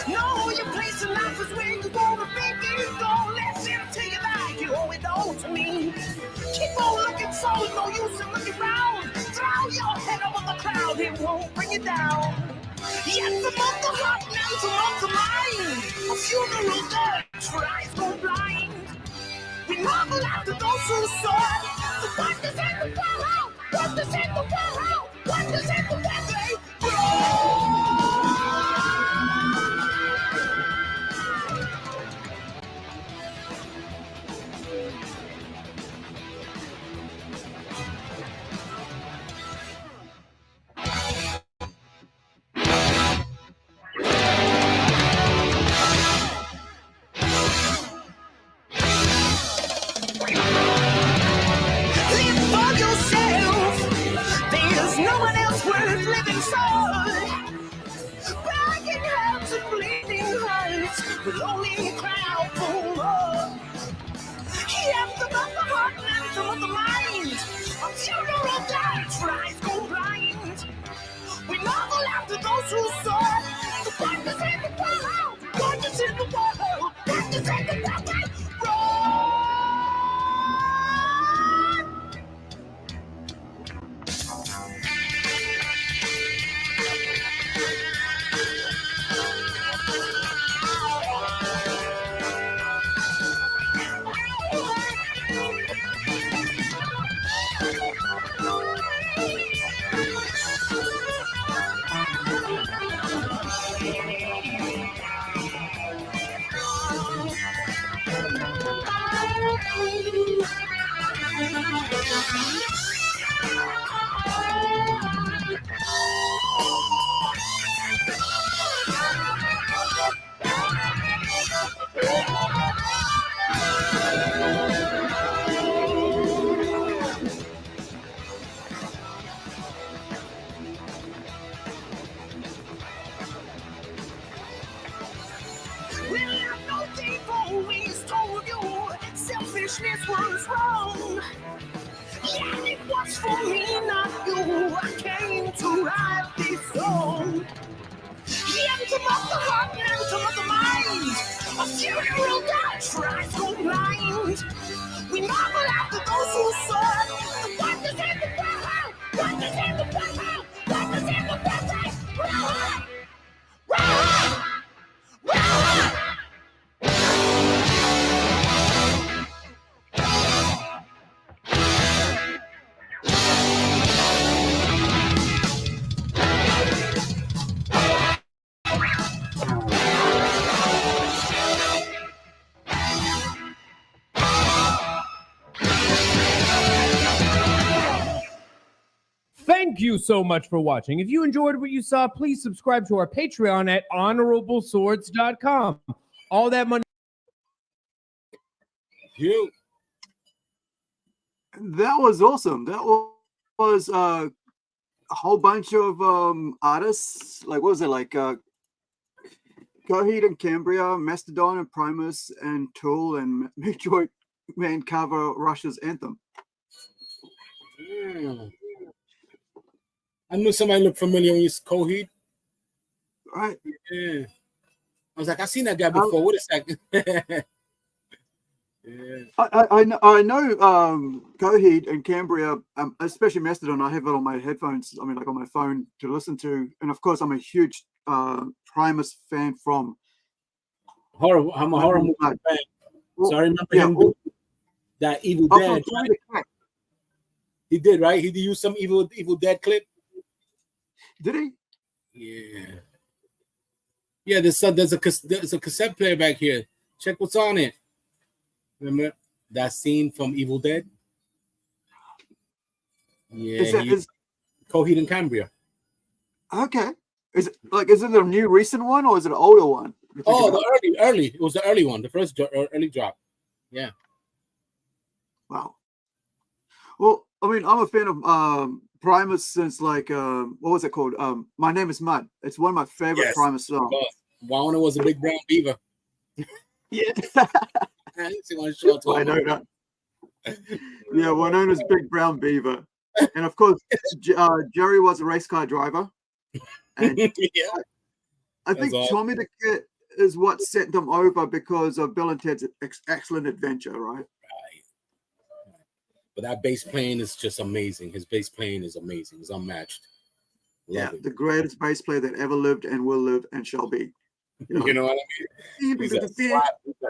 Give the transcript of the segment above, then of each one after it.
No, your place in life is where you wanna be. Don't let them take it back. You owe it all to me. Keep on looking forward, no use in looking round. Throw your head over the cloud, it won't bring you down. Yes, the month of heart, now it's a month of mine. A funeral dirge for eyes go blind. We marvel after those who saw the wonders and the power, wonders and the power, wonders and the power they grow. No one else worth living for. Breaking hearts and bleeding hearts, with only a crowd full of. Anthem of the heart and anthem of the mind. A funeral dirge for eyes go blind. We marvel after those who saw the wonders in the world, wonders in the world, wonders in the world. Run! Selfishness was wrong. Yeah, it was for me, not you. I came to write this song. The anthem of the heart, the anthem of the mind. A funeral dirge for eyes go blind. We marvel after those who saw the wonders in the world, wonders in the world, wonders in the world. Run! Run! Run! Thank you so much for watching. If you enjoyed what you saw, please subscribe to our Patreon at honorableswords.com. All that money. You. That was awesome. That was a whole bunch of artists. Like, what was it? Like Coheed and Cambria, Mastodon and Primus and Tool and Metroid Man cover Russia's Anthem. I knew somebody looked familiar when you Coheed. Right. Yeah. I was like, I've seen that guy before. What a second. Yeah. I know Coheed and Cambria, especially Mastodon. I have it on my headphones. I mean, like on my phone to listen to. And of course, I'm a huge Primus fan from horror. I'm a horror movie fan. So I remember him do that Evil Dead. Right? He did, right? He did use some Evil Dead clip. Did he? Yeah. Yeah, there's a cassette player back here. Check what's on it. Remember that scene from Evil Dead? Yeah, is Coheed and Cambria. Okay. Is it a new recent one or is it an older one? Oh, the early. It was the early one, the first early drop. Yeah. Wow. Well, I mean, I'm a fan of Primus since like what was it called? My Name is Mud. It's one of my favorite Primus songs. Wowner was a big brown beaver. Yeah. I know that. Yeah, Winona's Big Brown Beaver. And of course, Jerry was a race car driver. And yeah. I think Tommy the Kid is what set them over because of Bill and Ted's Excellent Adventure, right? Right. But that bass playing is just amazing. His bass playing is amazing. It's unmatched. Love it. The greatest bass player that ever lived and will live and shall be. You know what I mean? He's a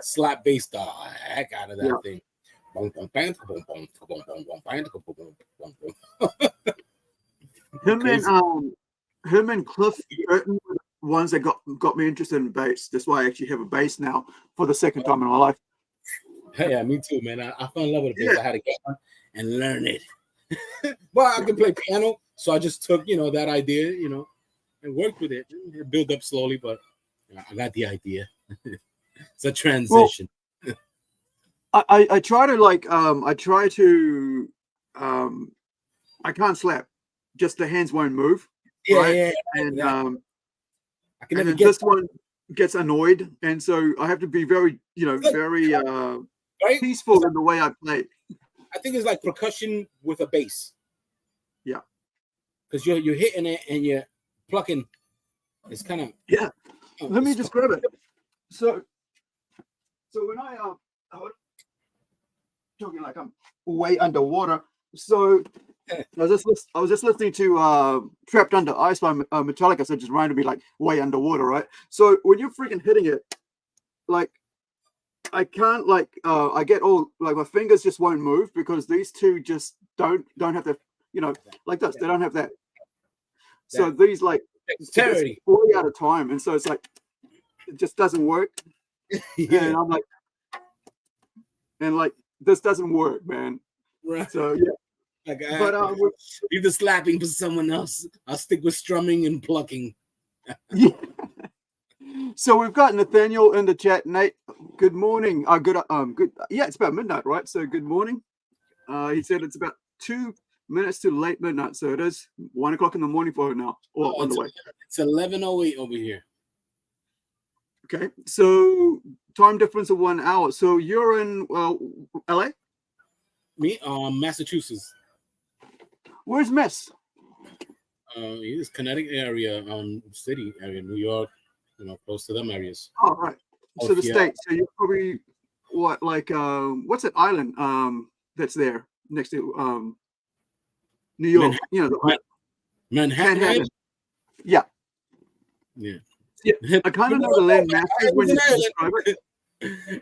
slap bass the heck out of that thing. Him and Cliff Burton were the ones that got me interested in bass. That's why I actually have a bass now for the second time in my life. Yeah, me too, man. I fell in love with the bass. I had to get one and learn it. Well, I can play piano, so I just took that idea, and worked with it. It built up slowly, but I got the idea. It's a transition. Well, I try to I can't slap. Just the hands won't move. Yeah. And I can never get this one gets annoyed, and so I have to be very, very peaceful in the way I play. I think it's like percussion with a bass. Yeah. Because you're hitting it and you're plucking. It's kind of Let me just grab it. So when I talking like I'm way underwater. So I was just listening to Trapped Under Ice by Metallica, so just randomly like way underwater, right? So when you're freaking hitting it, like I can't I get all like my fingers just won't move because these two just don't have the like this. They don't have that. So these like dexterity 40 out of time, and so it's like it just doesn't work. And I'm like, this doesn't work, man. Right. So yeah. But leave the slapping for someone else. I'll stick with strumming and plucking. Yeah. So we've got Nathaniel in the chat. Nate, good morning. Good. Yeah, it's about midnight, right? So good morning. He said it's about 2 minutes to late midnight, so it is 1 o'clock in the morning for her now, or on the way. It's 11:08 over here. Okay, so time difference of 1 hour. So you're in LA? Me, Massachusetts. Where's Mass? It's Connecticut area, city area, New York, close to them areas. Oh, right. So the States. So you're probably what's that island that's there next to New York? Manhattan. Yeah. Yeah. I kind of know the land masses when you describe it.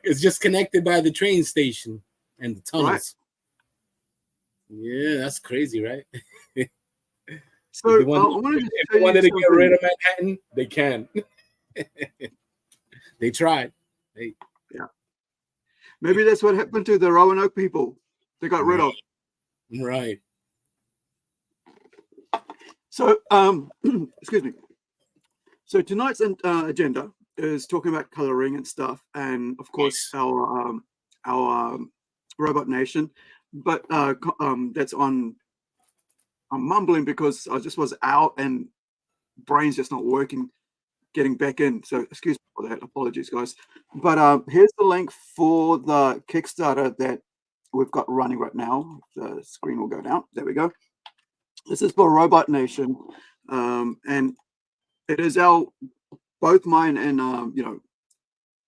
It's just connected by the train station and the tunnels. Right. Yeah, that's crazy, right? So if they wanted to get rid of Manhattan, they can. They tried. Yeah. Maybe that's what happened to the Roanoke people. They got rid of. Right. So, excuse me. So tonight's agenda is talking about coloring and stuff, and of course our Robot Nation. But that's on. I'm mumbling because I just was out and brain's just not working, getting back in. So excuse me for that. Apologies, guys. But here's the link for the Kickstarter that we've got running right now. The screen will go down. There we go. This is for Robot Nation, and it is both mine and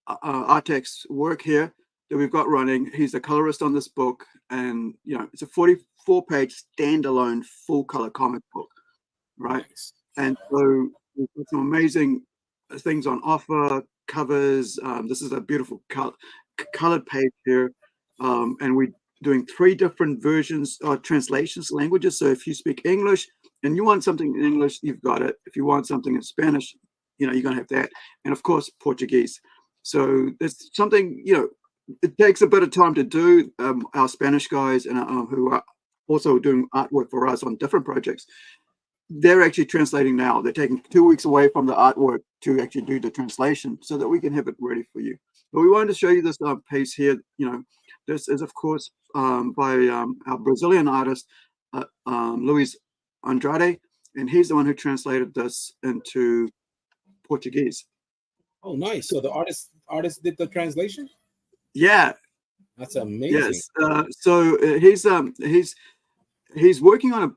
Artex work here that we've got running. He's a colorist on this book, and it's a 44-page standalone full-color comic book, right? Nice. And so we've got some amazing things on offer. covers. This is a beautiful colored page here, and we're doing 3 different versions or translations languages. So if you speak English and you want something in English, you've got it. If you want something in Spanish, you're gonna have that, and of course Portuguese. So there's something, it takes a bit of time to do. Our Spanish guys and who are also doing artwork for us on different projects, they're actually translating now. They're taking 2 weeks away from the artwork to actually do the translation so that we can have it ready for you. But we wanted to show you this piece here. This is, of course, by our Brazilian artist, Luis Andrade, and he's the one who translated this into Portuguese. Oh, nice. So the artist did the translation? Yeah. That's amazing. Yes. So he's working on a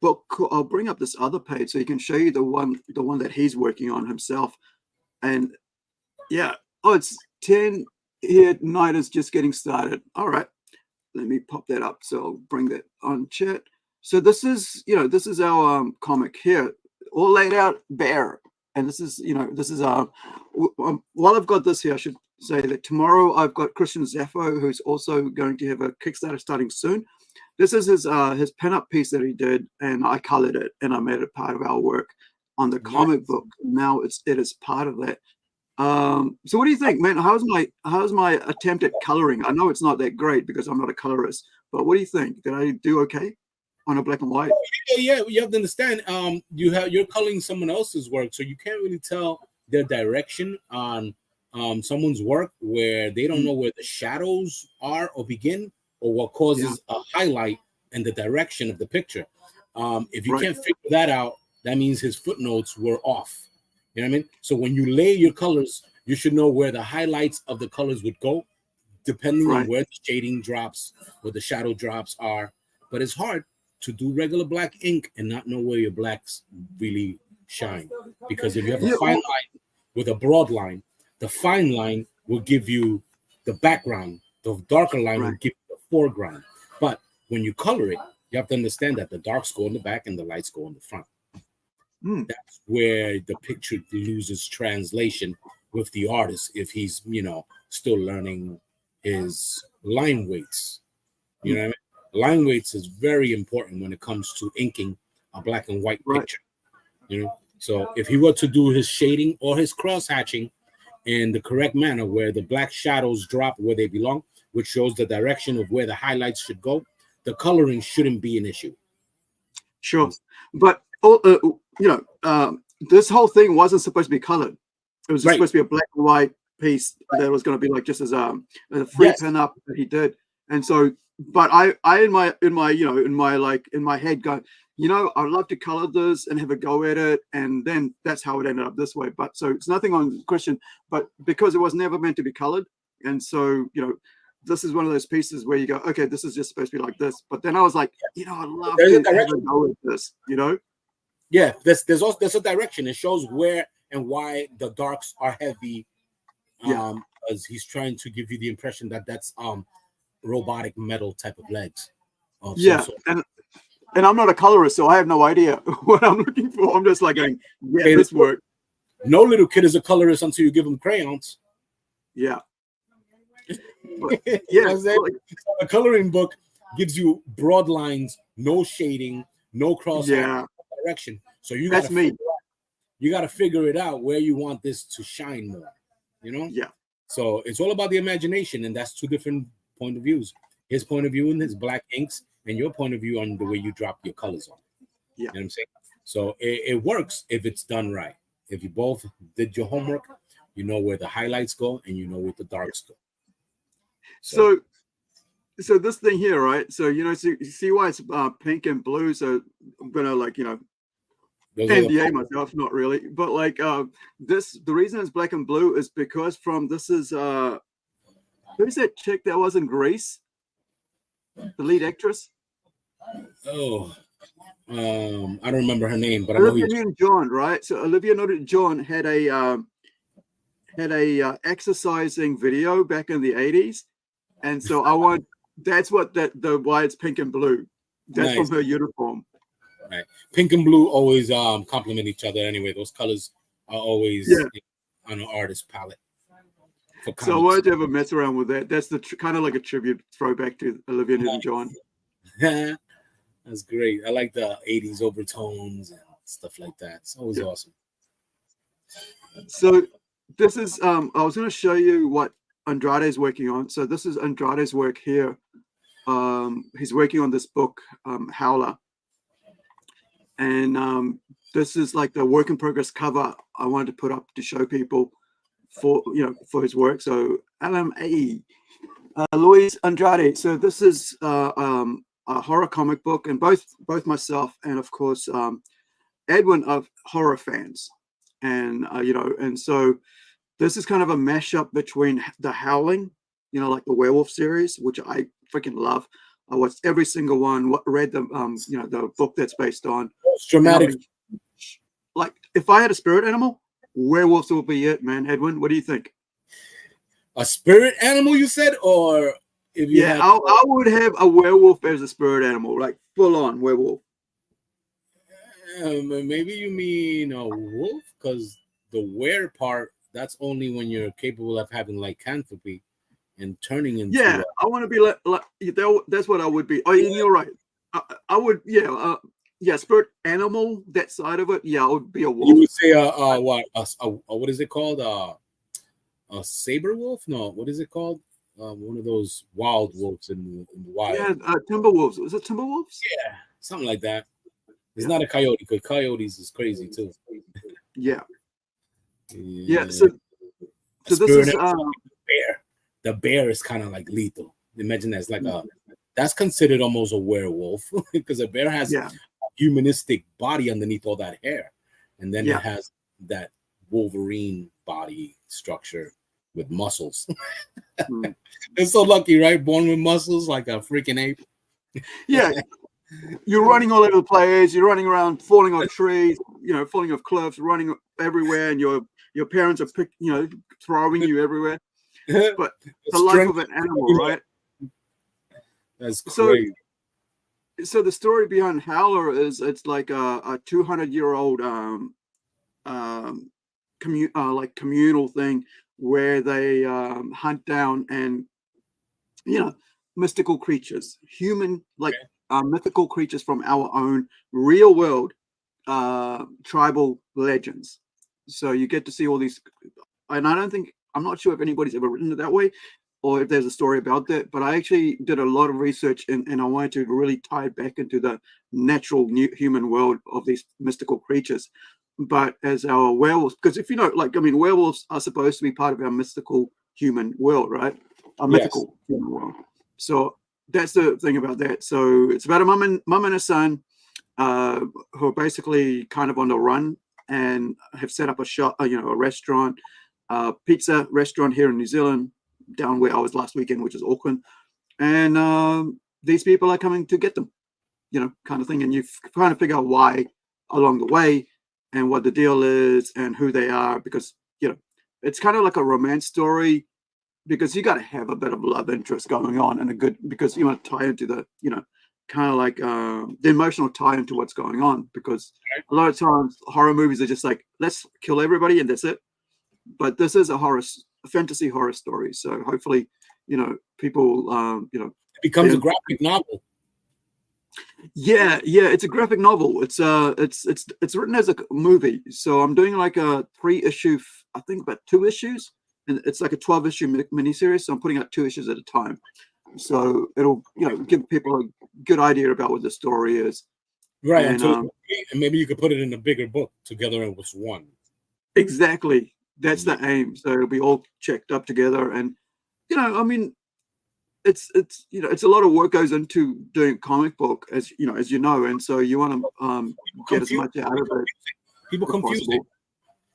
book. I'll bring up this other page so you can show you the one that he's working on himself. And yeah, it's 10 here. Night is just getting started. All right, let me pop that up. So I'll bring that on chat. So this is our comic here, all laid out bare. And this is while I've got this here, I should say that tomorrow I've got Christian Zaffo, who's also going to have a Kickstarter starting soon. This is his pinup piece that he did, and I colored it and I made it part of our work on the comic book. Now it is part of that. So what do you think, man? How's my attempt at coloring? I know it's not that great because I'm not a colorist, but what do you think? Did I do okay on a black and white? Yeah, you have to understand. You're coloring someone else's work, so you can't really tell their direction on someone's work where they don't know where the shadows are or begin, or what causes a highlight and the direction of the picture. If you can't figure that out, that means his footnotes were off. You know what I mean? So when you lay your colors, you should know where the highlights of the colors would go, depending on where the shading drops, where the shadow drops are. But it's hard to do regular black ink and not know where your blacks really shine. Because if you have a fine line with a broad line, the fine line will give you the background. The darker line will give you the foreground. But when you color it, you have to understand that the darks go in the back and the lights go in the front. That's where the picture loses translation with the artist if he's, still learning his line weights. You know what I mean? Line weights is very important when it comes to inking a black and white picture. So if he were to do his shading or his cross hatching in the correct manner, where the black shadows drop where they belong, which shows the direction of where the highlights should go, the coloring shouldn't be an issue. Sure, but this whole thing wasn't supposed to be colored. It was just supposed to be a black and white piece that was going to be like just as a free pin up that he did. And so, but I in my head going, I'd love to color this and have a go at it, and then that's how it ended up this way. But so it's nothing on Christian, but because it was never meant to be colored, and so this is one of those pieces where you go, okay, this is just supposed to be like this. But then I was like, I'd love to have a go at this, Yeah, there's a direction. It shows where and why the darks are heavy. As he's trying to give you the impression that that's robotic metal type of legs. And I'm not a colorist, so I have no idea what I'm looking for. I'm just like going, this work. No little kid is a colorist until you give him crayons. Yeah. A coloring book gives you broad lines, no shading, no cross direction. So you got to figure it out where you want this to shine more. So it's all about the imagination, and that's 2 different point of views. His point of view in his black inks, and your point of view on the way you drop your colors on. You know what I'm saying? So it works if it's done right. If you both did your homework, you know where the highlights go and you know where the darks go. So this thing here, right? So you see why it's pink and blue. So I'm gonna NDA myself, not really, but the reason it's black and blue is because who's that chick that was in Grease? The lead actress? I don't remember her name, but Olivia Newton-John, right? So Olivia Newton-John had a exercising video back in the 80s, and so that's what why it's pink and blue. That's from her uniform. Right, pink and blue always complement each other. Anyway, those colors are always on an artist palette. for So I comics. wanted to have a mess around with that. That's the kind of like a tribute throwback to Olivia Newton-John. That's great. I like the 80s overtones and stuff like that. It's always awesome. So this is I was going to show you what Andrade is working on. So this is Andrade's work here. He's working on this book, Howler, and this is like the work in progress cover I wanted to put up to show people for for his work. So LMA, Luis Andrade. So this is a horror comic book, and both myself and of course Edwin are horror fans, and and so this is kind of a mashup between The Howling, like the werewolf series, which I freaking love. I watched every single one. Read the the book that's based on. It's dramatic. Like if I had a spirit animal, werewolves will be it, man. Edwin, what do you think? A spirit animal, you said, or if you had, I would have a werewolf as a spirit animal, like full on werewolf. Maybe you mean a wolf, because the were part, that's only when you're capable of having lycanthropy and turning into. Yeah, I want to be like that's what I would be. Oh, yeah. You're right. I would, spirit animal, that side of it. Yeah, I would be a wolf. You would say what is it called? A saber wolf? No, what is it called? One of those wild wolves in the wild. Yeah, timber wolves. Is it timber wolves? Yeah, something like that. It's not a coyote, because coyotes is crazy too. Yeah. So this is bear. The bear is kind of like lethal. Imagine that's like that's considered almost a werewolf, because a bear has a humanistic body underneath all that hair, and then it has that Wolverine body structure with muscles. They're so lucky, right? Born with muscles like a freaking ape. Yeah. You're running all over the place. You're running around, falling off trees, falling off cliffs, running everywhere, and your parents are throwing you everywhere. But the life of an animal, right? That's crazy. So the story behind Howler is it's like a 200-year-old communal thing where they hunt down and mystical creatures, human mythical creatures from our own real world tribal legends. So you get to see all these, and I'm not sure if anybody's ever written it that way or if there's a story about that, but I actually did a lot of research and I wanted to really tie it back into the natural human world of these mystical creatures. But as our werewolves, because if werewolves are supposed to be part of our mystical human world, right? Our mythical human world. So that's the thing about that. So it's about a mum and a son who are basically kind of on the run and have set up a shop, a restaurant, pizza restaurant here in New Zealand, down where I was last weekend, which is Auckland. And these people are coming to get them, kind of thing. And you kind of figure out why along the way and what the deal is and who they are, because, it's kind of like a romance story, because you got to have a bit of love interest going on and because you want to tie into the, kind of like the emotional tie into what's going on, because a lot of times horror movies are just like, let's kill everybody and that's it. But this is a fantasy horror story. So hopefully, people, it becomes a graphic novel. Yeah, it's a graphic novel. It's written as a movie. So I'm doing like a 3-issue, I think about 2 issues. And it's like a 12-issue miniseries, so I'm putting out 2 issues at a time. So it'll, give people a good idea about what the story is. Right, and maybe you could put it in a bigger book together and was one. Exactly, that's the aim. So it'll be all checked up together, and it's it's a lot of work goes into doing a comic book, as you know, and so you want to get as much out of it. People confuse it.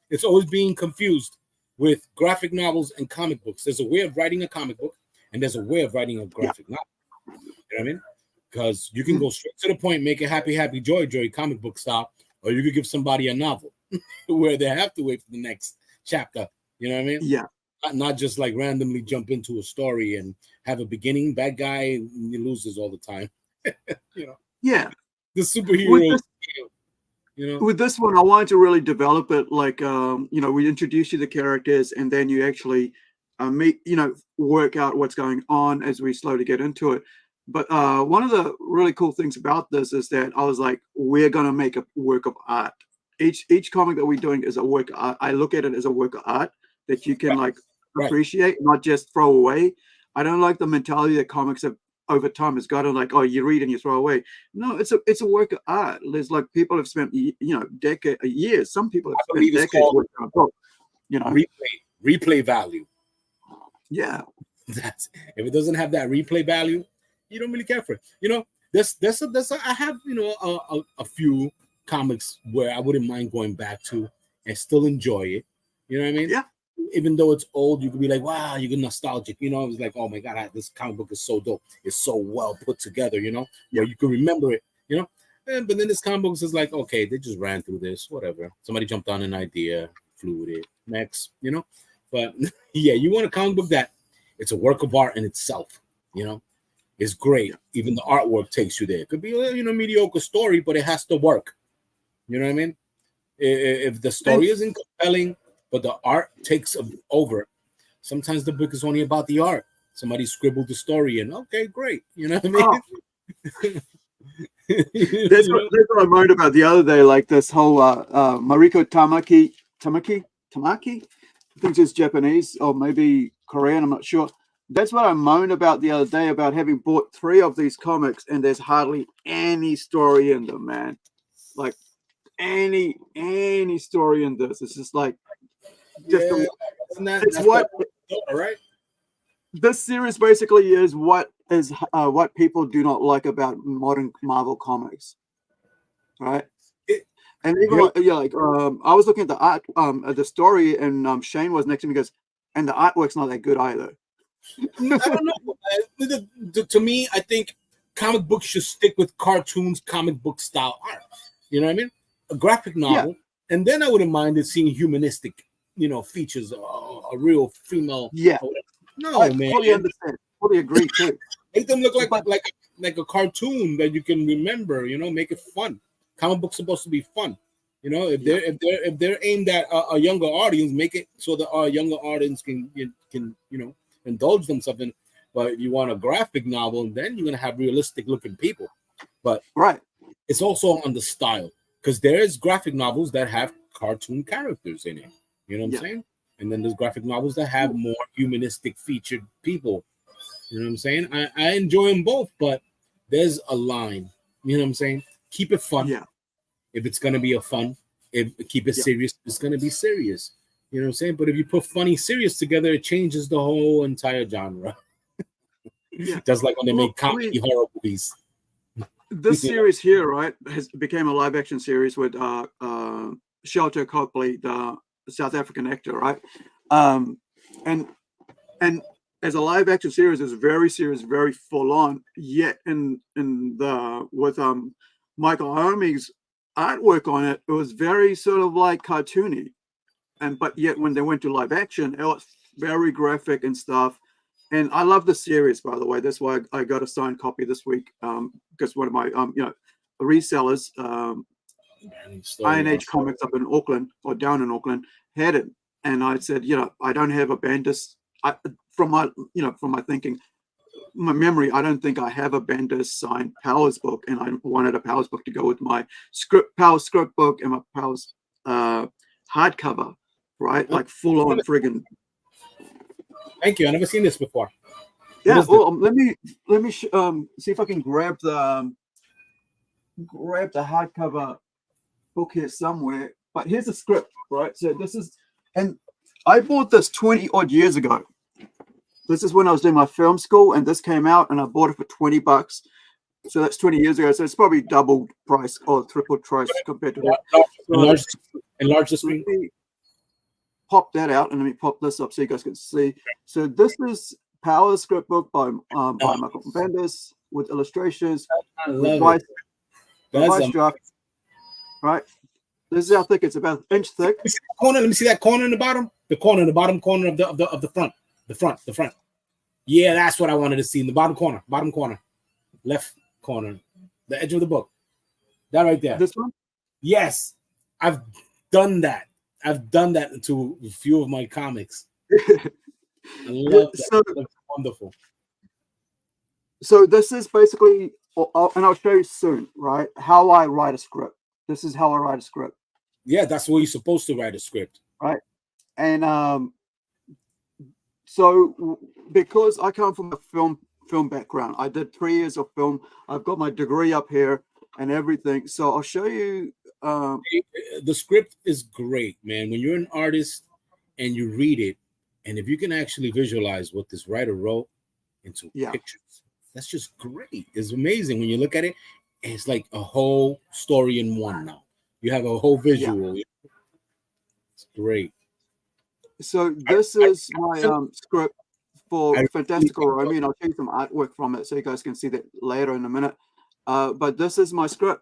It's always being confused with graphic novels and comic books. There's a way of writing a comic book, and there's a way of writing a graphic novel. You know what I mean? Because you can go straight to the point, make it happy, joy, comic book style, or you could give somebody a novel where they have to wait for the next chapter. You know what I mean? Yeah. Not just like randomly jump into a story and have a beginning, bad guy, and he loses all the time. Yeah. The superhero. With this one, I wanted to really develop it. Like, we introduce you to the characters, and then you actually work out what's going on as we slowly get into it. But one of the really cool things about this is that I was like, we're gonna make a work of art. Each comic that we're doing is a work of art. I look at it as a work of art that you can like appreciate, not just throw away. I don't like the mentality that comics have over time has gotten like, oh, you read and you throw away. No, it's a work of art. There's like people have spent years. Some people have spent decades working on a book. Replay value. Yeah, That's if it doesn't have that replay value, you don't really care for it. I have a few comics where I wouldn't mind going back to and still enjoy it. You know what I mean? Yeah. Even though it's old, you could be like, wow, you get nostalgic. It was like, oh my god, this comic book is so dope. It's so well put together. Where you can remember it. But then this comic book is like, okay, they just ran through this, whatever. Somebody jumped on an idea, flew with it. Next, But yeah, you want a comic book that it's a work of art in itself. It's great. Even the artwork takes you there. It could be a mediocre story, but it has to work. You know what I mean? If the story isn't compelling, but the art takes over, sometimes the book is only about the art. Somebody scribbled the story and okay, great. You know what I mean? That's what I learned about the other day, like this whole Mariko Tamaki. I think it's Japanese or maybe Korean, I'm not sure. That's what I moaned about the other day about having bought 3 of these comics and there's hardly any story in them, man. Like any story in this. It's just like it's what all right. This series basically is what people do not like about modern Marvel comics, right? And even I was looking at the art, the story, and Shane was next to me. Goes, and the artwork's not that good either. I don't know. To me, I think comic books should stick with cartoons, comic book style art. You know what I mean? A graphic novel, and then I wouldn't mind it seeing humanistic, features, a real female. Yeah. No, I man. fully understand. Fully agree too. Make them look like a cartoon that you can remember. Make it fun. Comic books supposed to be fun. If they're aimed at a younger audience, make it so that our younger audience can indulge themselves in. But if you want a graphic novel, then you're gonna have realistic looking people. But it's also on the style, because there's graphic novels that have cartoon characters in it. You know what I'm saying? And then there's graphic novels that have more humanistic featured people. You know what I'm saying? I enjoy them both, but there's a line. You know what I'm saying? Keep it fun. Yeah. If it's gonna be keep it serious, it's gonna be serious. You know what I'm saying? But if you put funny, serious together, it changes the whole entire genre. Just like when they make comedy horror movies. This series here, right, became a live action series with Shelter Copley, the South African actor, right? And as a live action series, it's very serious, very full on. Yet with Michael Homie's artwork on it, it was very sort of like cartoony. But yet when they went to live action, it was very graphic and stuff. And I love the series, by the way. That's why I got a signed copy this week, because one of my resellers, Iron Age Comics up in Auckland or down in Auckland, had it. And I said, I don't have a Bendis. From my thinking, my memory, I don't think I have a Bendis signed Powers book, and I wanted a Powers book to go with my Powers script book and my Powers hardcover, right? Like full on friggin'. Thank you. I've never seen this before. Yeah. Well, let me see if I can grab the hardcover book here somewhere. But here's the script, right? So this is, and I bought this 20 odd years ago. This is when I was doing my film school, and this came out, and I bought it for $20. So that's 20 years ago. So it's probably double price or triple price compared to that. Enlarge the screen. Let me pop that out, and let me pop this up so you guys can see. So this is Power script book by Michael Bendis with illustrations. I love it. Revised draft. Right. This is how thick it's about an inch thick. Let me see that corner in the bottom. The corner in the bottom corner of the front. The front. Yeah, that's what I wanted to see in the bottom corner. Left corner. The edge of the book. That right there. This one? Yes. I've done that. To a few of my comics. I love that. So, That's wonderful. so this is basically, and I'll show you soon, right? How I write a script. This is how I write a script, Yeah, that's where you're supposed to write a script. right? And so because I come from a film background, I did 3 years of film. I've got my degree up here and everything. So I'll show you. The script is great, man. When you're an artist and you read it, and if you can actually visualize what this writer wrote into pictures, that's just great. It's amazing when you look at it. It's like a whole story in one now. You have a whole visual. Yeah. It's great. So this is my script for Fantastical. I mean, I'll show you some artwork from it so you guys can see that later in a minute. But this is my script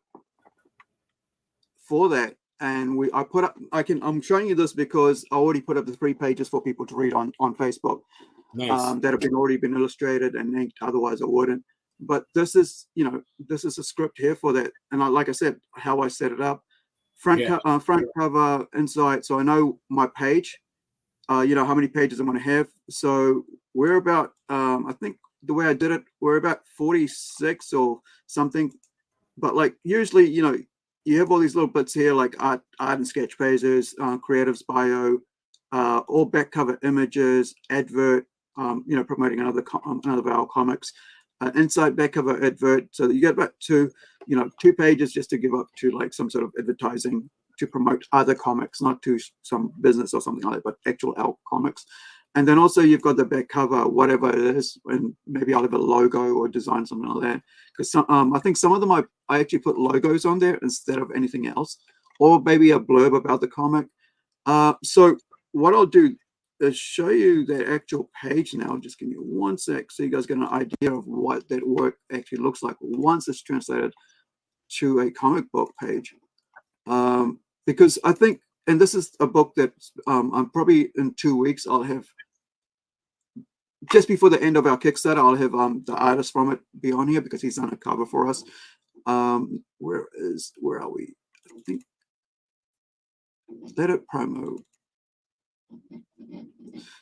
for that, and I'm showing you this because I already put up the 3 pages for people to read on Facebook. Nice. That have already been illustrated and inked. Otherwise, I wouldn't. But this is, this is a script here for that. And like I said, how I set it up, front cover, inside. So I know my page. How many pages I'm going to have. So we're about, I think the way I did it, we're about 46 or something. But like usually, you have all these little bits here, like art and sketch pages, creative's bio, all back cover images, advert, promoting another of our comics, inside back cover advert. So that you get about 2 pages just to give up to like some sort of advertising to promote other comics, not to some business or something like that, but actual L comics. And then also you've got the back cover, whatever it is, and maybe I'll have a logo or design something like that. Because I think some of them I actually put logos on there instead of anything else, or maybe a blurb about the comic. So what I'll do is show you the actual page now. Just give me 1 sec so you guys get an idea of what that work actually looks like once it's translated to a comic book page. Because I think, and this is a book that I'm probably in 2 weeks, I'll have, just before the end of our Kickstarter, I'll have the artist from it be on here because he's done a cover for us. Where are we? I don't think. Let it promo.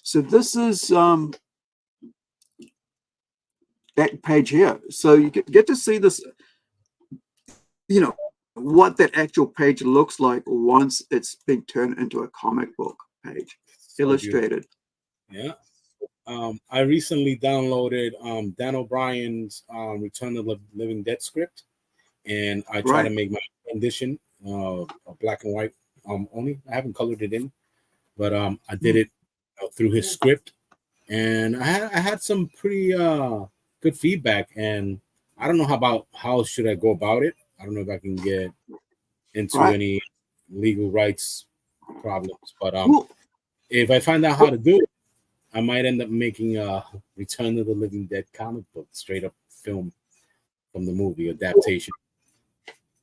So this is that page here. So you get to see this, what that actual page looks like once it's been turned into a comic book page, illustrated. Yeah. I recently downloaded Dan O'Brien's Return of the Living Dead script, and I try to make my rendition black and white only. I haven't colored it in, but I did it through his script, and I had some pretty good feedback. And I don't know how should I go about it. I don't know if I can get into any legal rights problems, but if I find out how to do it, I might end up making a Return of the Living Dead comic book, straight up film from the movie adaptation.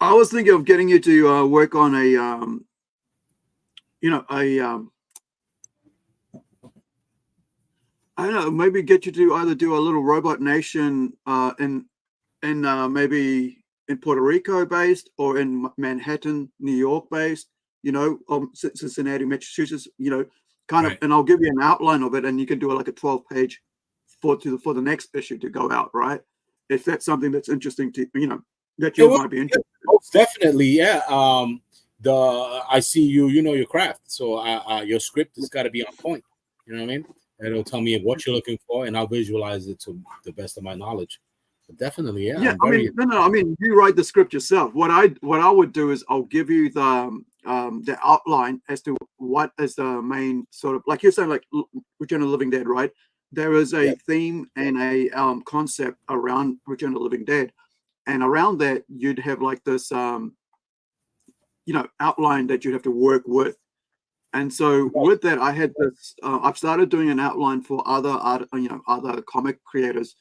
I was thinking of getting you to work on a, I don't know, maybe get you to either do a little Robot Nation in maybe in Puerto Rico based or in Manhattan, New York based, Cincinnati, Massachusetts, kind of, and I'll give you an outline of it, and you can do like a 12-page for the next issue to go out, right? If that's something that's interesting to that you might be interested in. Most definitely, yeah. I see you know your craft, so your script has got to be on point. You know what I mean? And it'll tell me what you're looking for, and I'll visualize it to the best of my knowledge. But definitely, yeah. Yeah, I mean, you write the script yourself. What I would do is I'll give you the outline as to what is the main sort of, like you're saying, like Return of the Living Dead, right? There is a theme and a concept around Return of the Living Dead, and around that you'd have like this outline that you'd have to work with. And so with that, I had this. I've started doing an outline for other comic creators,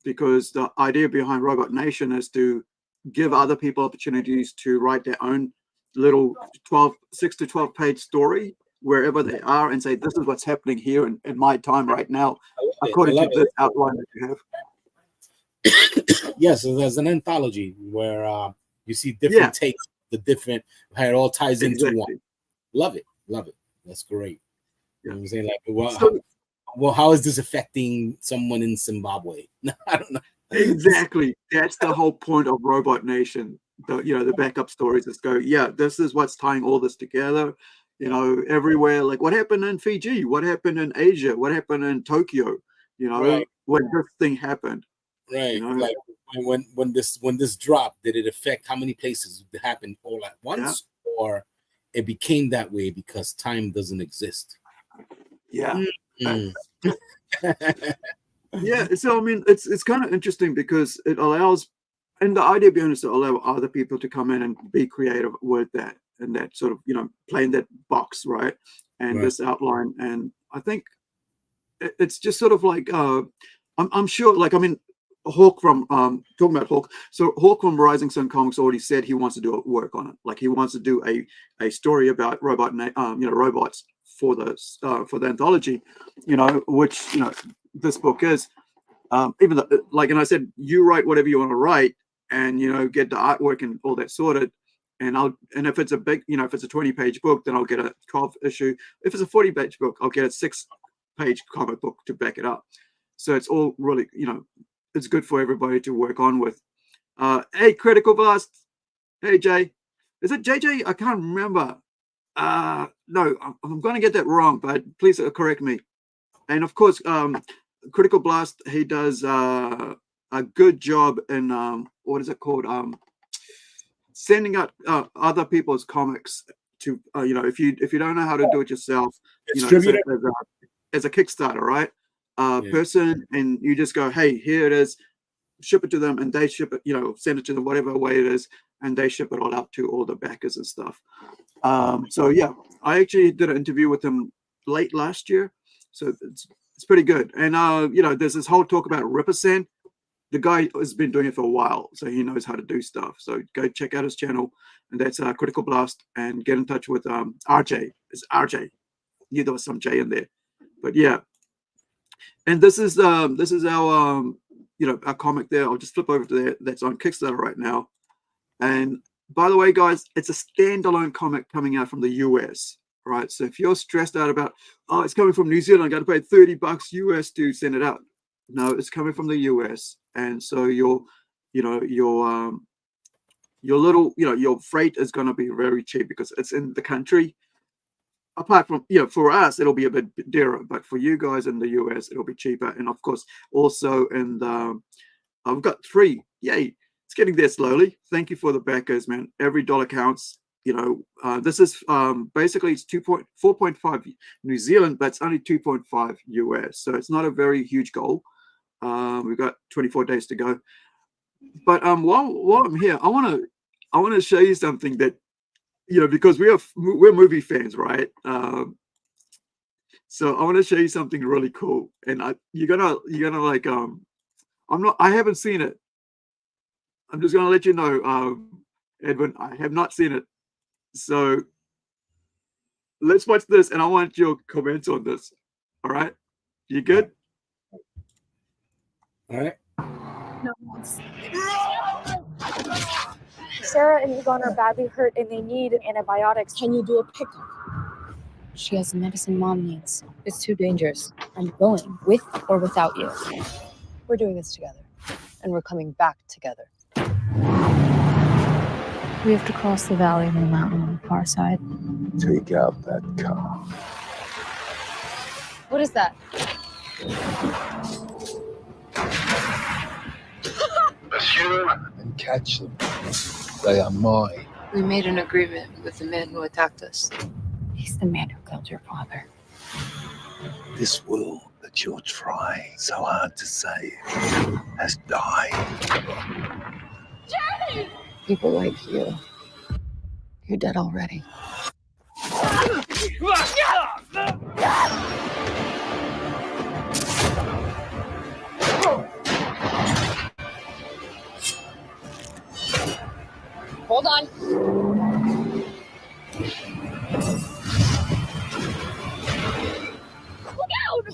because the idea behind Robot Nation is to give other people opportunities to write their own little 6 to 12 page story wherever they are, and say, this is what's happening here in my time right now, according to this outline that you have. Yes, so there's an anthology where you see different takes, the different, how it all ties into one. Love it. That's great. You know what I'm saying? Like, well, how is this affecting someone in Zimbabwe? I don't know. Exactly. That's the whole point of Robot Nation. The backup stories just go, yeah, this is what's tying all this together. Everywhere. Like what happened in Fiji? What happened in Asia? What happened in Tokyo? Right. When this thing happened. Right. Like when this dropped, did it affect how many places it happened all at once, or it became that way because time doesn't exist? Yeah. Mm. Yeah. So I mean, it's kind of interesting because it allows, and the idea behind it is to allow other people to come in and be creative with that and that sort of play in that box, right? And this outline, and I think it's just sort of like I'm sure, like I mean, Hawk from talking about Hawk. So Hawk from Rising Sun Comics already said he wants to do work on it. Like he wants to do a story about robots for the anthology, which this book is. Even though, like, and I said, you write whatever you want to write, and get the artwork and all that sorted. And if it's a big, if it's a 20-page book, then I'll get a 12 issue. If it's a 40-page book, I'll get a 6-page comic book to back it up. So it's all really, it's good for everybody to work on with. Hey, Critical Blast. Hey, Jay. Is it JJ? I can't remember. No, I'm going to get that wrong, but please correct me. And of course, Critical Blast, he does a good job in what is it called? Sending out other people's comics to if you don't know how to do it yourself, as a Kickstarter, right? Person, and you just go, hey, here it is, ship it to them, and they ship it, send it to them whatever way it is, and they ship it all out to all the backers and stuff. So yeah, I actually did an interview with him late last year, so it's pretty good. And there's this whole talk about Ripperson. The guy has been doing it for a while, so he knows how to do stuff. So go check out his channel, and that's Critical Blast, and get in touch with RJ. It's RJ. Knew there was some J in there, but yeah. And this is our our comic there. I'll just flip over to there. That's on Kickstarter right now. And by the way, guys, it's a standalone comic coming out from the US. Right. So if you're stressed out about, oh, it's coming from New Zealand, I got to pay $30 US to send it out. No, it's coming from the US. And so your little, your freight is going to be very cheap because it's in the country. Apart from, for us, it'll be a bit dearer, but for you guys in the US, it'll be cheaper. And of course, also in I've got 3. Yay. It's getting there slowly. Thank you for the backers, man. Every dollar counts. This is basically it's 4.5 New Zealand, but it's only 2.5 US. So it's not a very huge goal. We've got 24 days to go. But while I'm here, I want to show you something that, because we're movie fans, right? So I want to show you something really cool, and you're gonna like I haven't seen it. I'm just gonna let you know, Edwin, I have not seen it. So let's watch this, and I want your comments on this. All right, you good? All right. No. Sarah and Yvonne are badly hurt and they need antibiotics. Can you do a pickup? She has the medicine Mom needs. It's too dangerous. I'm going, with or without you. We're doing this together, and we're coming back together. We have to cross the valley and the mountain on the far side. Take out that car. What is that? Pursue and catch them. They are mine. We made an agreement with the man who attacked us. He's the man who killed your father. This world that you're trying so hard to save has died. Jenny! People like you, you're dead already. Hold on. Look out!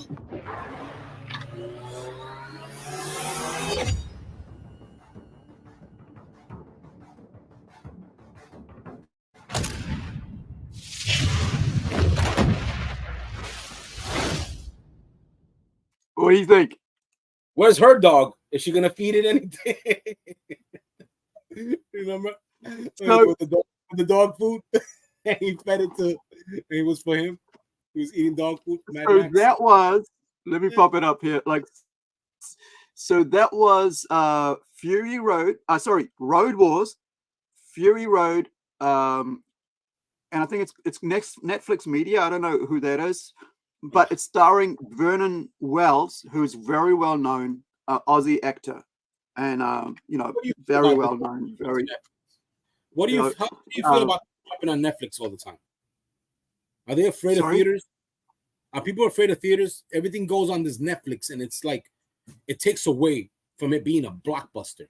What do you think? Where's her dog? Is she gonna feed it anything? Remember? So- With the dog food, and he fed it to. It was for him. He was eating dog food. Mad So Max. that was. Let me pop it up here. Like, so that was Fury Road. Sorry, Road Wars, Fury Road. And I think it's next Netflix Media. I don't know who that is, but it's starring Vernon Wells, who's very well known Aussie actor, and you know, What do you feel very about well this? known. Very. What do you you know, how do you feel about dropping on Netflix all the time? Are they afraid of Sorry? theaters? Are people afraid of theaters? Everything goes on this Netflix, and it's like it takes away from it being a blockbuster.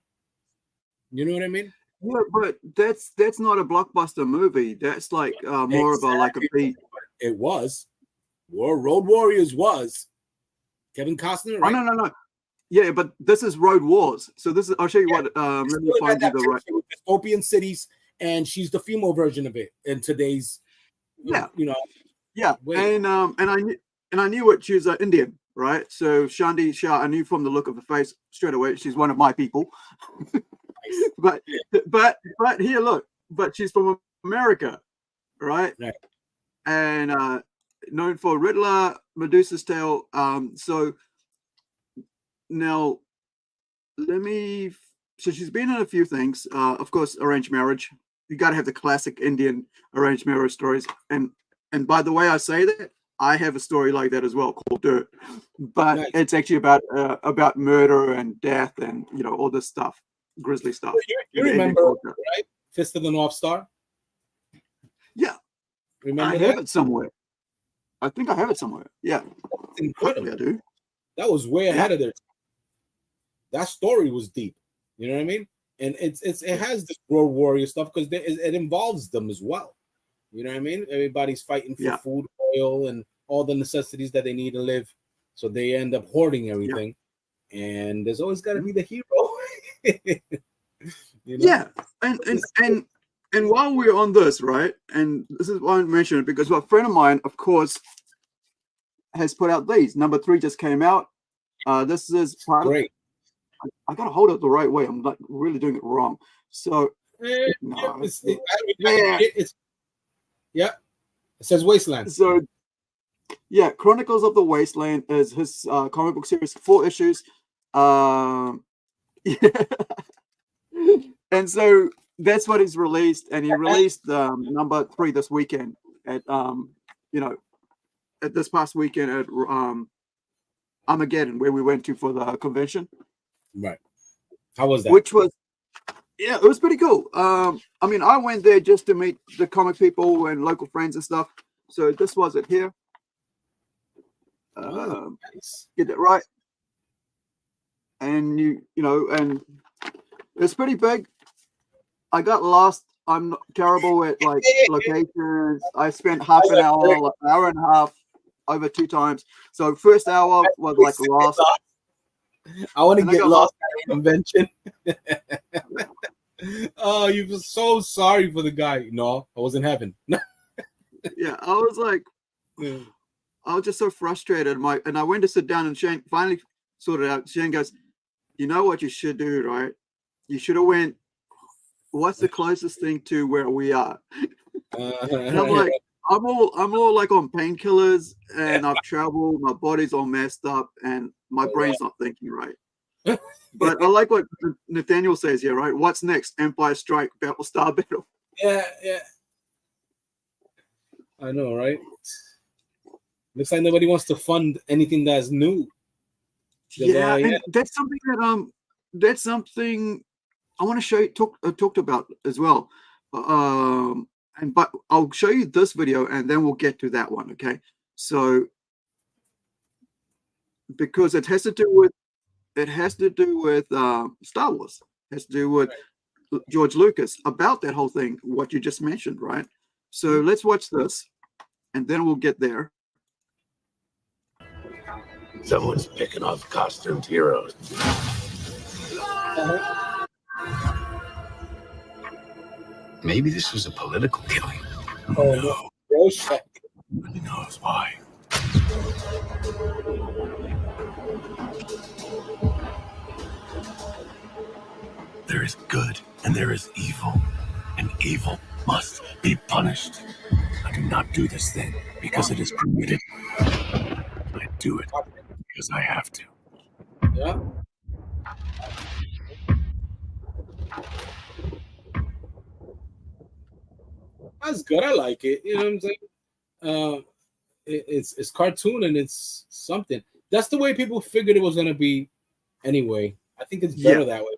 You know what I mean? Yeah, but that's not a blockbuster movie. That's like more of a like a beat. It was. Road Warriors was. Kevin Costner, right? Oh no. Yeah, but this is Road Wars. So this is. I'll show you what. Let me Still find you got the that right. picture with dystopian cities, and she's the female version of it in today's. Yeah. You know. Yeah, Wait. and I knew what she was Indian, right? So Shandi Shah, I knew from the look of her face straight away. She's one of my people. but here, look. But she's from America, right? Right. And known for Riddler, Medusa's Tale. So now let me. So she's been in a few things. Of course, arranged marriage. You got to have the classic Indian arranged marriage stories. And by the way, I say that I have a story like that as well called Dirt, but Nice. it's actually about murder and death and you know all this stuff, grisly stuff. You in the Indian remember, culture. right? Fist of the North Star. Yeah, Remember I that? have it somewhere. I think I have it somewhere. Yeah, It's incredible. hopefully I do. That was way ahead of their time. That story was deep. You know what I mean? And it has this Road Warrior stuff because it involves them as well. You know what I mean? Everybody's fighting for food, oil, and all the necessities that they need to live. So they end up hoarding everything. And there's always got to be the hero. You know? Yeah, and while we're on this, right? And this is why I mentioned it because a friend of mine, of course, has put out these. Number 3 just came out. This is part Great. I gotta hold it the right way. I'm like really doing it wrong. So no. Yeah, it says Wasteland. So yeah, Chronicles of the Wasteland is his comic book series, 4 issues. Yeah. And so that's what he's released, and he released number 3 this weekend at at this past weekend at Armageddon, where we went to for the convention. Right. How was that? Which was, yeah, it was pretty cool. I mean, I went there just to meet the comic people and local friends and stuff. So this was it here. Nice. Get it right. And you know, and it's pretty big. I got lost. I'm not terrible at like locations. I spent half an hour and a half over 2 times. So first hour was like lost. I want to And I get got lost at a convention. Oh, you were so sorry for the guy. No, I was in heaven. Yeah, I was like, I was just so frustrated. And I went to sit down, and Shane finally sorted out. Shane goes, "You know what you should do, right? You should have went. What's the closest thing to where we are?" And I'm like, I'm all like on painkillers, and I've traveled. My body's all messed up, and my brain's not thinking right. But I like what Nathaniel says here, right? What's next? Empire Strike, Battlestar Battle. Yeah. I know, right? Looks like nobody wants to fund anything that's new. Yeah, and that's something I want to show you talked about as well. But I'll show you this video and then we'll get to that one, okay? So because it has to do with Star Wars. It has to do with George Lucas about that whole thing, what you just mentioned, right? So let's watch this and then we'll get there. Someone's picking off costumed heroes. Maybe this was a political killing. Oh no. Rorschach. Who knows why? is good and there is evil, and evil must be punished. I do not do this thing because it is permitted. I do it because I have to. Yeah. That's good. I like it. You know what I'm saying? It's cartoon and it's something. That's the way people figured it was gonna be anyway. I think it's better that way.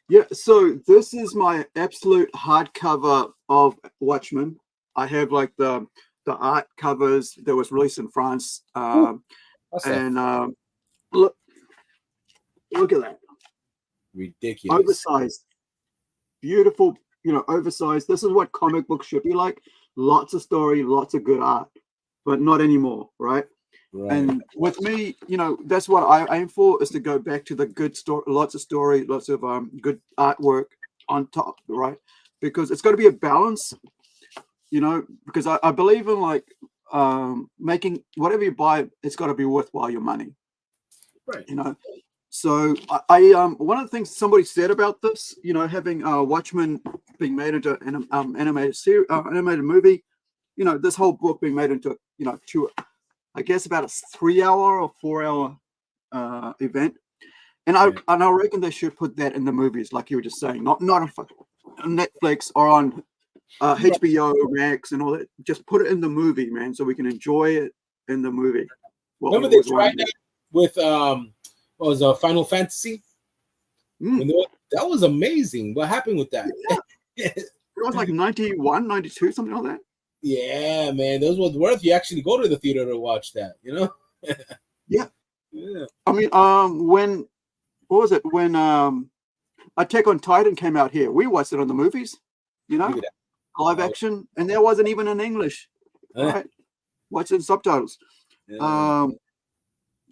Yeah, so this is my absolute hardcover of Watchmen. I have like the art covers that was released in France. And look at that. Ridiculous. Oversized. Beautiful, oversized. This is what comic books should be like. Lots of story, lots of good art, but not anymore, right? And with me, that's what I aim for, is to go back to the good story, lots of story, lots of good artwork on top, right? Because it's got to be a balance, because I believe in like making whatever you buy, it's got to be worthwhile your money, right? So I one of the things somebody said about this, having Watchmen being made into an animated series, animated movie, this whole book being made into I guess about a 3-hour or 4-hour event, and I reckon they should put that in the movies, like you were just saying, not on Netflix or on HBO Max and all that. Just put it in the movie, man, so we can enjoy it in the movie. Remember they tried that with what was Final Fantasy? That was amazing. What happened with that? Yeah. It was like 91, 92, something like that. Yeah, man, those was worth. You actually go to the theater to watch that, Yeah. Yeah. I mean, when Attack on Titan came out here, we watched it on the movies, live action, and there wasn't even in English. Right? Watch it in subtitles. Yeah.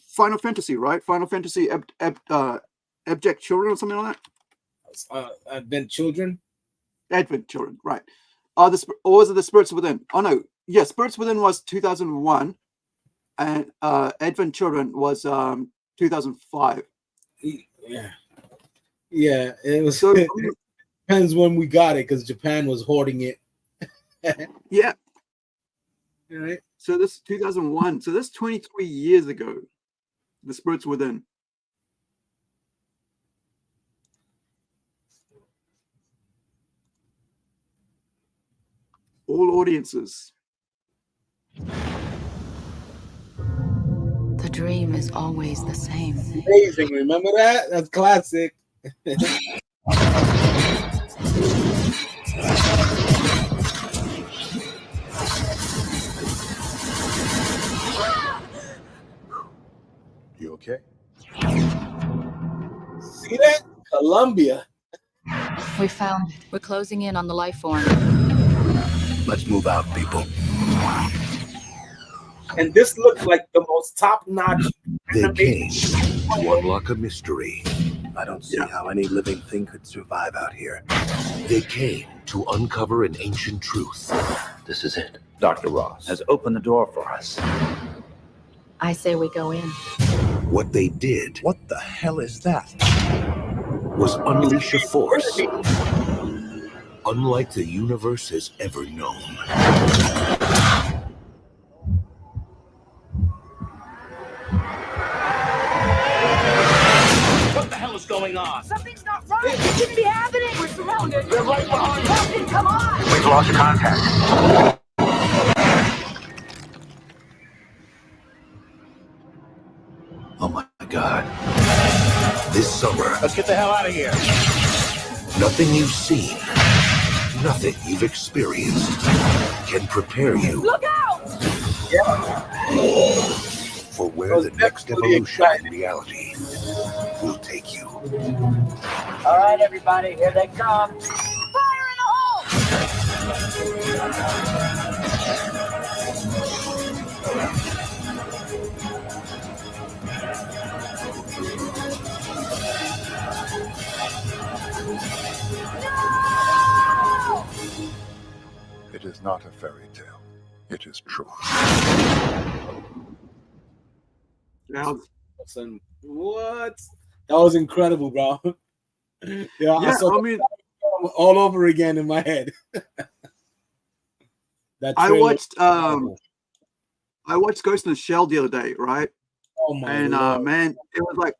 Final Fantasy, right? Final Fantasy Abject Children or something like that. Advent Children. Advent Children, right? Or was it the Spirits Within? Oh no, yeah, Spirits Within was 2001, and Advent Children was 2005. Yeah, it was. So, depends when we got it, because Japan was hoarding it. Yeah. All right. So this 2001. So this 23 years ago. The Spirits Within. All audiences. The dream is always the same. Amazing. Remember that? That's classic. You okay? See that? Colombia. We found it. We're closing in on the life form. Let's move out, people. And this looked like the most top-notch. They came to unlock a mystery. I don't see how any living thing could survive out here. They came to uncover an ancient truth. This is it. Dr. Ross has opened the door for us. I say we go in. What they did. What the hell is that? Was unleash a force unlike the universe has ever known. What the hell is going on? Something's not right. It shouldn't be happening. We're surrounded. They're right behind us. Captain, come on. We've lost contact. Oh my God. This summer. Let's get the hell out of here. Nothing you've seen, nothing you've experienced can prepare you. Look out! For where the next evolution in reality will take you. All right, everybody, here they come. Fire in the hole! It is not a fairy tale. It is true. Listen, what? That was incredible, bro. Yeah, Yeah, saw I mean, all over again in my head. That I trailer watched was incredible. I watched Ghost in the Shell the other day, right? Oh my And lord! man, it was like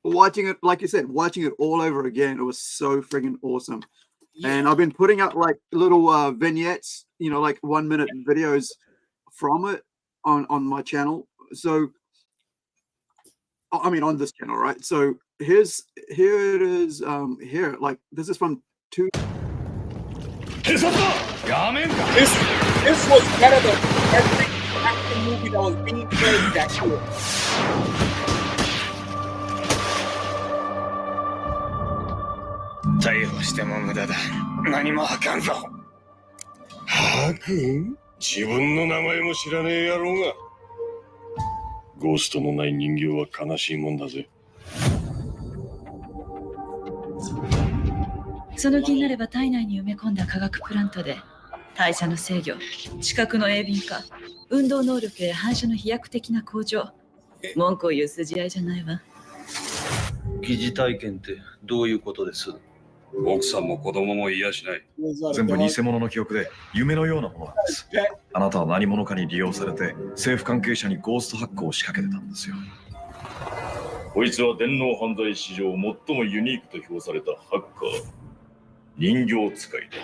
watching it, like you said, watching it all over again. It was so friggin' awesome. And I've been putting out like little vignettes, you know, like 1 minute videos from it on my channel. So I mean on this channel, right? So here it is. Here, like this is from two. This was better than every action movie that was being played that year. 逮捕しても無駄だ。何もあかんぞ。はく？自分の名前も知らねえ野郎が。ゴーストのない人形は悲しいもんだぜ。その気になれば体内に埋め込んだ化学プラントで代謝の制御、知覚の鋭敏化、運動能力や反射の飛躍的な向上。文句を言う筋合いじゃないわ。疑似体験ってどういうことです？奥さんも子供も癒しない。全部偽物の記憶で夢のようなものなんです。あなたは何者かに利用されて政府関係者にゴーストハックを仕掛けてたんですよ。こいつは電脳犯罪史上最もユニークと評されたハッカー、人形使いだ。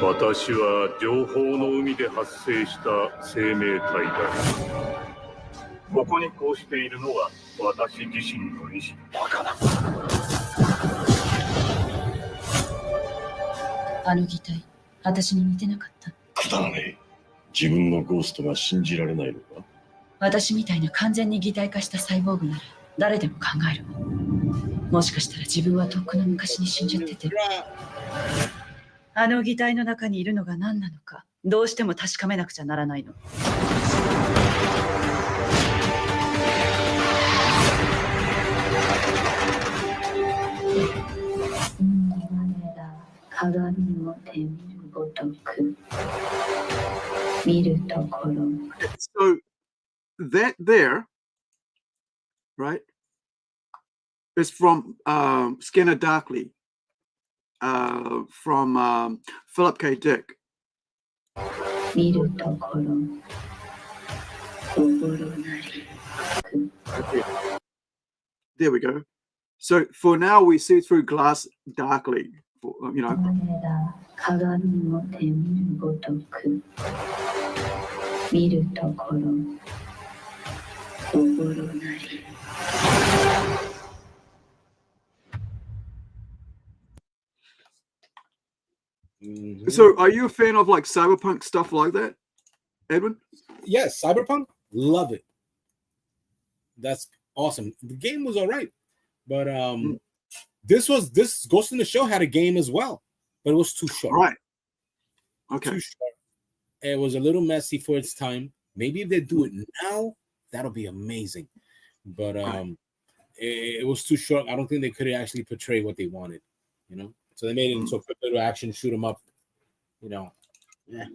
私は情報の海で発生した生命体だ。ここにこうしているのは私自身の意志。バカな。あの擬態、私に似てなかった。くだらねえ。自分のゴーストが信じられないのか？私みたいな完全に擬態化したサイボーグなら誰でも考えるわ。もしかしたら自分はとっくの昔に死んじゃってて、あの擬態の中にいるのが何なのかどうしても確かめなくちゃならないの。鏡を手見るごとく見るところ。 So that there, right, is from Skinner Darkly, from Philip K. Dick. 見るところ心なり。 There we go. So for now, we see through glass darkly. You know. 鏡を手見るごとく見るところ心なり。 So, are you a fan of like cyberpunk stuff like that, Edwin? Yes, cyberpunk, love it. That's awesome. The game was all right, but this Ghost in the Shell had a game as well, but it was too short. Right. Okay. Too short. It was a little messy for its time. Maybe if they do it now, that'll be amazing. But it was too short. I don't think they could actually portray what they wanted, you know. So they made it into a quick little action, shoot 'em up, you know. Yeah,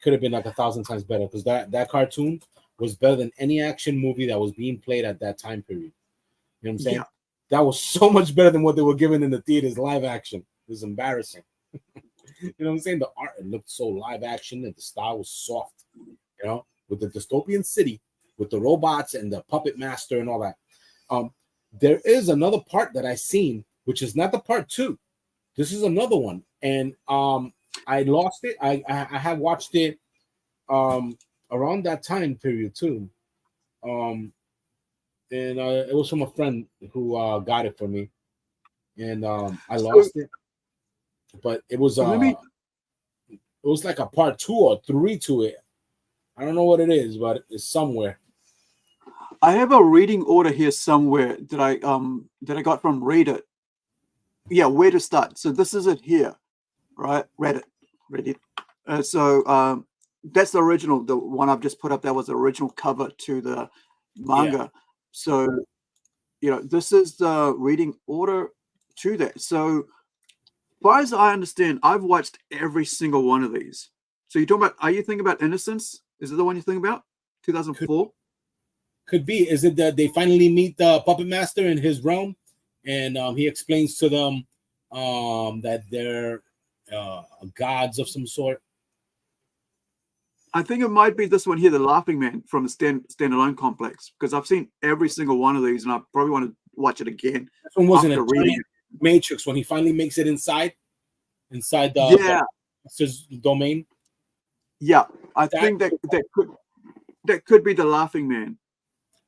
could have been like 1,000 times better because that cartoon was better than any action movie that was being played at that time period. You know what I'm saying? Yeah. That was so much better than what they were given in the theaters live action. It was embarrassing. You know what I'm saying? The art, it looked so live action and the style was soft, you know, with the dystopian city, with the robots and the puppet master and all that. There is another part that I seen, which is not the part 2. This is another one. And I lost it. I had watched it around that time period too. And it was from a friend who got it for me. And I lost it. But it was it was like a part 2 or 3 to it. I don't know what it is, but it's somewhere. I have a reading order here somewhere that I got from Reddit. Yeah, where to start. So this is it here, right? Reddit. So that's the original. The one I've just put up there was the original cover to the manga. Yeah. So you know, this is the reading order to that. So as far as I understand, I've watched every single one of these. So you're talking about, are you thinking about Innocence? Is it the one you're thinking about? 2004? Could be. Is it that they finally meet the puppet master in his realm, and he explains to them that they're gods of some sort? I think it might be this one here, the Laughing Man from the standalone complex, because I've seen every single one of these, and I probably want to watch it again. This one wasn't after a reading giant matrix when he finally makes it inside the master's domain. Yeah, I think that could be the Laughing Man.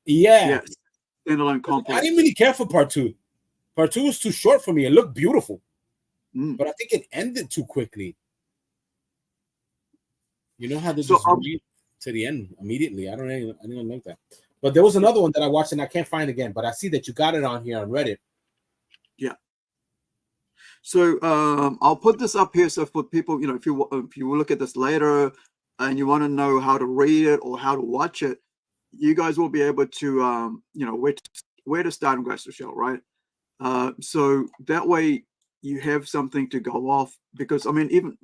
Yeah. Yes. Standalone complex. I didn't really care for part 2. Part 2 was too short for me. It looked beautiful, but I think it ended too quickly. You know how they just read to the end immediately. I didn't like that. But there was another one that I watched and I can't find again. But I see that you got it on here on Reddit. Yeah. So I'll put this up here. So for people, if you look at this later and you want to know how to read it or how to watch it, you guys will be able to where to start in Ghost of the Shell, right? So that way you have something to go off, because even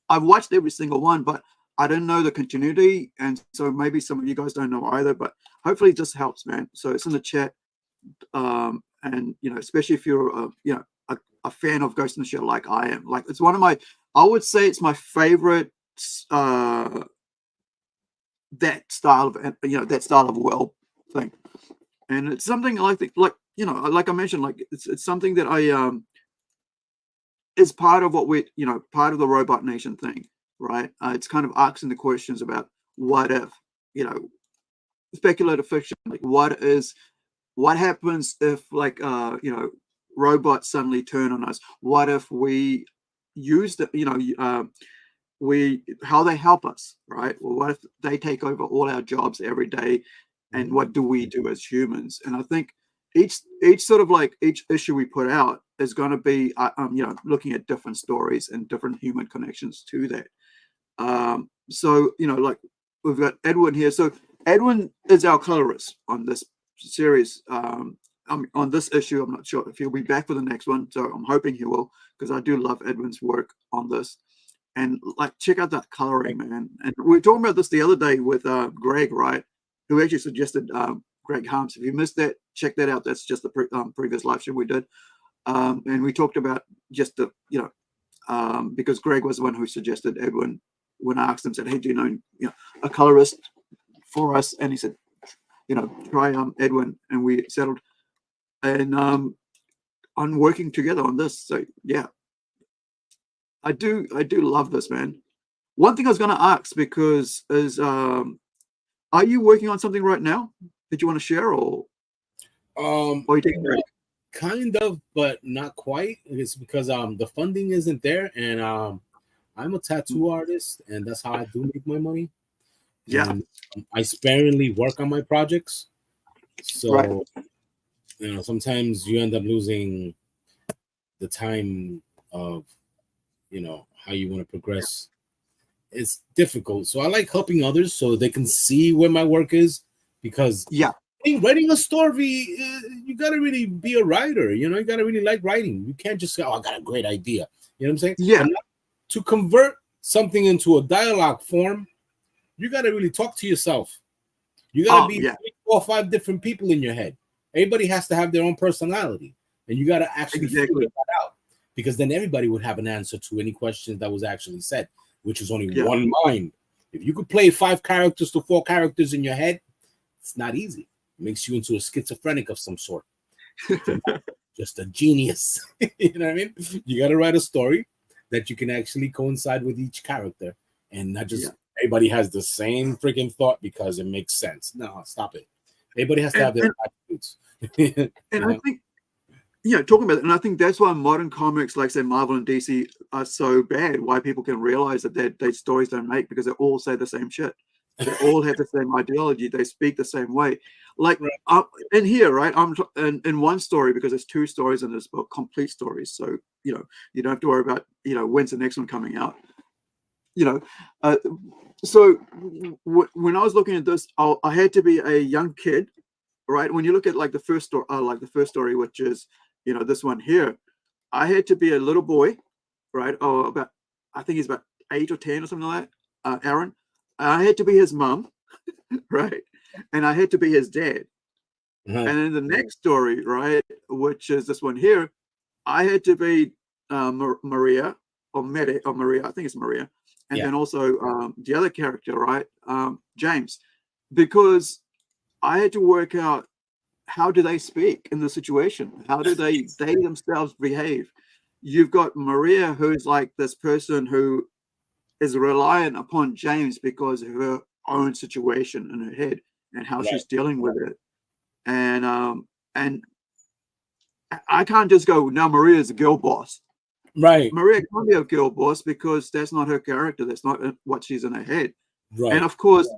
I've watched every single one, but I don't know the continuity, and so maybe some of you guys don't know either, but hopefully it just helps, man. So it's in the chat, and especially if you're a fan of Ghost in the Shell like I am. Like, it's one of my, I would say it's my favorite that style of world thing, and it's something like I mentioned, like it's something that I is part of what we part of the Robot Nation thing. Right, it's kind of asking the questions about what if, speculative fiction, like what happens if robots suddenly turn on us? What if we use how they help us, right? Well, what if they take over all our jobs every day, and what do we do as humans? And I think each issue we put out is going to be looking at different stories and different human connections to that. So like we've got Edwin here. So Edwin is our colorist on this series. On this issue, I'm not sure if he'll be back for the next one, so I'm hoping he will, because I do love Edwin's work on this. And check out that coloring, man. And we were talking about this the other day with Greg, right? Who actually suggested Greg Harms. If you missed that, check that out. That's just the previous live stream we did, and we talked about just the because Greg was the one who suggested Edwin. When I asked him, said, "Hey, do you know a colorist for us?" And he said, try Edwin, and we settled, and on working together on this. So yeah, I do love this, man. One thing I was going to ask, because is are you working on something right now that you want to share, or you taking a break? Kind of, but not quite. It's because the funding isn't there, and I'm a tattoo artist, and that's how I do make my money. Yeah. And I sparingly work on my projects. So, sometimes you end up losing the time of, how you want to progress. It's difficult. So I like helping others so they can see where my work is, because writing a story, you got to really be a writer. You got to really like writing. You can't just say, "Oh, I got a great idea." You know what I'm saying? Yeah. To convert something into a dialogue form, you got to really talk to yourself. You got to be 3, 4, 5 different people in your head. Everybody has to have their own personality, and you got to actually figure that out, because then everybody would have an answer to any questions that was actually said, which is only one mind. If you could play 5 characters to 4 characters in your head, it's not easy. It makes you into a schizophrenic of some sort. Just a genius. You know what I mean? You got to write a story that you can actually coincide with each character, and not just everybody has the same freaking thought because it makes sense. No, stop it. Everybody has to have their attributes. And I think, talking about it, and I think that's why modern comics, like say Marvel and DC, are so bad. Why people can realize that their stories don't make, because they all say the same shit. They all have the same ideology. They speak the same way. Like in here, right? I'm in one story, because there's 2 stories in this book, complete stories. So you don't have to worry about when's the next one coming out. So when I was looking at this, I had to be a young kid, right? When you look at the first story, which is this one here, I had to be a little boy, right? Oh, I think he's about 8 or 10 or something like that. Aaron, I had to be his mom, right? and I had to be his dad. And then the next story, right, which is this one here, I had to be Maria or Maria, I think it's Maria, and then also the other character, right, James, because I had to work out how do they speak in the situation, how do they themselves behave. You've got Maria, who's like this person who is reliant upon James because of her own situation in her head and how she's dealing with it. And I can't just go, now Maria's a girl boss. Right. Maria can't be a girl boss because that's not her character. That's not what she's in her head. Right. And of course,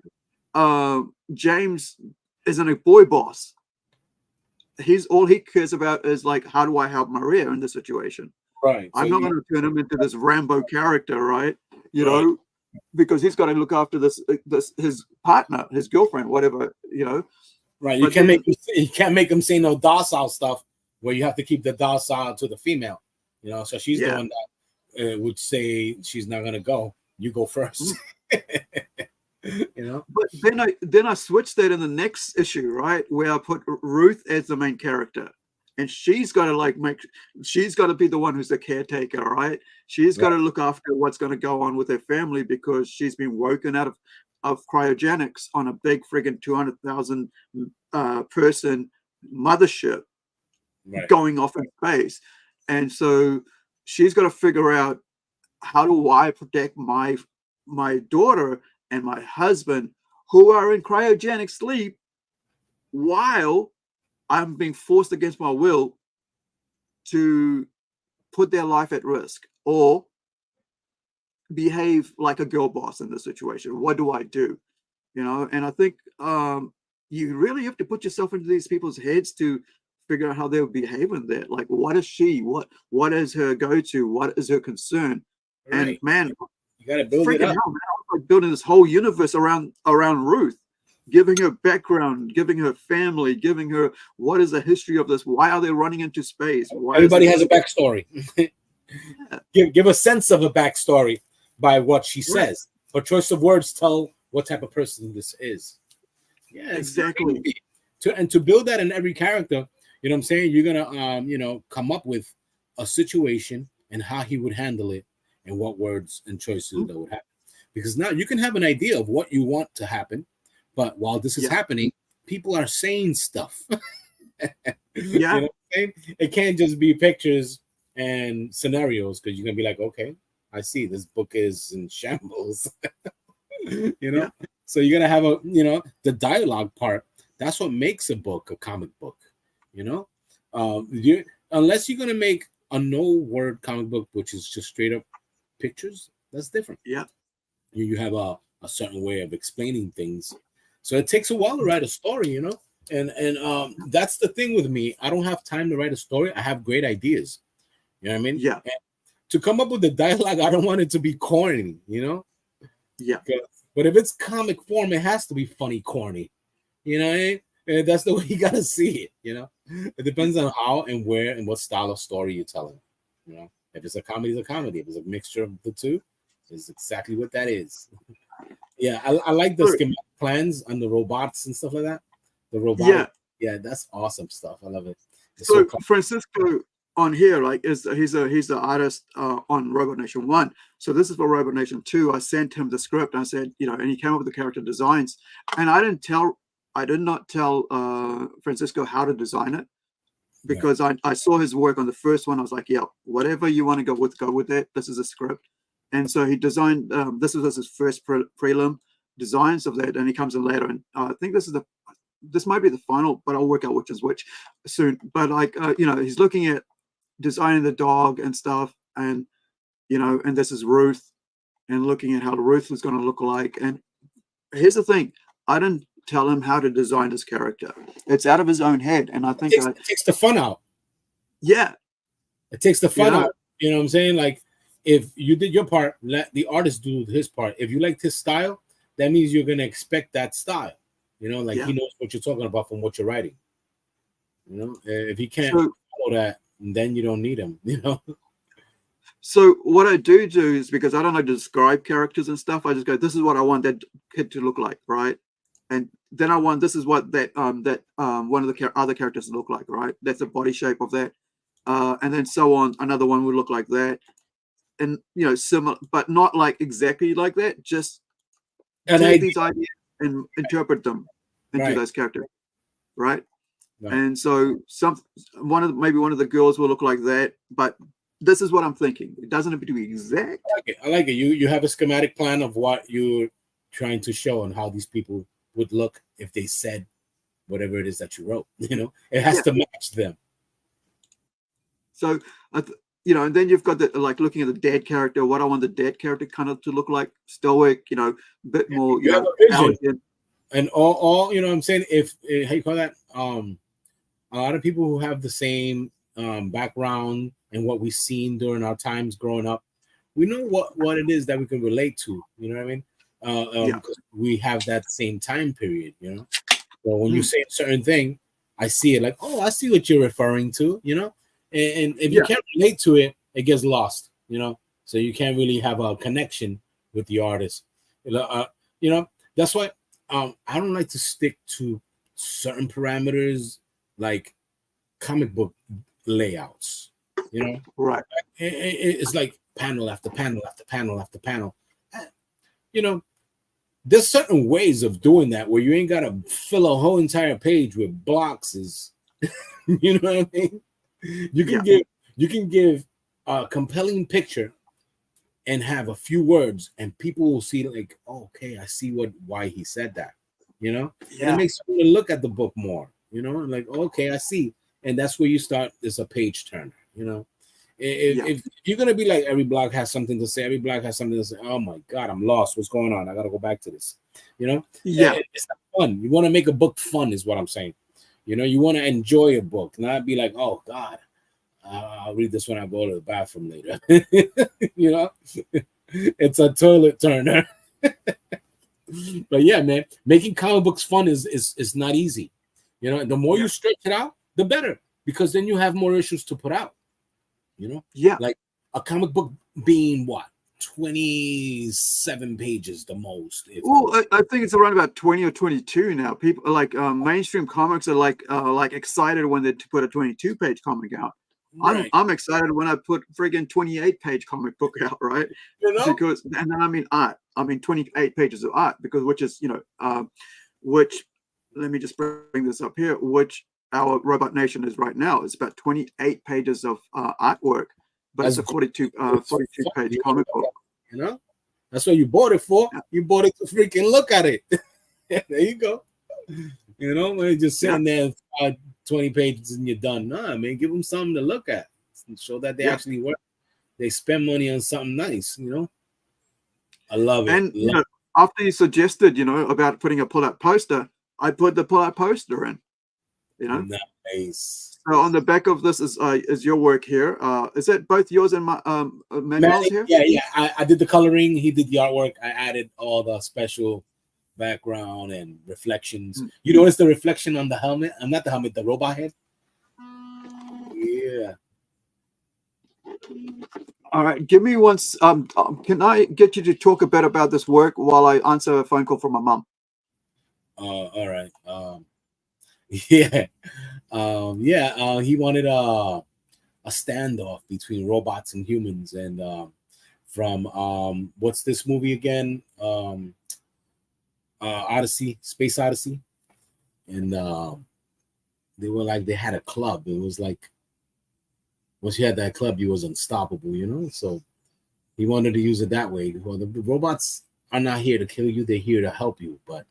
James isn't a boy boss. All he cares about is like, how do I help Maria in this situation? Right. I'm not going to turn him into this Rambo character, right? You know, because he's got to look after this his partner, his girlfriend, whatever, you know. Right. You can't make him say no docile stuff where you have to keep the docile to the female. You know, so she's the one that would say she's not going to go. You go first. You know. But then I switched that in the next issue, right, where I put Ruth as the main character, and she's got to she's got to be the one who's the caretaker, right? She's got to look after what's going to go on with her family because she's been woken out of cryogenics on a big friggin' 200,000 person mothership going off in space, and so she's got to figure out, how do I protect my daughter and my husband who are in cryogenic sleep while I'm being forced against my will to put their life at risk or behave like a girl boss in this situation. What do I do? You know, and I think you really have to put yourself into these people's heads to figure out how they'll behave in there. Like, what is she? What is her go-to? What is her concern? Right. And man, you gotta build it up. Hell, man, I was like building this whole universe around Ruth, giving her background, giving her family, giving her what is the history of this? Why are they running into space? Everybody has a backstory. give a sense of a backstory by what she says. Her choice of words tell what type of person this is. Yeah, exactly. To build that in every character, you know what I'm saying? You're gonna come up with a situation and how he would handle it and what words and choices that would happen. Because now you can have an idea of what you want to happen, but while this is happening, people are saying stuff. You know what I'm saying? It can't just be pictures and scenarios, because you're gonna be like, okay, I see this book is in shambles. You know, so you're gonna have the dialogue part. That's what makes a book a comic book. You know, unless you're gonna make a no-word comic book, which is just straight up pictures, that's different. Yeah, you have a certain way of explaining things, so it takes a while to write a story. You know, and that's the thing with me. I don't have time to write a story. I have great ideas. You know what I mean? Yeah. And to come up with the dialogue, I don't want it to be corny. You know? Yeah. But if it's comic form, it has to be funny, corny. You know what I mean? And that's the way you gotta see it. You know, it depends on how and where and what style of story you're telling. You know, if it's a comedy, it's a comedy. If it's a mixture of the two, it's exactly what that is. Yeah, I like the schematic plans and the robots and stuff like that. The robot, yeah, that's awesome stuff. I love it. It's so Francesco on here, like, he's the artist on Robot Nation 1. So this is for Robot Nation 2. I sent him the script. And I said, and he came up with the character designs, and I did not tell Francesco how to design it, because I saw his work on the first one. I was like, yeah, whatever you want to go with it. This is a script. And so he designed, this was his first prelim designs of that, and he comes in later. And I think this might be the final, but I'll work out which is which soon. But like, he's looking at designing the dog and stuff, and and this is Ruth, and looking at how Ruth was going to look like. And here's the thing, I didn't tell him how to design his character. It's out of his own head, and I think it takes the fun out. Yeah, it takes the fun out. You know what I'm saying? Like, if you did your part, let the artist do his part. If you liked his style, that means you're gonna expect that style. He knows what you're talking about from what you're writing. If he can't follow that, then you don't need him. So what I do is, because I don't know to describe characters and stuff, I just go, this is what I want that kid to look like, right? and then I want this is what that one of the other characters look like, right? That's the body shape of that, and then so on. Another one would look like that, and similar, but not like exactly like that. Just take these ideas and interpret them into those characters, right? And so maybe one of the girls will look like that, but this is what I'm thinking. It doesn't have to be exact. I like it. You have a schematic plan of what you're trying to show and how these people would look if they said whatever it is that you wrote. It has to match them. So and then you've got the like looking at the dead character. What I want the dead character kind of to look like, stoic, a bit more, you have a vision. elegant. And all what I'm saying, if how you call that, a lot of people who have the same background and what we've seen during our times growing up, we know what it is that we can relate to. You know what I mean? We have that same time period. So when you say a certain thing, I see it like, oh, I see what you're referring to. And if you can't relate to it, it gets lost. So you can't really have a connection with the artist. That's why I don't like to stick to certain parameters like comic book layouts. Right? It's like panel after panel after panel after panel. There's certain ways of doing that where you ain't gotta fill a whole entire page with boxes. You know what I mean? You can give a compelling picture and have a few words, and people will see like, oh, okay, I see why he said that. And it makes you look at the book more. Like, okay, I see, and that's where you start. It's a page turner. If you're gonna be like every blog has something to say, every blog has something to say. Oh my God, I'm lost. What's going on? I gotta go back to this. It's not fun. You want to make a book fun, is what I'm saying. You want to enjoy a book, not be like, oh God, I'll read this when I go to the bathroom later. It's a toilet turner. But yeah, man, making comic books fun is not easy. And the more you stretch it out, the better, because then you have more issues to put out. Like a comic book being what, 27 pages the most. Well, I think it's around about 20 or 22 now. People are like mainstream comics are like excited when they put a 22-page comic out. Right. I'm excited when I put friggin' 28-page comic book out, right? Because and then I mean art. I mean 28 pages of art, because which is which, let me just bring this up here, which our Robot Nation is right now. It's about 28 pages of artwork, but it's a 42-page comic book. That's what you bought it for. You bought it to freaking look at it. There you go. When you're just sitting there 20 pages and you're done. Nah, man, give them something to look at and show that they actually work. They spend money on something nice. I love it. And after you suggested, about putting a pull-out poster, I put the pull-out poster in. Nice. So on the back of this is your work here. Is that both yours and my Manuel's here? Yeah. I did the coloring. He did the artwork. I added all the special background and reflections. You notice the reflection on the helmet? Not the helmet, the robot head. Yeah. All right. Give me once. Can I get you to talk a bit about this work while I answer a phone call from my mom? All right. He wanted a standoff between robots and humans, and from what's this movie again? Odyssey, Space Odyssey, and they were like, they had a club. It was like, once you had that club, you was unstoppable, So he wanted to use it that way. Well, the robots are not here to kill you; they're here to help you. But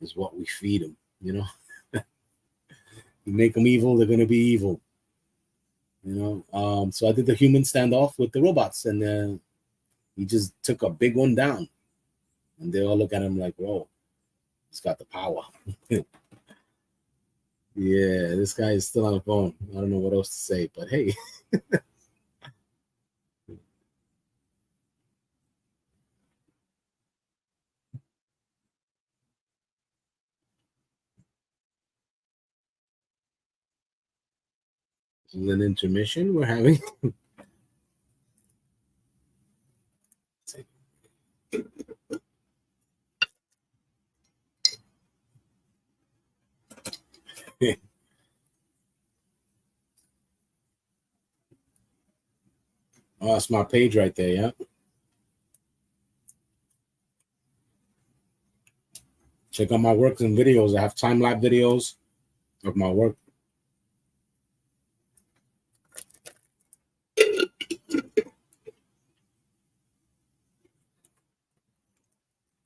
it's what we feed them, You make them evil, they're gonna be evil. So I did the human standoff with the robots, and he just took a big one down. And they all look at him like, whoa, he's got the power. Yeah, this guy is still on the phone. I don't know what else to say, but hey. An intermission we're having. Oh, that's my page right there. Yeah. Check out my works and videos. I have time-lapse videos of my work.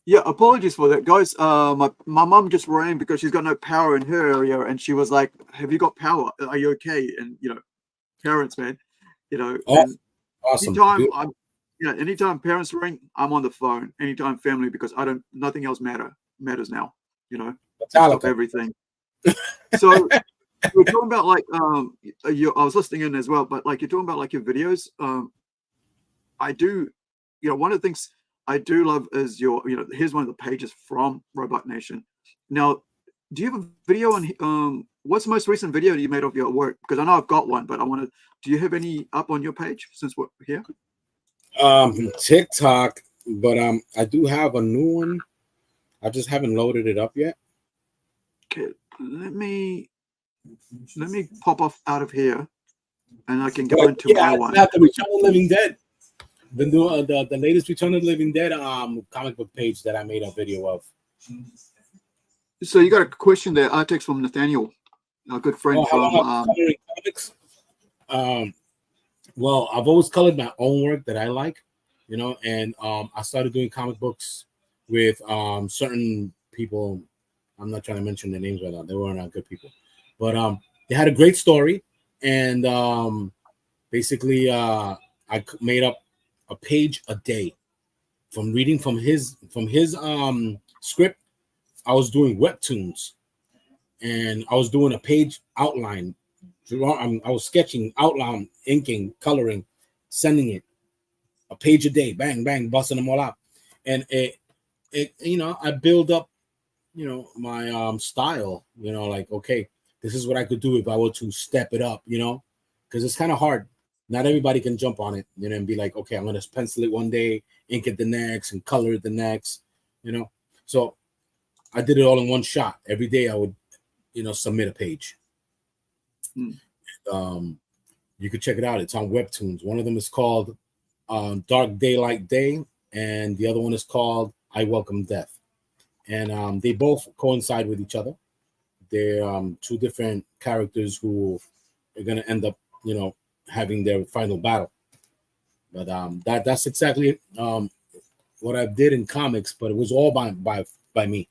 Yeah, apologies for that, guys. My mom just rang because she's got no power in her area, and she was like, "Have you got power? Are you okay?" And parents, man, and Awesome. anytime parents ring, I'm on the phone. Anytime family, because nothing else matters now. Stop everything. So we're talking about like I was listening in as well, but like you're talking about like your videos. I do, one of the things I do love is here's one of the pages from Robot Nation. Now, do you have a video on what's the most recent video you made of your work? Because I know I've got one, but do you have any up on your page since we're here? TikTok, but I do have a new one. I just haven't loaded it up yet. Okay, let me pop off out of here, and I can go into my one. The Return of the Living Dead. Been doing the latest Return of the Living Dead comic book page that I made a video of. So you got a question there, Artex from Nathaniel, a good friend from coloring comics. Well, I've always colored my own work that I like, and I started doing comic books with certain people. I'm not trying to mention their names right now. They were not good people, but they had a great story, and basically I made up a page a day from reading from his script. I was doing webtoons, and I was doing a page outline. I was sketching, outline, inking, coloring, sending it a page a day, bang bang, busting them all out, and it I build up my style, like, okay, this is what I could do if I were to step it up, because it's kind of hard. Not everybody can jump on it, and be like, okay, I'm going to pencil it one day, ink it the next, and color it the next, So I did it all in one shot. Every day I would, submit a page. You could check it out. It's on Webtoons. One of them is called Dark Daylight Day, and the other one is called I Welcome Death. And they both coincide with each other. They're two different characters who are going to end up, having their final battle. But that's exactly what I did in comics, but it was all by me.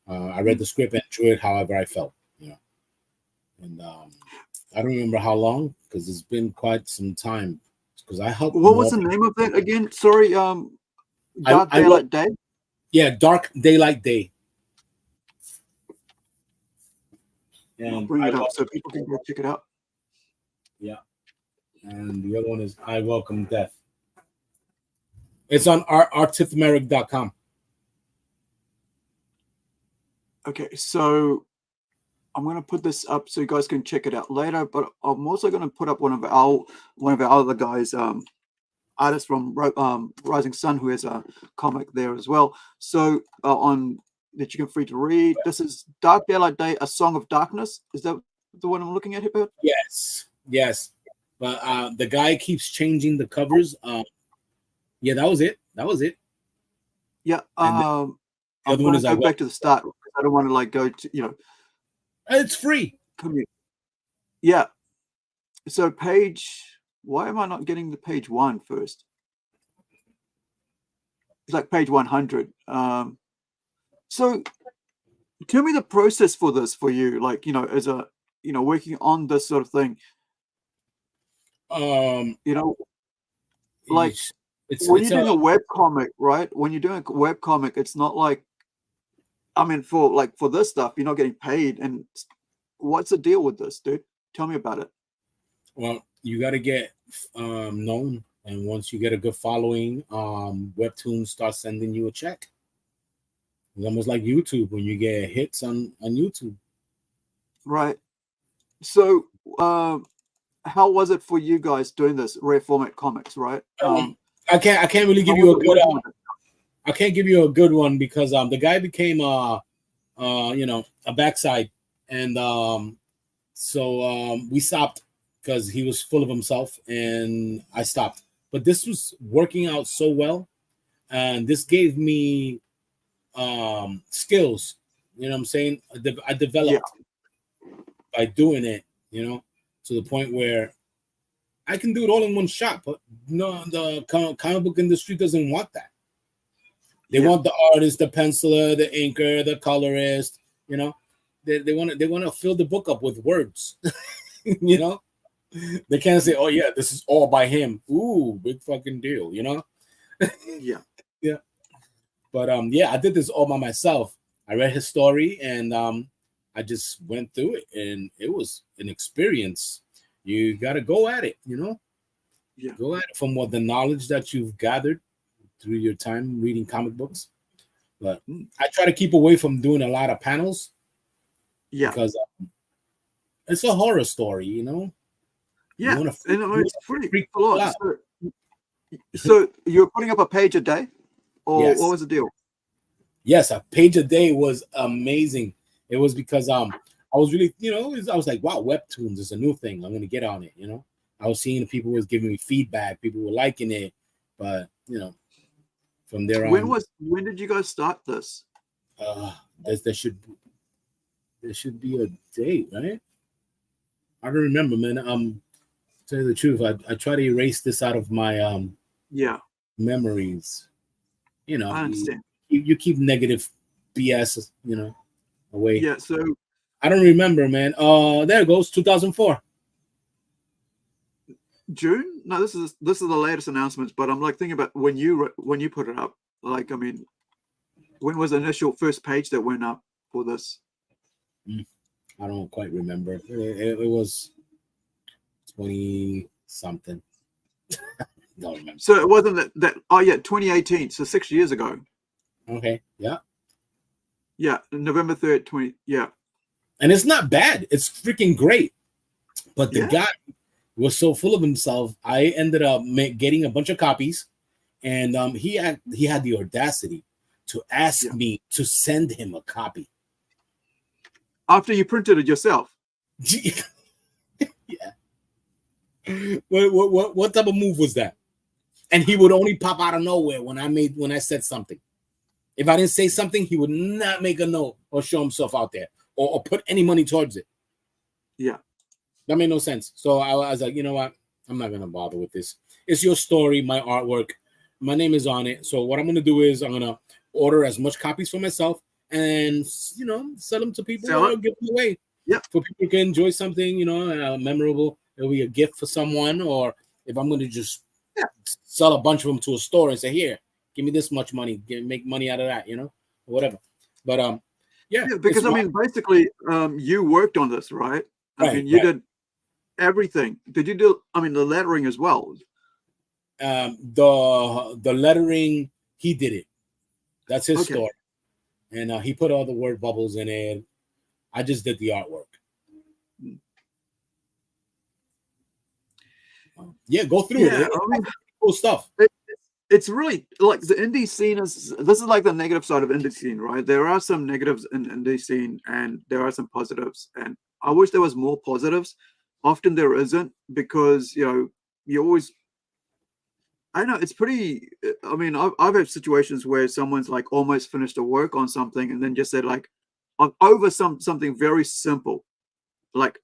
I read the script and drew it however I felt. And I don't remember how long, because it's been quite some time. Because I helped. What was the name of that again? Sorry, Dark Daylight Day. Yeah, Dark Daylight Day. And I'll bring it up so people can go check it out. Yeah, and the other one is I Welcome Death. It's on artithmeric.com. Okay, so I'm going to put this up so you guys can check it out later, but I'm also going to put up one of our other guys, artist from Rising Sun, who has a comic there as well. So on that you can free to read. This is Dark Daylight Day, A Song of Darkness. Is that the one I'm looking at here, Bert? Yes. But the guy keeps changing the covers. Yeah, that was it. Yeah. The I'm other one going is to go back to the start. I don't want to go to, It's free. Come here. Yeah. So why am I not getting the page 1 first? It's like page 100. So tell me the process for this for you, like, as a, working on this sort of thing. Like when you're doing a web comic, right? When you're doing a web comic, it's not like, for this stuff, you're not getting paid. And what's the deal with this, dude? Tell me about it. Well, you got to get known, and once you get a good following, Webtoons starts sending you a check. It's almost like YouTube when you get hits on YouTube. Right. So, how was it for you guys doing this rare format comics? Right. I can't really give you a good. I can't give you a good one because the guy became a backside, And so we stopped because he was full of himself, and I stopped. But this was working out so well, and this gave me skills. You know what I'm saying? I developed by doing it. You know, to the point where I can do it all in one shot. But no, the comic book industry doesn't want that. They want the artist, the penciler, the inker, the colorist. You know, they want to fill the book up with words. You know, they can't say, "Oh yeah, this is all by him." Ooh, big fucking deal. You know. Yeah. Yeah. But yeah, I did this all by myself. I read his story, and I just went through it, and it was an experience. You got to go at it, you know. Yeah. Go at it from what the knowledge that you've gathered through your time reading comic books. But I try to keep away from doing a lot of panels. Yeah. Because it's a horror story, you know. Yeah, and it's pretty a lot. So you're putting up a page a day, or Yes. what was the deal? Yes, a page a day was amazing. It was because I was really, you know, I was like, wow, webtoons is a new thing. I'm gonna get on it, you know. I was seeing people was giving me feedback, people were liking it, but you know, from there on. When did you guys start this? There should be a date, right? I don't remember, man. To tell you the truth, I try to erase this out of my memories. You know, I understand. You keep negative BS, you know, away. Yeah, so I don't remember, man. There it goes, 2004. June? No, this is the latest announcements, but I'm like thinking about when you put it up. Like, I mean, when was the initial first page that went up for this? I don't quite remember. It was 20 something. Don't remember. So it wasn't that 2018, so 6 years ago. Okay, yeah. Yeah, November 3rd, 20, yeah. And it's not bad. It's freaking great. But the guy was so full of himself, I ended up getting a bunch of copies, and he had the audacity to ask me to send him a copy. After you printed it yourself? Yeah. What type of move was that? And he would only pop out of nowhere when I said something. If I didn't say something, he would not make a note or show himself out there or put any money towards it. Yeah. That made no sense. So I was like, you know what? I'm not going to bother with this. It's your story, my artwork. My name is on it. So what I'm going to do is I'm going to order as much copies for myself and, you know, sell them to people or give them away. Yeah. For people who can enjoy something, you know, memorable. It'll be a gift for someone. Or if I'm going to just sell a bunch of them to a store and say, here, give me this much money, make money out of that, you know, or whatever. But yeah, because I mean, basically, you worked on this, right? I mean, you did everything. Did you do? I mean, the lettering as well. The lettering, he did it. That's his story, and he put all the word bubbles in it. I just did the artwork. Yeah, go through it. I mean, cool stuff. It's really like the indie scene this is like the negative side of indie scene, right? There are some negatives in indie scene and there are some positives. And I wish there was more positives. Often there isn't because, you know, you always, I know it's pretty, I mean, I've had situations where someone's like almost finished a work on something and then just said like, over something very simple, like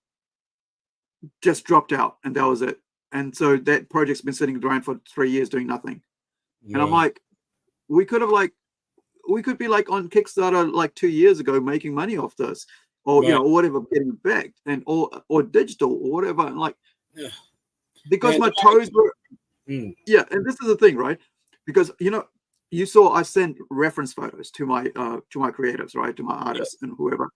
just dropped out and that was it. And so that project's been sitting around for 3 years doing nothing. And I'm like, we could be like on Kickstarter like 2 years ago making money off this, or you know, or whatever, getting backed, and or digital or whatever. And like, because my toes were, and this is the thing, right? Because you know, you saw I sent reference photos to my creatives, right, to my artists and whoever.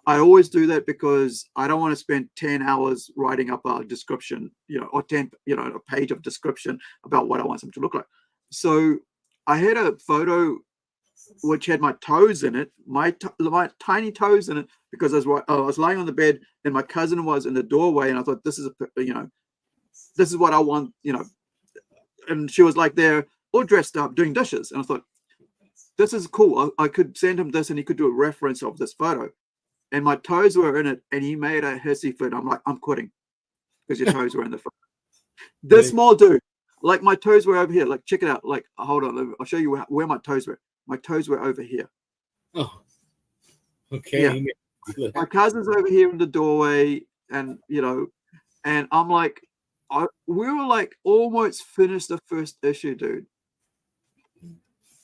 I always do that because I don't want to spend 10 hours writing up a description, you know, or 10, you know, a page of description about what I want them to look like. So I had a photo which had my toes in it, my tiny toes in it, because I was lying on the bed and my cousin was in the doorway, and I thought, this is this is what I want, you know. And she was like there, all dressed up, doing dishes, and I thought, this is cool. I could send him this, and he could do a reference of this photo. and my toes were in it, and he made a hissy fit. I'm like, I'm quitting because your toes were in the front. This small dude, like my toes were over here. Like, check it out. Like, hold on, I'll show you where my toes were. My toes were over here. Oh, okay. Yeah. My cousin's over here in the doorway, and and I'm like, we were like almost finished the first issue, dude.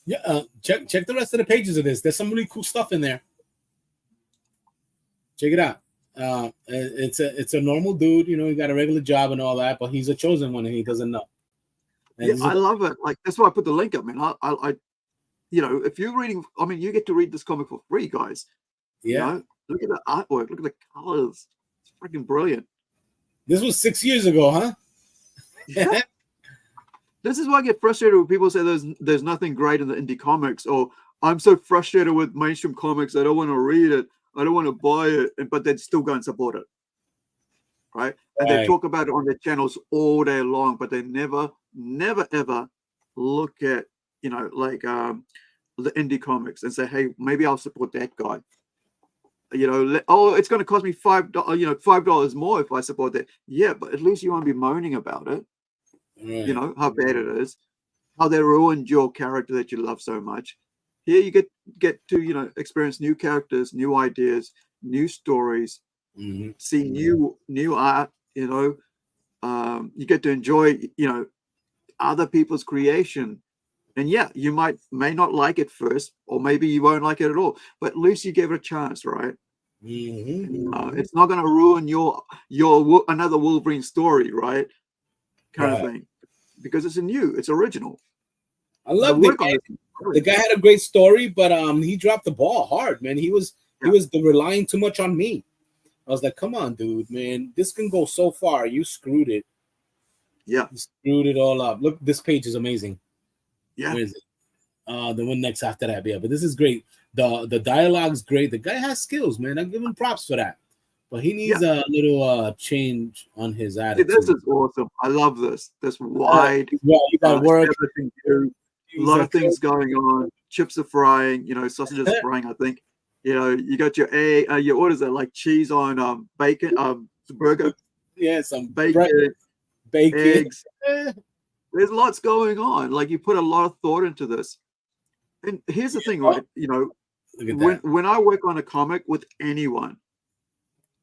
Yeah, check the rest of the pages of this. There's some really cool stuff in there. Check it out. It's a normal dude, he got a regular job and all that, but he's a chosen one and he doesn't know. And I love it. Like, that's why I put the link up, man. I if you're reading, I mean, you get to read this comic for free, guys. Yeah. Look at the artwork. Look at the colors. It's freaking brilliant. This was 6 years ago, huh? Yeah. This is why I get frustrated when people say there's nothing great in the indie comics, or I'm so frustrated with mainstream comics, I don't want to read it, I don't want to buy it, but they'd still go and support it. Right? And they talk about it on their channels all day long, but they never, ever look at, the indie comics and say, hey, maybe I'll support that guy. It's going to cost me $5 more if I support that. Yeah, but at least you won't be moaning about it. Right. How bad it is, how they ruined your character that you love so much. Here you get to experience new characters, new ideas, new stories, see new art. You get to enjoy other people's creation. And yeah, you may not like it first, or maybe you won't like it at all, but at least you gave it a chance, right? It's not going to ruin your another Wolverine story, right? Kind of thing, because it's original. I love the guy had a great story, but he dropped the ball hard, man. He was relying too much on me. I was like, come on, dude, man, this can go so far. You screwed it. Yeah, you screwed it all up. Look, this page is amazing. Yeah. Where is it? The one next after that, yeah. But this is great. The dialogue's great. The guy has skills, man. I give him props for that. But he needs a little change on his attitude. This is awesome. I love this. This wide. You got work. A lot of things going on. Chips are frying. Sausages are frying. I think. You got your egg. What is it, like cheese on bacon? Burger. Yeah, some bacon, eggs. Yeah. There's lots going on. Like, you put a lot of thought into this. And here's the thing, right? When I work on a comic with anyone,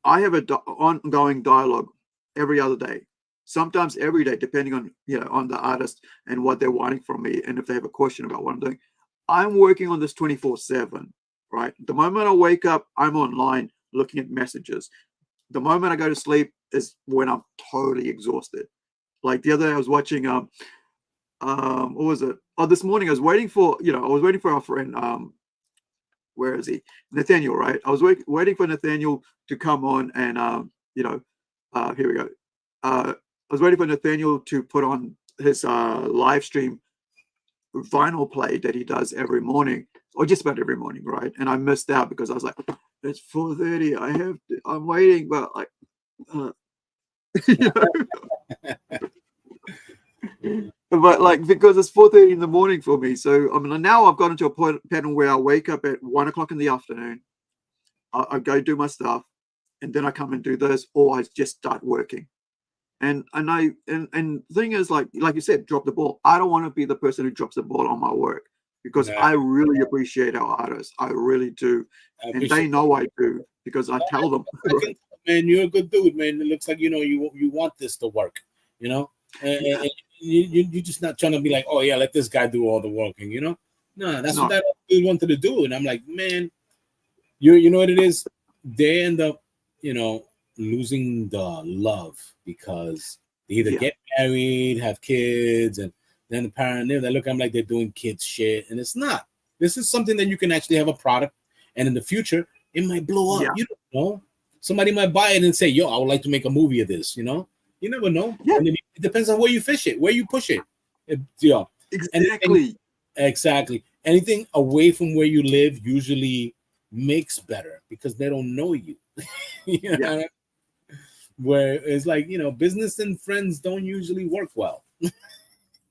I have an ongoing dialogue every other day, sometimes every day, depending on on the artist and what they're wanting from me, and if they have a question about what I'm doing. I'm working on this 24/7, right? The moment I wake up, I'm online looking at messages. The moment I go to sleep is when I'm totally exhausted. Like the other day, I was watching what was it? Oh, this morning I was waiting for our friend where is he? Nathaniel, right? I was waiting for Nathaniel to come on, and here we go. I was waiting for Nathaniel to put on his live stream vinyl play that he does every morning, or just about every morning, right? And I missed out because I was like, it's 4:30. I'm waiting, but like, but like, because it's 4:30 in the morning for me. So I mean, now I've got into a pattern where I wake up at 1 o'clock in the afternoon. I go do my stuff, and then I come and do this, or I just start working. And the thing is, like you said, drop the ball. I don't want to be the person who drops the ball on my work, because I really appreciate our artists. I really do, and they know I do, because I tell them. Man, you're a good dude, man. It looks like you want this to work, and you're just not trying to be like, oh yeah, let this guy do all the working, No, that's what that dude wanted to do, and I'm like, man, you know what it is? They end up, losing the love, because they either get married, have kids, and then the parent, they look at them like they're doing kids shit, and it's not. This is something that you can actually have a product, and in the future it might blow up. You don't know. Somebody might buy it and say, yo, I would like to make a movie of this. You never know. And it depends on where you fish it, where you push it. Exactly. Anything away from where you live usually makes better, because they don't know you. Where it's like, business and friends don't usually work well.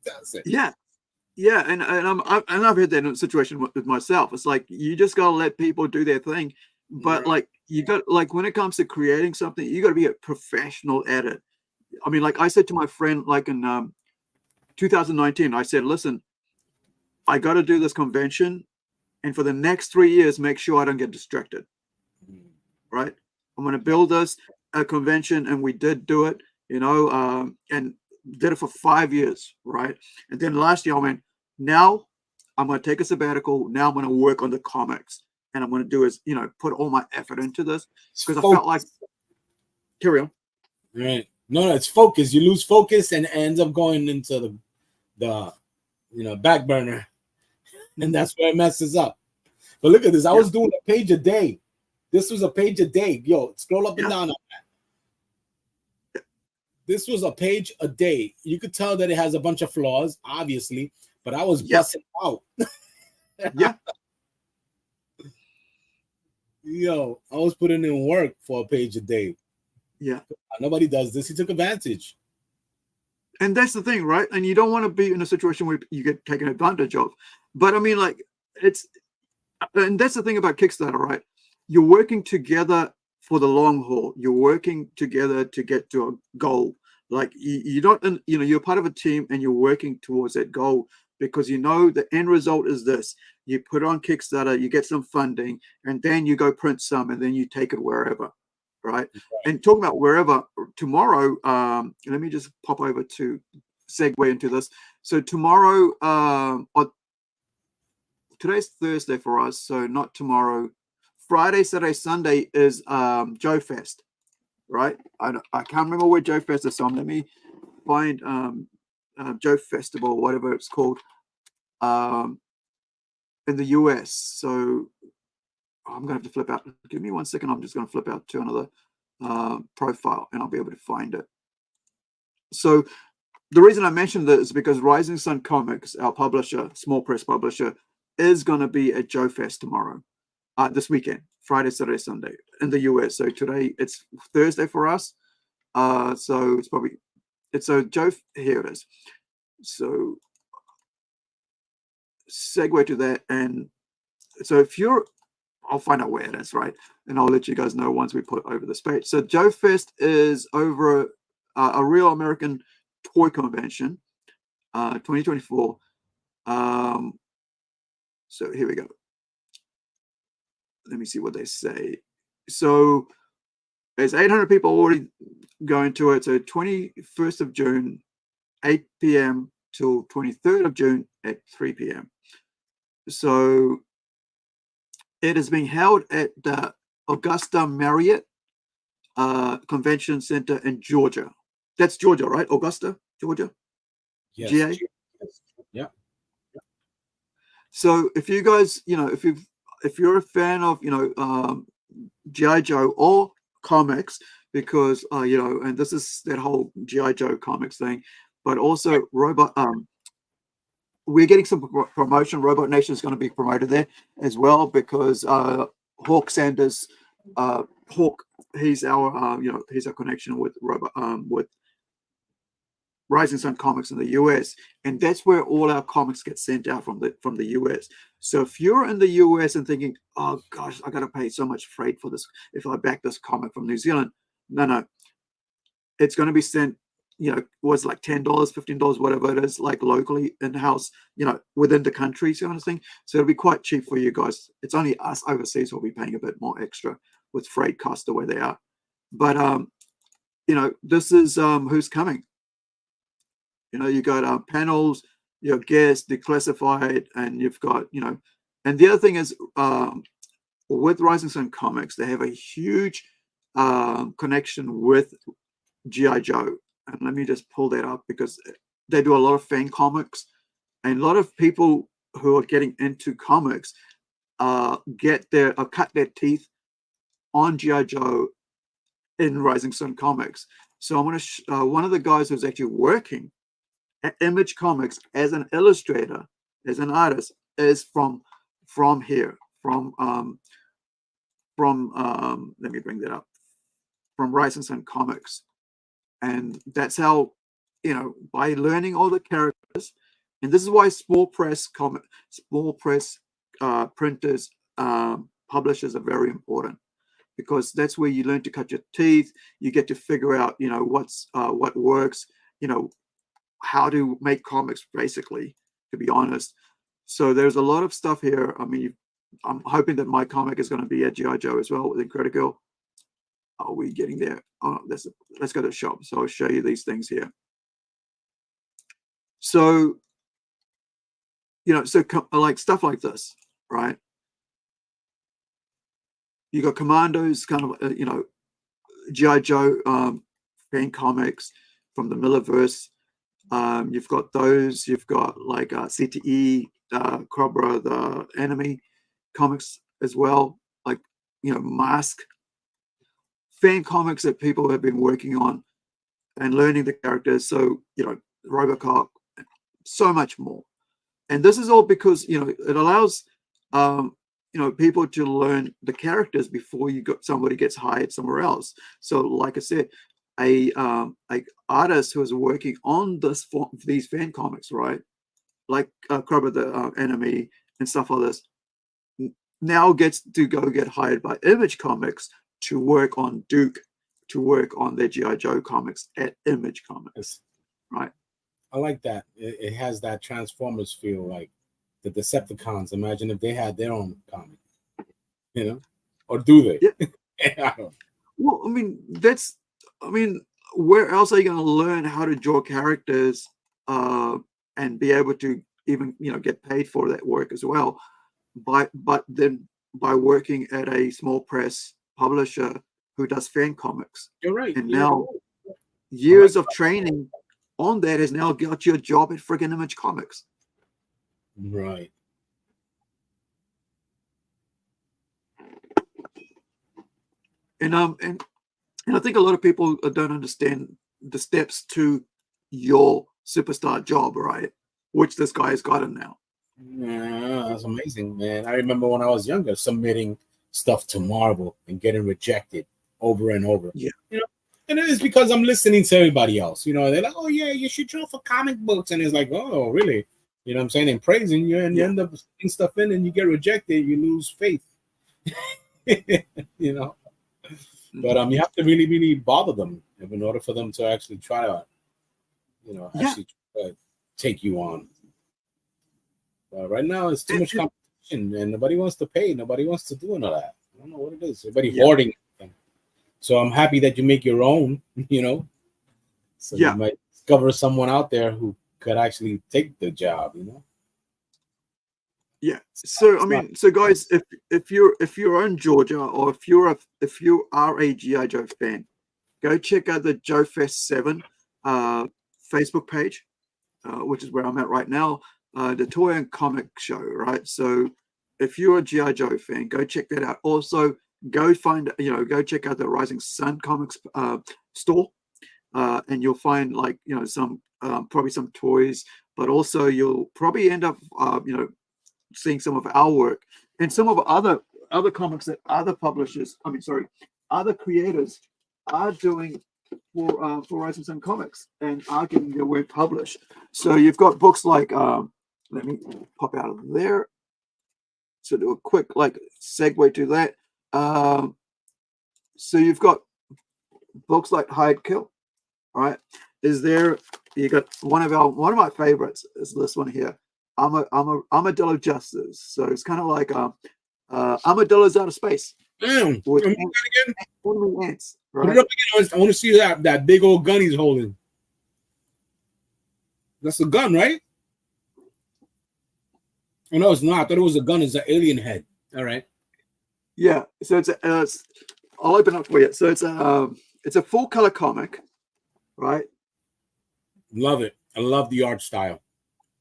That's it. Yeah, and I've had that situation with myself. It's like, you just gotta let people do their thing, but like, you got like when it comes to creating something, you got to be a professional at it. I mean, like I said to my friend, like in 2019, I said, listen, I got to do this convention, and for the next 3 years, make sure I don't get distracted. Right? I'm going to build us a convention, and we did do it, and did it for 5 years, right? And then last year I went, now I'm going to take a sabbatical. Now I'm going to work on the comics, and I'm going to do is, put all my effort into this because I felt like, carry on. Right. No, it's focus. You lose focus and it ends up going into the back burner, and that's where it messes up. But look at this. I was doing a page a day. This was a page a day. Yo, scroll up and down on that. This was a page a day. You could tell that it has a bunch of flaws, obviously, but I was busting out. Yeah. Yo, I was putting in work for a page a day. Yeah. Nobody does this. He took advantage. And that's the thing, right? And you don't want to be in a situation where you get taken advantage of. But I mean, like, and that's the thing about Kickstarter, right? You're working together for the long haul. You're working together to get to a goal. Like you're not, you're part of a team and you're working towards that goal because the end result is this. You put it on Kickstarter, you get some funding, and then you go print some, and then you take it wherever. Right. And talking about wherever, tomorrow, let me just pop over to segue into this. So tomorrow, today's Thursday for us, so not tomorrow. Friday, Saturday, Sunday is Joe Fest, right? I can't remember where Joe Fest is, so let me find Joe Festival, whatever it's called, in the US. So I'm going to have to flip out. Give me 1 second. I'm just going to flip out to another profile and I'll be able to find it. So the reason I mentioned this is because Rising Sun Comics, our publisher, small press publisher, is going to be at Joe Fest tomorrow, this weekend, Friday, Saturday, Sunday in the US. So today it's Thursday for us. So Joe, here it is. So segue to that. And so I'll find out where it is, right? And I'll let you guys know once we put over this page. So Joe Fest is over a real American toy convention, 2024. So here we go. Let me see what they say. So there's 800 people already going to it. So 21st of June, 8 p.m. till 23rd of June at 3 p.m. So it is being held at the Augusta Marriott Convention Center in Georgia. That's Georgia, right? Augusta, Georgia? Yes. GA? Yeah. So if you guys, if you're a fan of, G.I. Joe or comics, because, and this is that whole G.I. Joe comics thing, but also we're getting some promotion. Robot Nation is going to be promoted there as well because Hawk Sanders, Hawk, he's our he's our connection with with Rising Sun Comics in the US, and that's where all our comics get sent out from the US. So if you're in the US and thinking, oh gosh, I got to pay so much freight for this if I back this comic from New Zealand, no, it's going to be sent. Was like $10, $15, whatever it is, like locally in-house, within the country kind of thing. So it'll be quite cheap for you guys. It's only us overseas who'll be paying a bit more extra with freight costs the way they are. But this is who's coming. You got panels, you have guests, declassified, and you've got, and the other thing is with Rising Sun Comics, they have a huge connection with G.I. Joe. And let me just pull that up because they do a lot of fan comics, and a lot of people who are getting into comics cut their teeth on G.I. Joe in Rising Sun Comics. So I'm going to one of the guys who's actually working at Image Comics as an illustrator, as an artist, is from here, from let me bring that up, from Rising Sun Comics. And that's how, by learning all the characters, and this is why small press printers, publishers are very important, because that's where you learn to cut your teeth. You get to figure out, you know, what works, you know, how to make comics, basically, to be honest. So there's a lot of stuff here. I mean, I'm hoping that my comic is going to be at G.I. Joe as well with Incredico. Are we getting there? Oh, let's go to the shop. So I'll show you these things here. So, you know, so like stuff like this, right? You got Commandos, kind of, you know, G.I. Joe fan comics from the Millerverse. You've got those. You've got like CTE, Cobra, the anime comics as well. Like, you know, Mask. Fan comics that people have been working on and learning the characters. So, you know, Robocop, so much more. And this is all because, you know, it allows, you know, people to learn the characters before somebody gets hired somewhere else. So, like I said, a artist who is working on these fan comics, right? Like Cobra, the enemy and stuff like this, now gets to go get hired by Image Comics to work on Duke, to work on their G.I. Joe comics at Image Comics, right? I like that. It has that Transformers feel, like the Decepticons. Imagine if they had their own comic, you know, or do they? Yeah. Well, I mean, where else are you going to learn how to draw characters and be able to even, you know, get paid for that work as well? But then by working at a small press publisher who does fan comics. You're right. And now years of training on that has now got you a job at friggin' Image Comics. Right. And I think a lot of people don't understand the steps to your superstar job, right? Which this guy has gotten now. Yeah, that's amazing, man. I remember when I was younger submitting stuff to Marvel and getting rejected over and over. Yeah. You know, and it is because I'm listening to everybody else. You know, they're like, oh yeah, you should draw for comic books. And it's like, oh, really? You know what I'm saying? And praising you, and you end up putting stuff in and you get rejected, you lose faith. You know. But you have to really, really bother them in order for them to actually try to, you know, actually take you on. But right now, it's too much competition, and nobody wants to pay. Nobody wants to do none of that. I don't know what it is. Everybody hoarding everything. So I'm happy that you make your own, you know. So you might discover someone out there who could actually take the job, you know. Yeah. So I mean, so guys, if you're in Georgia, or if you are a G.I. Joe fan, go check out the Joe Fest 7 Facebook page, which is where I'm at right now. The toy and comic show, right? So if you're a G.I. Joe fan, go check that out. Also, go check out the Rising Sun Comics store, and you'll find, like, you know, some probably some toys, but also you'll probably end up you know, seeing some of our work and some of other comics that other creators are doing for Rising Sun Comics and are getting their work published. So you've got books like let me pop out of there. So do a quick like segue to that. So you've got books like Hide Kill, right? You got one of my favorites is this one here. Armadillo Justice. So it's kind of like Armadillo's out of space. With ants, right? Put it up again. I want to see that big old gun he's holding. That's a gun, right? Oh no, it's not. I thought it was a gun. It's an alien head. All right. Yeah. So I'll open up for you. So it's a full color comic, right? Love it. I love the art style.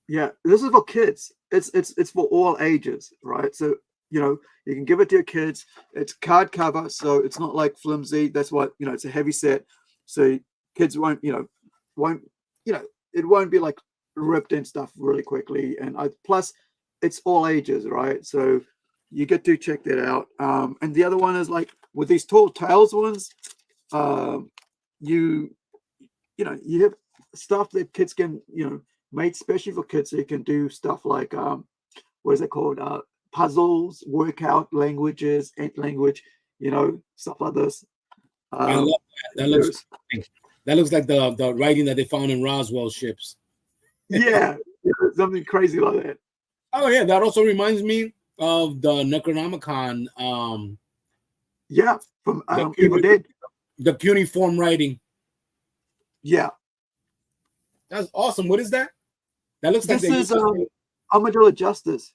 Yeah, this is for kids. It's for all ages, right? So, you know, you can give it to your kids. It's card cover, so it's not like flimsy. That's what, you know, it's a heavy set, so kids won't it won't be like ripped and stuff really quickly. And plus, it's all ages, right? So you get to check that out. And the other one is like with these Tall Tales ones, you have stuff that kids can, you know, made specially for kids, so you can do stuff like what is it called? Puzzles, workout languages, ant language. stuff like this. I love that. That looks like the writing that they found in Roswell ships. Yeah, something crazy like that. Oh yeah, that also reminds me of the Necronomicon. From Evil Dead. The cuneiform writing. Yeah, that's awesome. What is that? That looks like this is Armadillo Justice.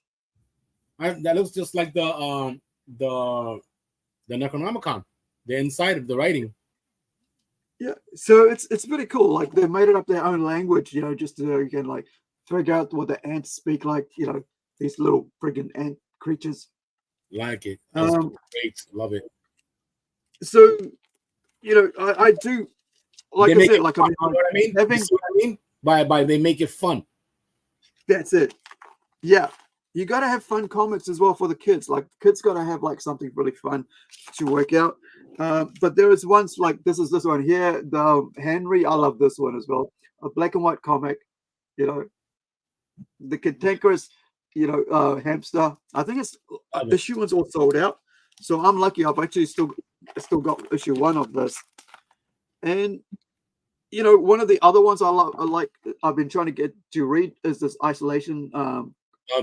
That looks just like the Necronomicon. The inside of the writing. Yeah, so it's pretty cool. Like they made it up their own language, just so you can like figure out what the ants speak like. These little friggin' ant creatures. Like it. That's great. Love it. So, I do. Like I said, like you know what I mean? You see what I mean? By they make it fun. That's it. Yeah, you got to have fun comics as well for the kids. Like kids got to have like something really fun to work out. But there is ones like this one here. The Henry, I love this one as well. A black and white comic. The cantankerous, hamster. I think it's issue one's all sold out. So I'm lucky. I've actually still got issue 1 of this. And one of the other ones I've been trying to get to read is this Isolation Love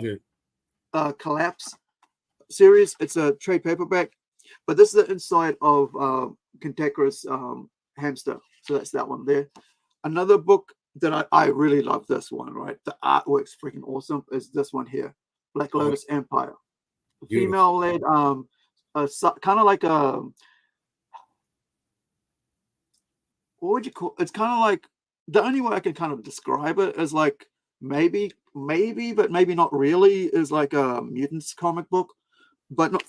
it. Collapse series. It's a trade paperback, but this is the inside of Cantankerous Hamster. So that's that one there. Another book that I really love, this one, right? The artwork's freaking awesome, is this one here, Black Lotus Empire. Female-led, kind of like a, what would you call, it's kind of like, the only way I can kind of describe it is like maybe, but maybe not really, is like a mutants comic book, but not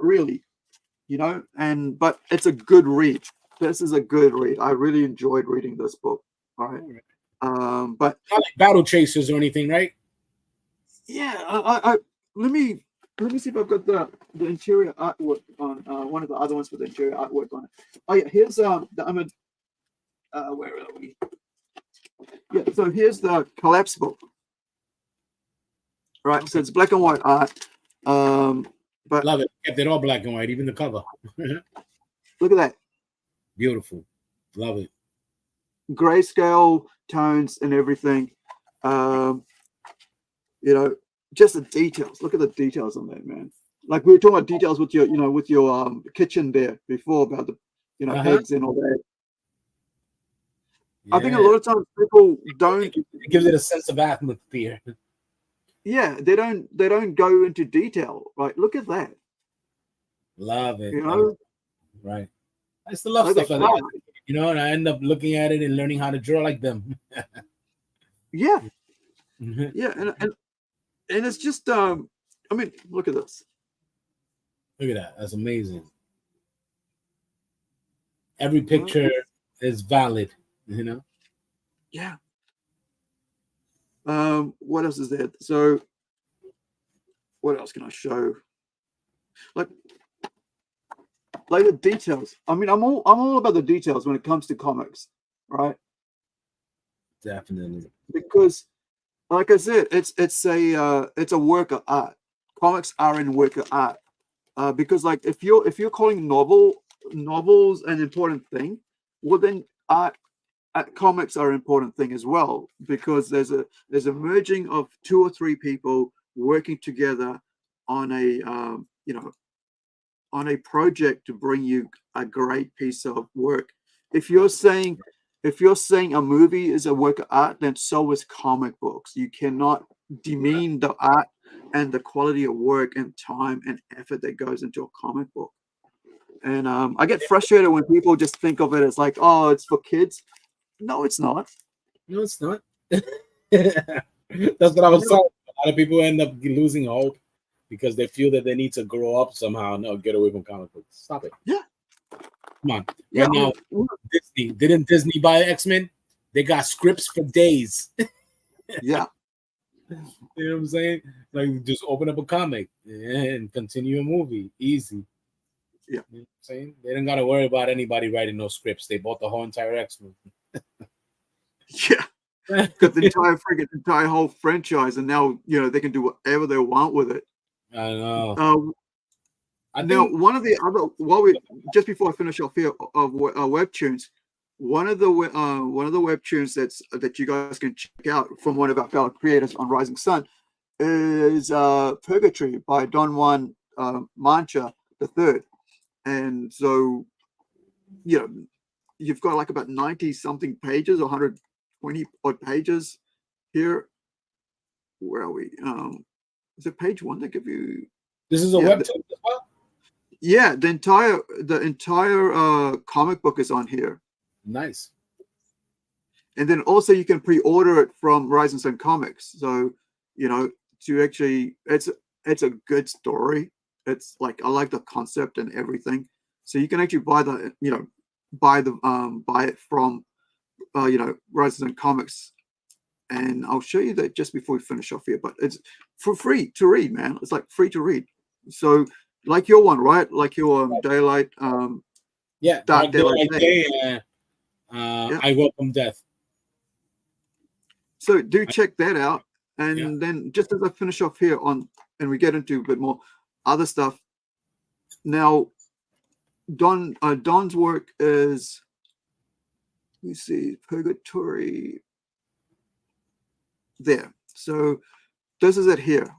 really, but it's a good read. This is a good read. I really enjoyed reading this book. All right. But not like Battle Chasers or anything, right? Yeah, I let me see if I've got the interior artwork on one of the other ones with the interior artwork on it. Oh yeah, here's where are we? Yeah, so here's the Collapse book. Right, so it's black and white art. But love it. Kept it all black and white, even the cover. Look at that. Beautiful. Love it. Grayscale tones and everything. Just the details. Look at the details on that, man. Like we were talking about details with your, with your kitchen there before about the, eggs and all that. Yeah. I think a lot of times people don't. It gives it a sense of atmosphere. Yeah, they don't go into detail. Right? Look at that. Love it. Right. I still love stuff like that. And I end up looking at it and learning how to draw like them. Yeah. Yeah, and it's just look at this. Look at that. That's amazing. Every picture is valid, Yeah. What else is there? So what else can I show? Like the details. I'm all about the details when it comes to comics, right? Definitely. Because like I said, it's a work of art. Comics are in work of art. Because like if you're calling novels an important thing, well then comics are an important thing as well, because there's a merging of 2 or 3 people working together on a project to bring you a great piece of work. If you're saying a movie is a work of art, then so is comic books. You cannot demean the art and the quality of work and time and effort that goes into a comic book. And I get frustrated when people just think of it as like, oh, it's for kids. No, it's not. No, it's not. That's what I was saying. A lot of people end up losing hope because they feel that they need to grow up somehow. No, get away from comic books. Stop it. Yeah. Come on. Yeah, right now, Disney. Didn't Disney buy X-Men? They got scripts for days. Yeah. You know what I'm saying? Like, just open up a comic and continue a movie. Easy. Yeah. You know what I'm saying? They didn't got to worry about anybody writing no scripts. They bought the whole entire X-Men. Yeah. Got the entire whole franchise, and now they can do whatever they want with it. I know. Now, one of the other just before I finish off here of webtoons, one of the webtoons that you guys can check out from one of our fellow creators on Rising Sun is Purgatory by Don Juan Mancha III. And so, you've got like about 90 something pages, 120 odd pages here. Where are we? Is it page 1 that give you? This is a webtoon as well? Yeah, the entire comic book is on here. Nice. And then also you can pre-order it from Rising Sun Comics. So, to actually, it's a good story. It's like, I like the concept and everything. So you can actually buy it from, Rising Sun Comics. And I'll show you that just before we finish off here. But it's for free to read, man. It's like free to read. So, like your one, right? Like your Daylight. Dark Daylight Day. I Welcome Death. So do check that out. And then just as I finish off here and we get into a bit more other stuff. Now, Don's work is, let me see, Purgatory. There. So this is it here.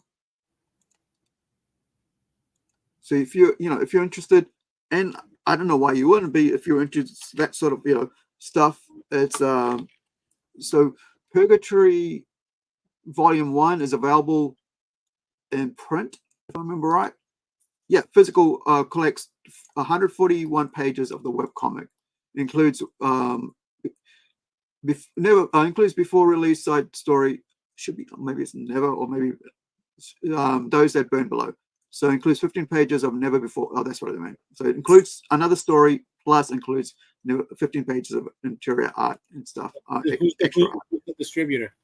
So if you're interested, and I don't know why you wouldn't be if you're interested in that sort of stuff. It's so Purgatory Volume 1 is available in print, if I remember right. Yeah, physical collects 141 pages of the webcomic. Includes includes before release side story. Should be, maybe it's never, or maybe those that burn below. So it includes 15 pages of never before. Oh, that's what I meant. So it includes another story, plus includes 15 pages of interior art and stuff. Who's the distributor?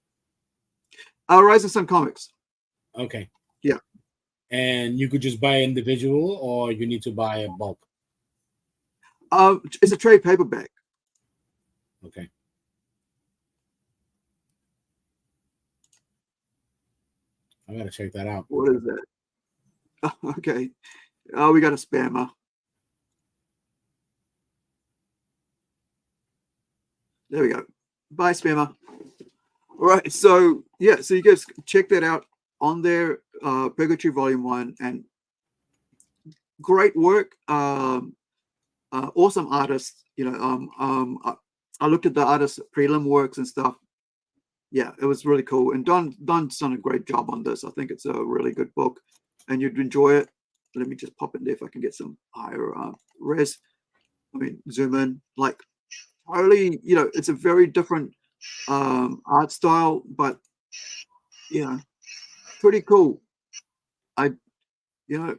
Rising Sun Comics. Okay. Yeah. And you could just buy individual, or you need to buy a bulk? It's a trade paperback. Okay. I gotta check that out. What is that? Okay. Oh, we got a spammer. There we go. Bye, spammer. All right. So yeah. So you guys check that out on their Purgatory Volume 1, and great work. Awesome artists. I looked at the artist prelim works and stuff. Yeah, it was really cool. And Don's done a great job on this. I think it's a really good book, and you'd enjoy it. Let me just pop in there if I can get some higher res. I mean, zoom in. Like, totally, it's a very different art style, but pretty cool. What do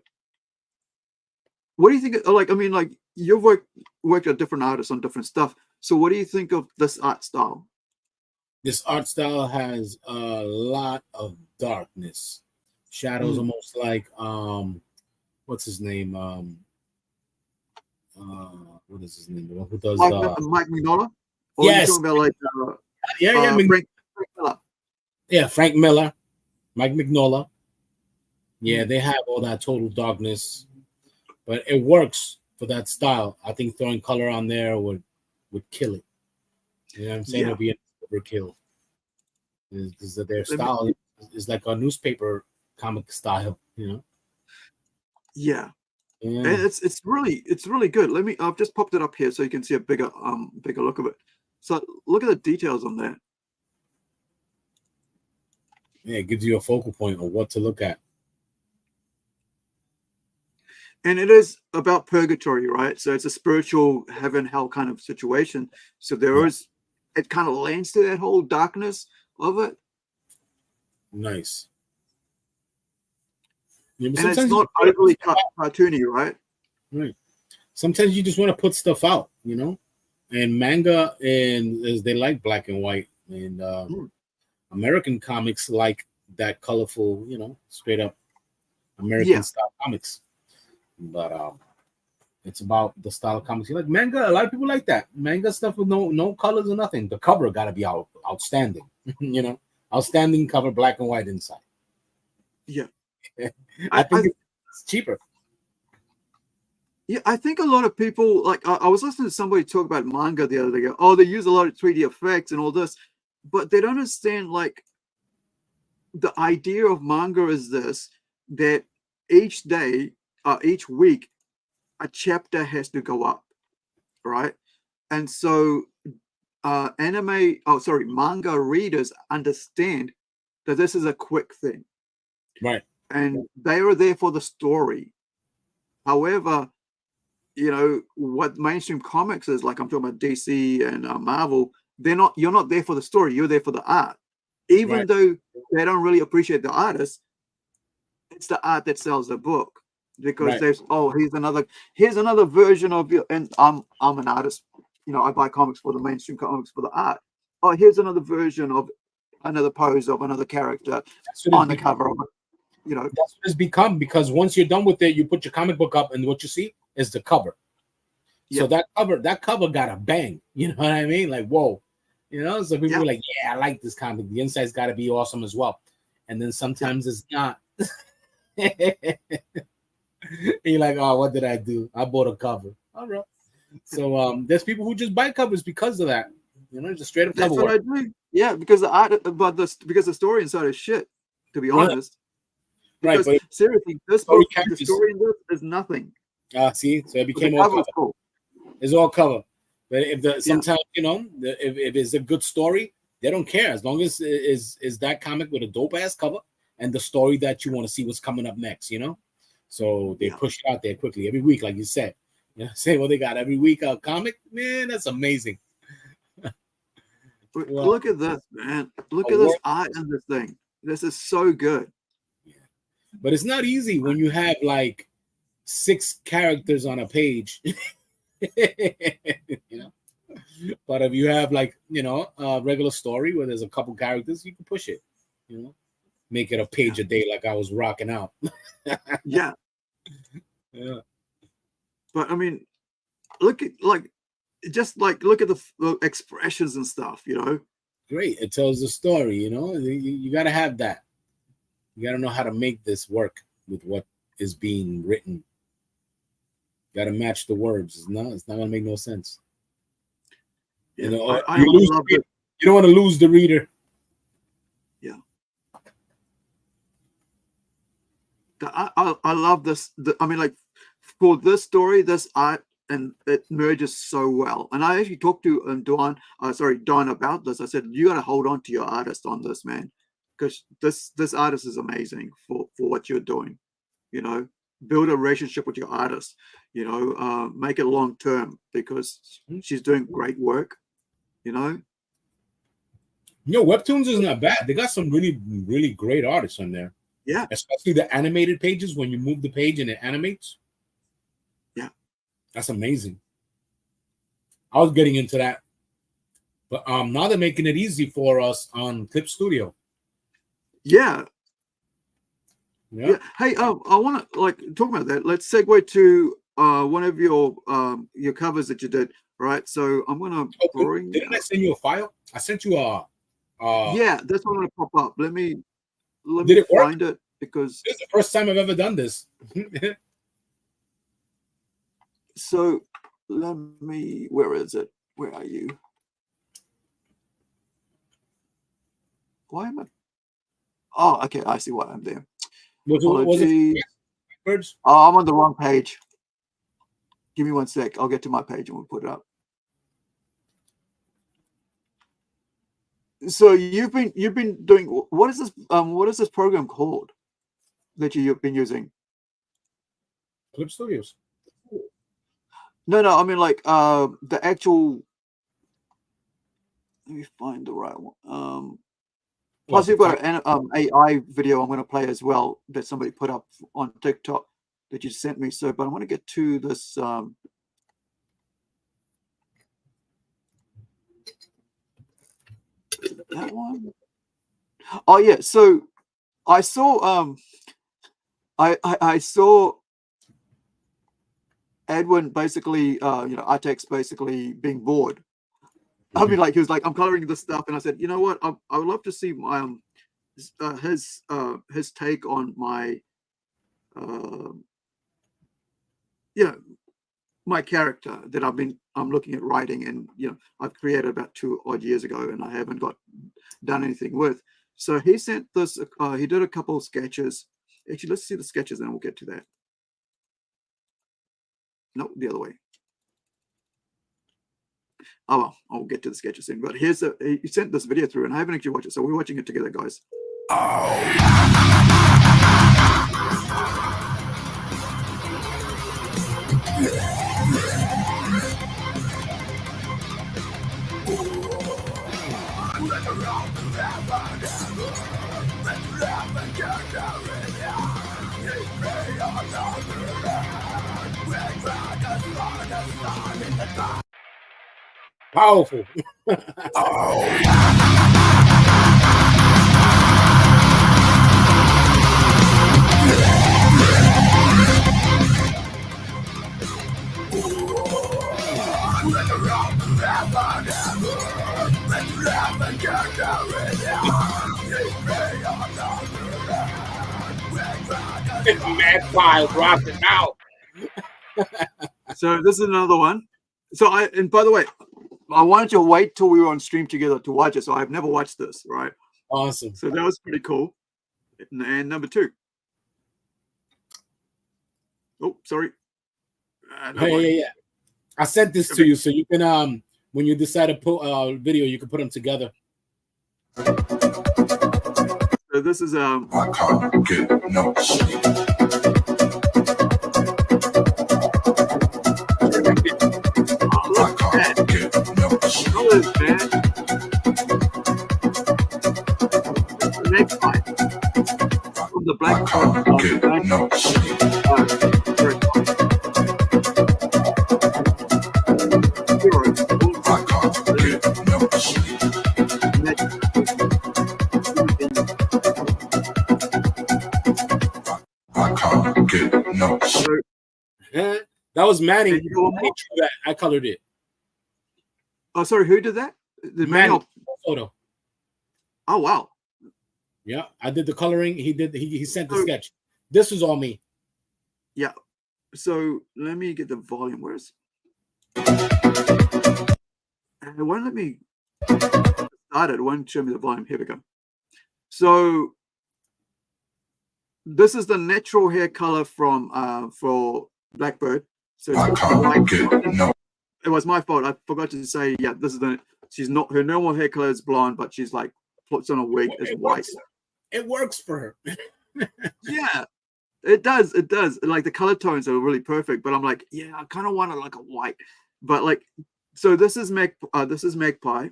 you think? Like, I mean, like, you've worked with different artists on different stuff. So, what do you think of this art style? This art style has a lot of darkness, shadows, almost like what's his name? What is his name? The one who does Mike Mignola? Or yes. Are you talking about like Frank Miller. Yeah, Frank Miller, Mike Mignola. Yeah, they have all that total darkness, but it works for that style. I think throwing color on there would kill it. You know what I'm saying? It'll be an overkill. Is that their style is like a newspaper comic style, Yeah. And it's really good. I've just popped it up here so you can see a bigger look of it. So look at the details on that. Yeah, it gives you a focal point of what to look at. And it is about purgatory, right? So it's a spiritual heaven hell kind of situation. So it kind of lends to that whole darkness of it. Nice. Yeah, and it's not overly cartoony, right? Right. Sometimes you just want to put stuff out, And manga is they like black and white, and American comics like that colorful, straight up American style comics. But it's about the style of comics. You like manga? A lot of people like that manga stuff with no colors or nothing. The cover got to be outstanding, outstanding cover, black and white inside. Yeah, I think it's cheaper. Yeah, I think a lot of people like I was listening to somebody talk about manga the other day. Oh, they use a lot of 3D effects and all this, but they don't understand like the idea of manga is this that each day, each week, a chapter has to go up, right? And so manga readers understand that this is a quick thing. Right. And they are there for the story. However, you know, what mainstream comics is like, I'm talking about DC and Marvel, you're not there for the story, you're there for the art. Even though they don't really appreciate the artist, it's the art that sells the book. Because there's here's another version of you, and I'm an artist, you know, I buy comics for the mainstream comics for the art. Oh, here's another version of another pose of another character on the cover of it. You know, that's what it's become, because once you're done with it, you put your comic book up, and what you see is the cover. So that cover got a bang. You know what I mean? Like, whoa, you know. So people were like, "Yeah, I like this comic. The inside's got to be awesome as well." And then sometimes it's not. You're like, "Oh, what did I do? I bought a cover." All right. So there's people who just buy covers because of that. You know, just straight up that's cover what work. I do. Yeah, because the art, because the story inside is shit. To be honest. Because Right, but seriously, this book, the story in this is nothing. See, so it became the all cover cover. is cool. It's all cover. But if sometimes you know, if it's a good story, they don't care as long as is that comic with a dope ass cover and the story that you want to see what's coming up next. You know, so they push it out there quickly every week, like you said. You know, say what they got every week a comic, man. That's amazing. Look at this, man. Look at this art in this thing. This is so good. But it's not easy when you have like 6 characters on a page. You know, but if you have like, you know, a regular story where there's a couple characters, you can push it, you know, make it a page a day, like I was rocking out. Yeah. But I mean, look at look at the expressions and stuff, you know. Great. It tells the story, you know. You got to have that. You got to know how to make this work with what is being written. Got to match the words. It's not going to make no sense. You know, you don't want to lose the reader. Yeah. I love this. I mean, like, for this story, this art, and it merges so well. And I actually talked to Don about this. I said, you got to hold on to your artist on this, man, because this artist is amazing for what you're doing. You know, build a relationship with your artist. You know, make it long term, because she's doing great work. You know. Webtoons is not bad. They got some really, really great artists on there. Yeah. Especially the animated pages, when you move the page and it animates. Yeah. That's amazing. I was getting into that. But now they're making it easy for us on Clip Studio. Yeah. Yeah. Hey, I want to talk about that. Let's segue to one of your covers that you did. Right. So I'm gonna bring. Didn't I send you a file? I sent you a. Yeah, that's what I'm gonna pop up. Let me find it, because this is the first time I've ever done this. So let me. Where is it? Where are you? Why am I? Oh, okay. I see why I'm there. Was it Oh, I'm on the wrong page. Give me 1 sec. I'll get to my page and we'll put it up. So you've been doing, what is this program called that you've been using? Clip Studios. No, I mean, like, the actual. Let me find the right one. Plus, you've got an AI video I'm going to play as well that somebody put up on TikTok that you sent me. So, but I want to get to this. That one. Oh yeah. So I saw. I saw Edwin basically, Artex basically being bored. I mean, like, he was like, I'm coloring this stuff, and I said, you know what, I would love to see my his take on my my character that I'm looking at writing, and I've created about 2 odd years ago, and I haven't done anything with. So he sent this. He did a couple of sketches. Actually, let's see the sketches, and we'll get to that. No, the other way. Oh well, I'll get to the sketches soon. But he sent this video through, and I haven't actually watched it, so we're watching it together, guys. Powerful. Magpie rocking out. So this is another one. So and by the way, I wanted to wait till we were on stream together to watch it. So I've never watched this, right? Awesome. So that was pretty cool. And number 2. Oh, sorry. Yeah. I sent this to you, so you can when you decide to put a video, you can put them together. So this is I can't get no sleep. I can't get no sleep. Magpie from the Black. I can't get no sleep. No. That was Manny. I colored it. Oh, sorry. Who did that? The Manny photo. Oh wow. Yeah, I did the coloring. He sent the sketch. This was all me. Yeah. So let me get the volume. Where's? Why let me start it? Won't show me the volume. Here we go. So this is the natural hair color from for Blackbird. So it was my fault. I forgot to say, yeah, this is she's not, her normal hair color is blonde, but she's like puts on a wig as white. It works for her. Yeah, it does. It does. Like the color tones are really perfect, but I'm like, yeah, I kind of want it like a white. But like, so this is Magpie,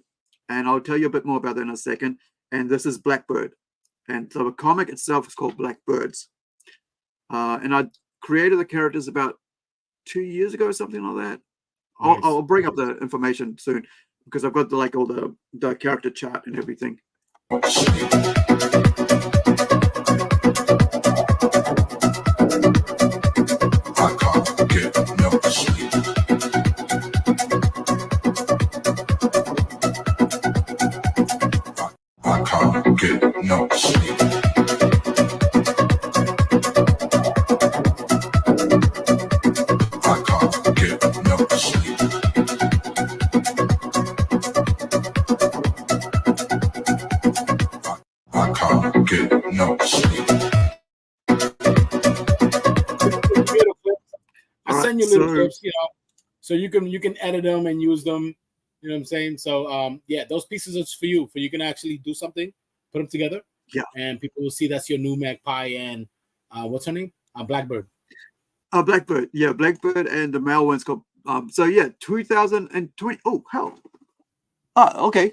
and I'll tell you a bit more about that in a second. And this is Blackbird. And so the comic itself is called Blackbirds. And I created the characters about 2 years ago or something like that. Nice. I'll bring up the information soon because I've got all the character chart and everything. I can't get no sleep. I can't get no sleep. I can't get no sleep. I send you little clips, so you can edit them and use them. You know what I'm saying? So yeah, those pieces are for you. You can actually do something, put them together. Yeah. And people will see that's your new Magpie and what's her name? Blackbird. Blackbird. Yeah, Blackbird, and the male one's called so yeah, 2020. Oh hell. Okay.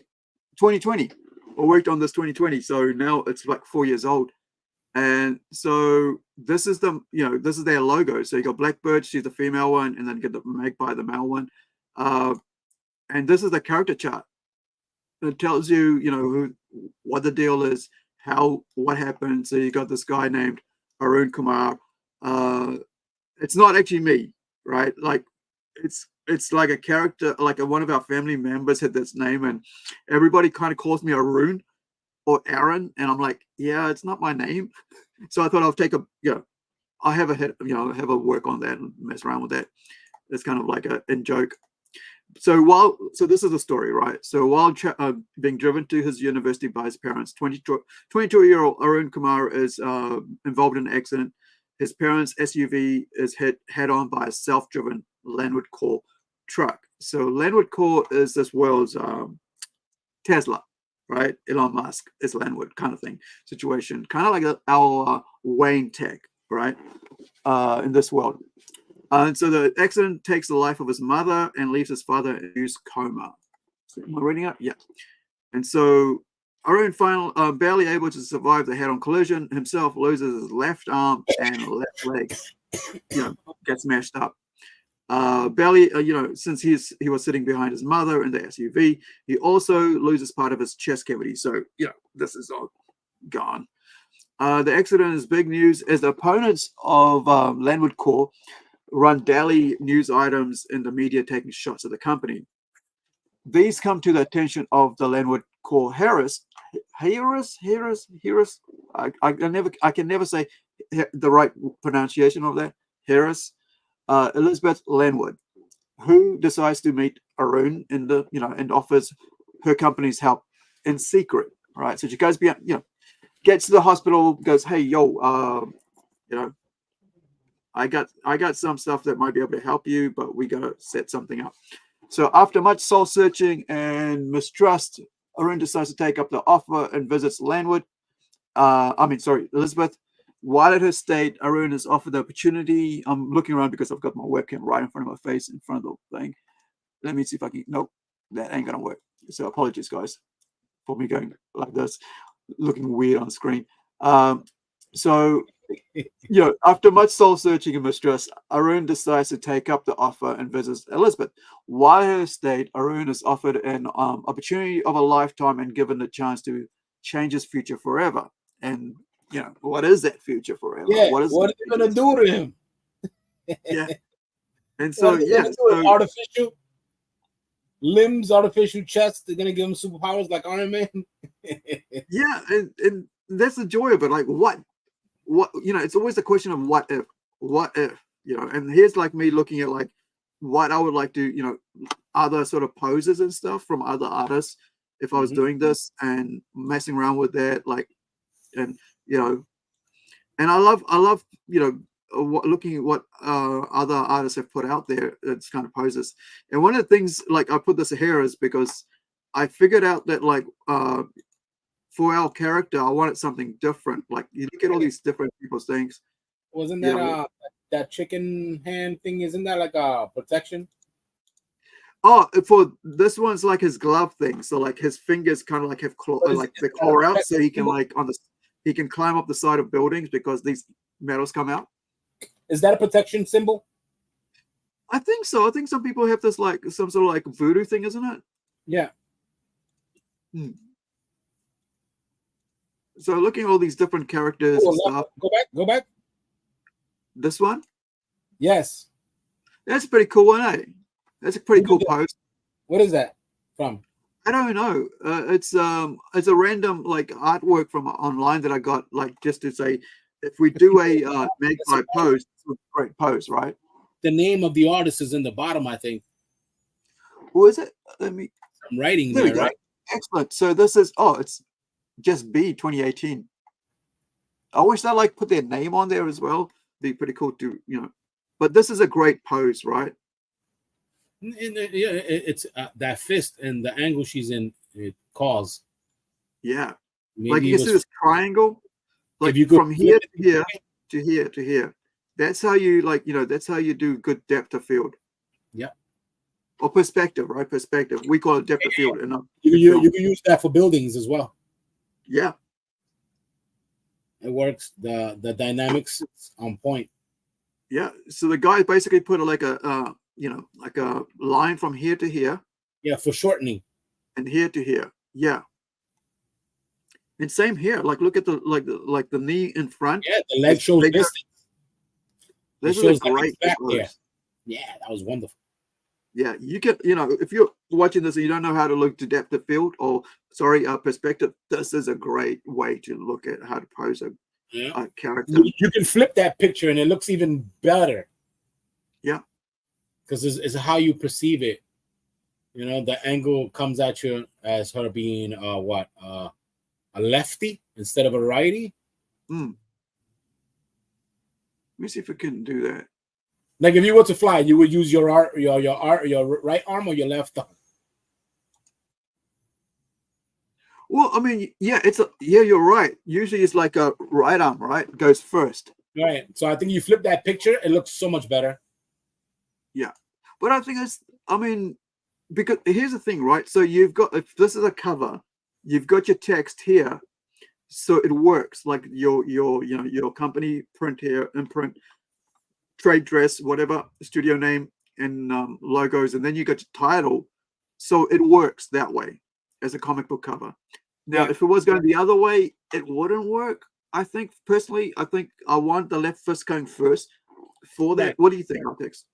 2020. I worked on this 2020. So now it's like 4 years old. And so this is this is their logo. So you got Blackbird, she's the female one, and then you get the Magpie, the male one. And this is the character chart. It tells you, what the deal is, what happened. So you got this guy named Arun Kumar. It's not actually me, right? Like it's like a character, like one of our family members had this name, and everybody kind of calls me Arun or Aaron, and I'm like, yeah, it's not my name. So I thought I'll take I'll have a have a work on that and mess around with that. It's kind of like a in joke. So this is the story, right? So while being driven to his university by his parents, 22-year-old Arun Kumar is involved in an accident. His parents' SUV is hit head-on by a self-driven Landwood Core truck. So Landwood Core is this world's Tesla, right? Elon Musk is Landwood kind of thing situation, kind of like our Wayne Tech, right? In this world. And so the accident takes the life of his mother and leaves his father in induced coma. So am I reading it? Yeah. And so Arun barely able to survive the head-on collision, himself loses his left arm and left leg, gets smashed up. Barely, since he was sitting behind his mother in the SUV, he also loses part of his chest cavity. So, this is all gone. The accident is big news as the opponents of Landwood Core run daily news items in the media taking shots at the company. These come to the attention of the Landwood Core Harris. I can never say the right pronunciation of that. Harris, Elizabeth Landwood, who decides to meet Arun and offers her company's help in secret. Right, so she goes beyond, gets to the hospital, goes, hey, yo, I got some stuff that might be able to help you, but we gotta set something up. So after much soul searching and mistrust, Arun decides to take up the offer and visits Elizabeth. While at her state, Arun is offered the opportunity. I'm looking around because I've got my webcam right in front of my face, in front of the thing. Let me see if I can. Nope, that ain't gonna work. So apologies, guys, for me going like this, looking weird on screen. After much soul searching and mistrust, Arun decides to take up the offer and visits Elizabeth. While at her state, Arun is offered an opportunity of a lifetime and given the chance to change his future forever. And what is that future forever? Yeah, what are they gonna do to him? Yeah, and so artificial limbs, artificial chest. They're gonna give him superpowers like Iron Man. Yeah, and that's the joy of it. Like what it's always the question of what if, and here's like me looking at like what I would like to, other sort of poses and stuff from other artists if I was doing this and messing around with that, like, and and I love looking at what other artists have put out there. It's kind of poses, and one of the things like I put this here is because I figured out that like for our character, I wanted something different. Like you look at all these different people's things. Wasn't that that chicken hand thing? Isn't that like a protection? Oh, for this one's like his glove thing. So like his fingers kind of like have claw out, so he can like he can climb up the side of buildings because these metals come out. Is that a protection symbol? I think so. I think some people have this like some sort of like voodoo thing, isn't it? Yeah. So looking at all these different characters and stuff. Go back. This one? Yes. That's a pretty cool one, eh? That's a pretty cool post. What is that from? I don't know. It's a random like artwork from online that I got, like just to say if we do a magpie post, it's a great post, right? The name of the artist is in the bottom, I think. Who is it? I'm writing there, right? Excellent. So this is it's just B 2018. I wish they like put their name on there as well. Be pretty cool to But this is a great pose, right? It's that fist and the angle she's in it cause. Yeah, Maybe like you can see this triangle, like from here to here to here to here. That's how you that's how you do good depth of field. Yeah. Or perspective, right? Perspective. We call it depth of field. And you can use that for buildings as well. Yeah. It works. The dynamics is on point. Yeah. So the guy basically put like a line from here to here. Yeah, for shortening. And here to here. Yeah. And same here. Like look at the knee in front. Yeah, the leg shows distance. This is a great back there. Yeah, that was wonderful. Yeah, you can, if you're watching this and you don't know how to look to depth of field perspective, this is a great way to look at how to pose a character. You can flip that picture and it looks even better. Yeah. because it's how you perceive it. You know, the angle comes at you as her being a lefty instead of a righty. Let me see if we can do that. Like if you were to fly, you would use your right arm or your left arm. Well, I mean, yeah, you're right. Usually it's like a right arm, right? Goes first. Right. So I think you flip that picture, it looks so much better. Yeah. But I think because here's the thing, right? So you've got, if this is a cover, you've got your text here. So it works like your company print here, imprint, trade dress, whatever, studio name and logos, and then you got your title. So it works that way as a comic book cover. Now, if it was going the other way, it wouldn't work. I think personally, I want the left fist going first for that. Right. What do you think, Artex?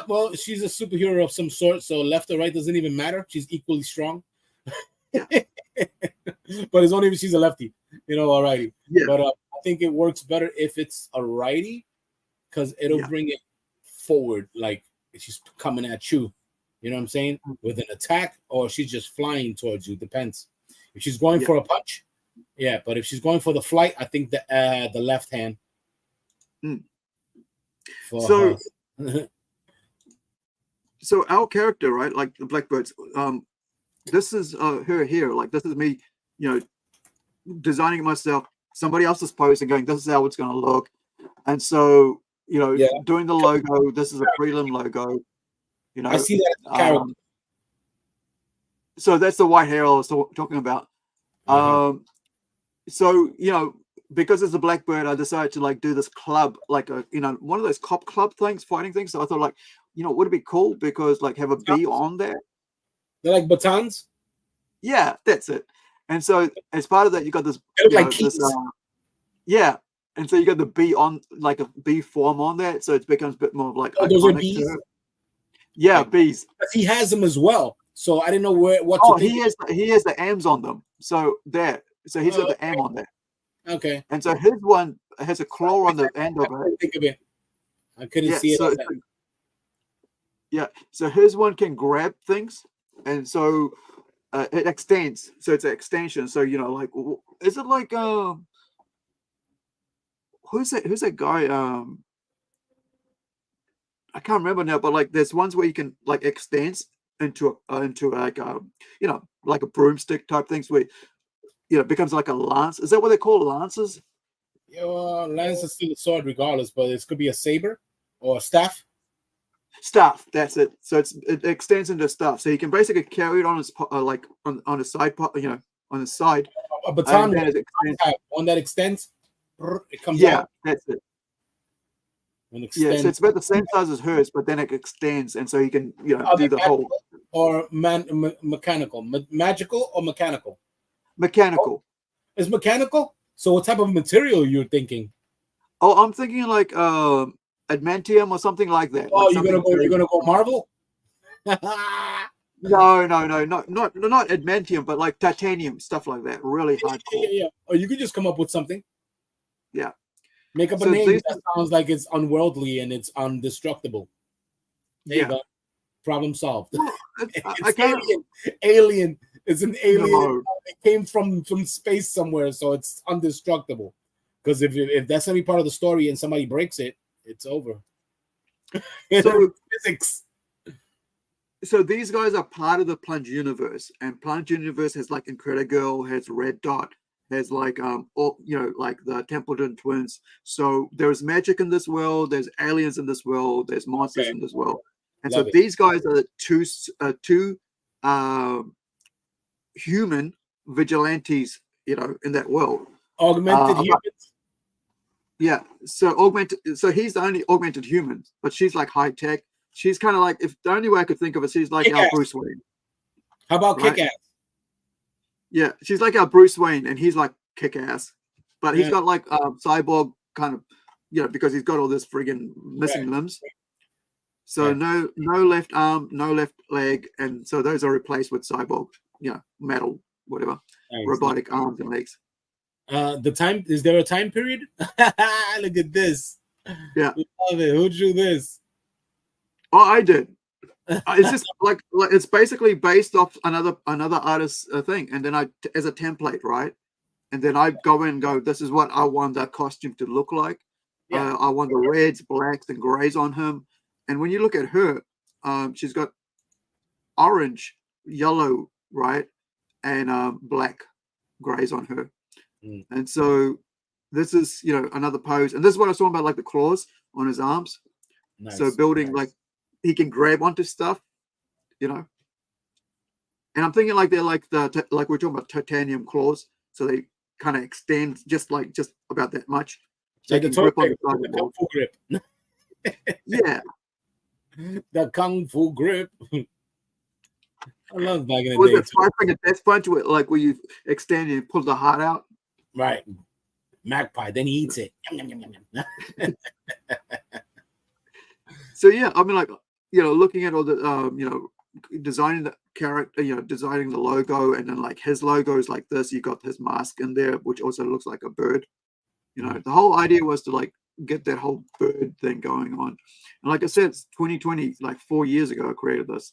Well, she's a superhero of some sort, so left or right doesn't even matter. She's equally strong. Yeah. But it's only if she's a lefty, a righty. Yeah. But I think it works better if it's a righty because it'll bring it forward, like she's coming at you. You know what I'm saying? With an attack, or she's just flying towards you. Depends. If she's going for a punch, yeah. But if she's going for the flight, I think the left hand. So, so our character, right? Like the Blackbirds. This is her here. Like this is me, designing it myself. Somebody else is posing, going, "This is how it's going to look." And so, doing the logo. This is a prelim logo. I see that character. So that's the white hair I was talking about. So because it's a Blackbird, I decided to do this club, like one of those cop club things, fighting things. So I thought, would it be cool because have a bee on there? They're like batons. Yeah, that's it. And so as part of that, you got this. Yeah, and so you got the bee on, like a bee form on there, so it becomes a bit more like. Oh, those are bees. Yeah, bees. He has them as well, so I didn't know what. Oh, he has the M's on them. So there, so he's got the M on there. Okay. And so his one has a claw on the end of it. Think of it. I couldn't see it. Yeah. So his one can grab things, and so it extends. So it's an extension. So is it like who's that guy? I can't remember now, but there's ones where you can extends into like a broomstick type things where it becomes like a lance. Is that what they call lances? Yeah, well, lance is still a sword regardless, but it could be a saber or a staff. Staff, that's it. So it extends into staff, so you can basically carry it on his on his side, on his side. A baton, one that extends. It comes out. That's it. Yeah, so it's about the same size as hers, but then it extends, and so you can do the whole. Or mechanical, magical or mechanical. Mechanical. It's mechanical. So what type of material you're thinking? Oh, I'm thinking like adamantium or something like that. Oh, you're gonna go Marvel? No, not adamantium, but like titanium, stuff like that. Really hardcore. Yeah. Or you could just come up with something. Yeah. Make up a name that sounds like it's unworldly and it's undestructible. There you go. Problem solved. Well, it's alien. It's an alien. No. It came from space somewhere, so it's indestructible. Because if that's gonna be part of the story and somebody breaks it, it's over. So physics. So these guys are part of the Plunge universe, and Plunge universe has like IncrediGirl, has Red Dot, has like like the Templeton twins. So there's magic in this world, there's aliens in this world, there's monsters in this world. And so these guys are the two human vigilantes, in that world. Augmented humans. Yeah. So he's the only augmented human, but she's like high tech. She's kind of like, if the only way I could think of it, she's like Kick-ass. our Bruce Wayne. How about Kick-Ass? Yeah, she's like our Bruce Wayne, and he's like Kick-Ass, but he's got like cyborg kind of, because he's got all this friggin' missing limbs. So no left arm, no left leg, and so those are replaced with cyborg, metal, whatever, robotic arms and legs. Is there a time period? Look at this. Yeah, we love it. Who drew this? Oh, I did. It's just like it's basically based off another artist's thing, and then I as a template, right? And then I go in and go, this is what I want that costume to look like. Yeah. I want the reds, blacks, and grays on him. And when you look at her, she's got orange, yellow, right, and black grays on her. And so this is, you know, another pose. And this is what I was talking about, like the claws on his arms. Nice. So building like he can grab onto stuff, you know. And I'm thinking like they're like like we're talking about titanium claws, so they kind of extend just about that much. So Like they the can grip on the the Kung Fu grip. yeah. The Kung Fu grip. I love back in the Was day. it five-finger death punch with like where you extend and pull the heart out? Right. Magpie. Then he eats it. Yum, yum, yum, yum, yum. So yeah, I mean, like, you know, looking at all the you know, designing the character, you know, designing the logo, and then like his logo is like this. You got his mask in there, which also looks like a bird. You know, the whole idea was to like get that whole bird thing going on. And like I said, it's 2020, like 4 years ago, I created this.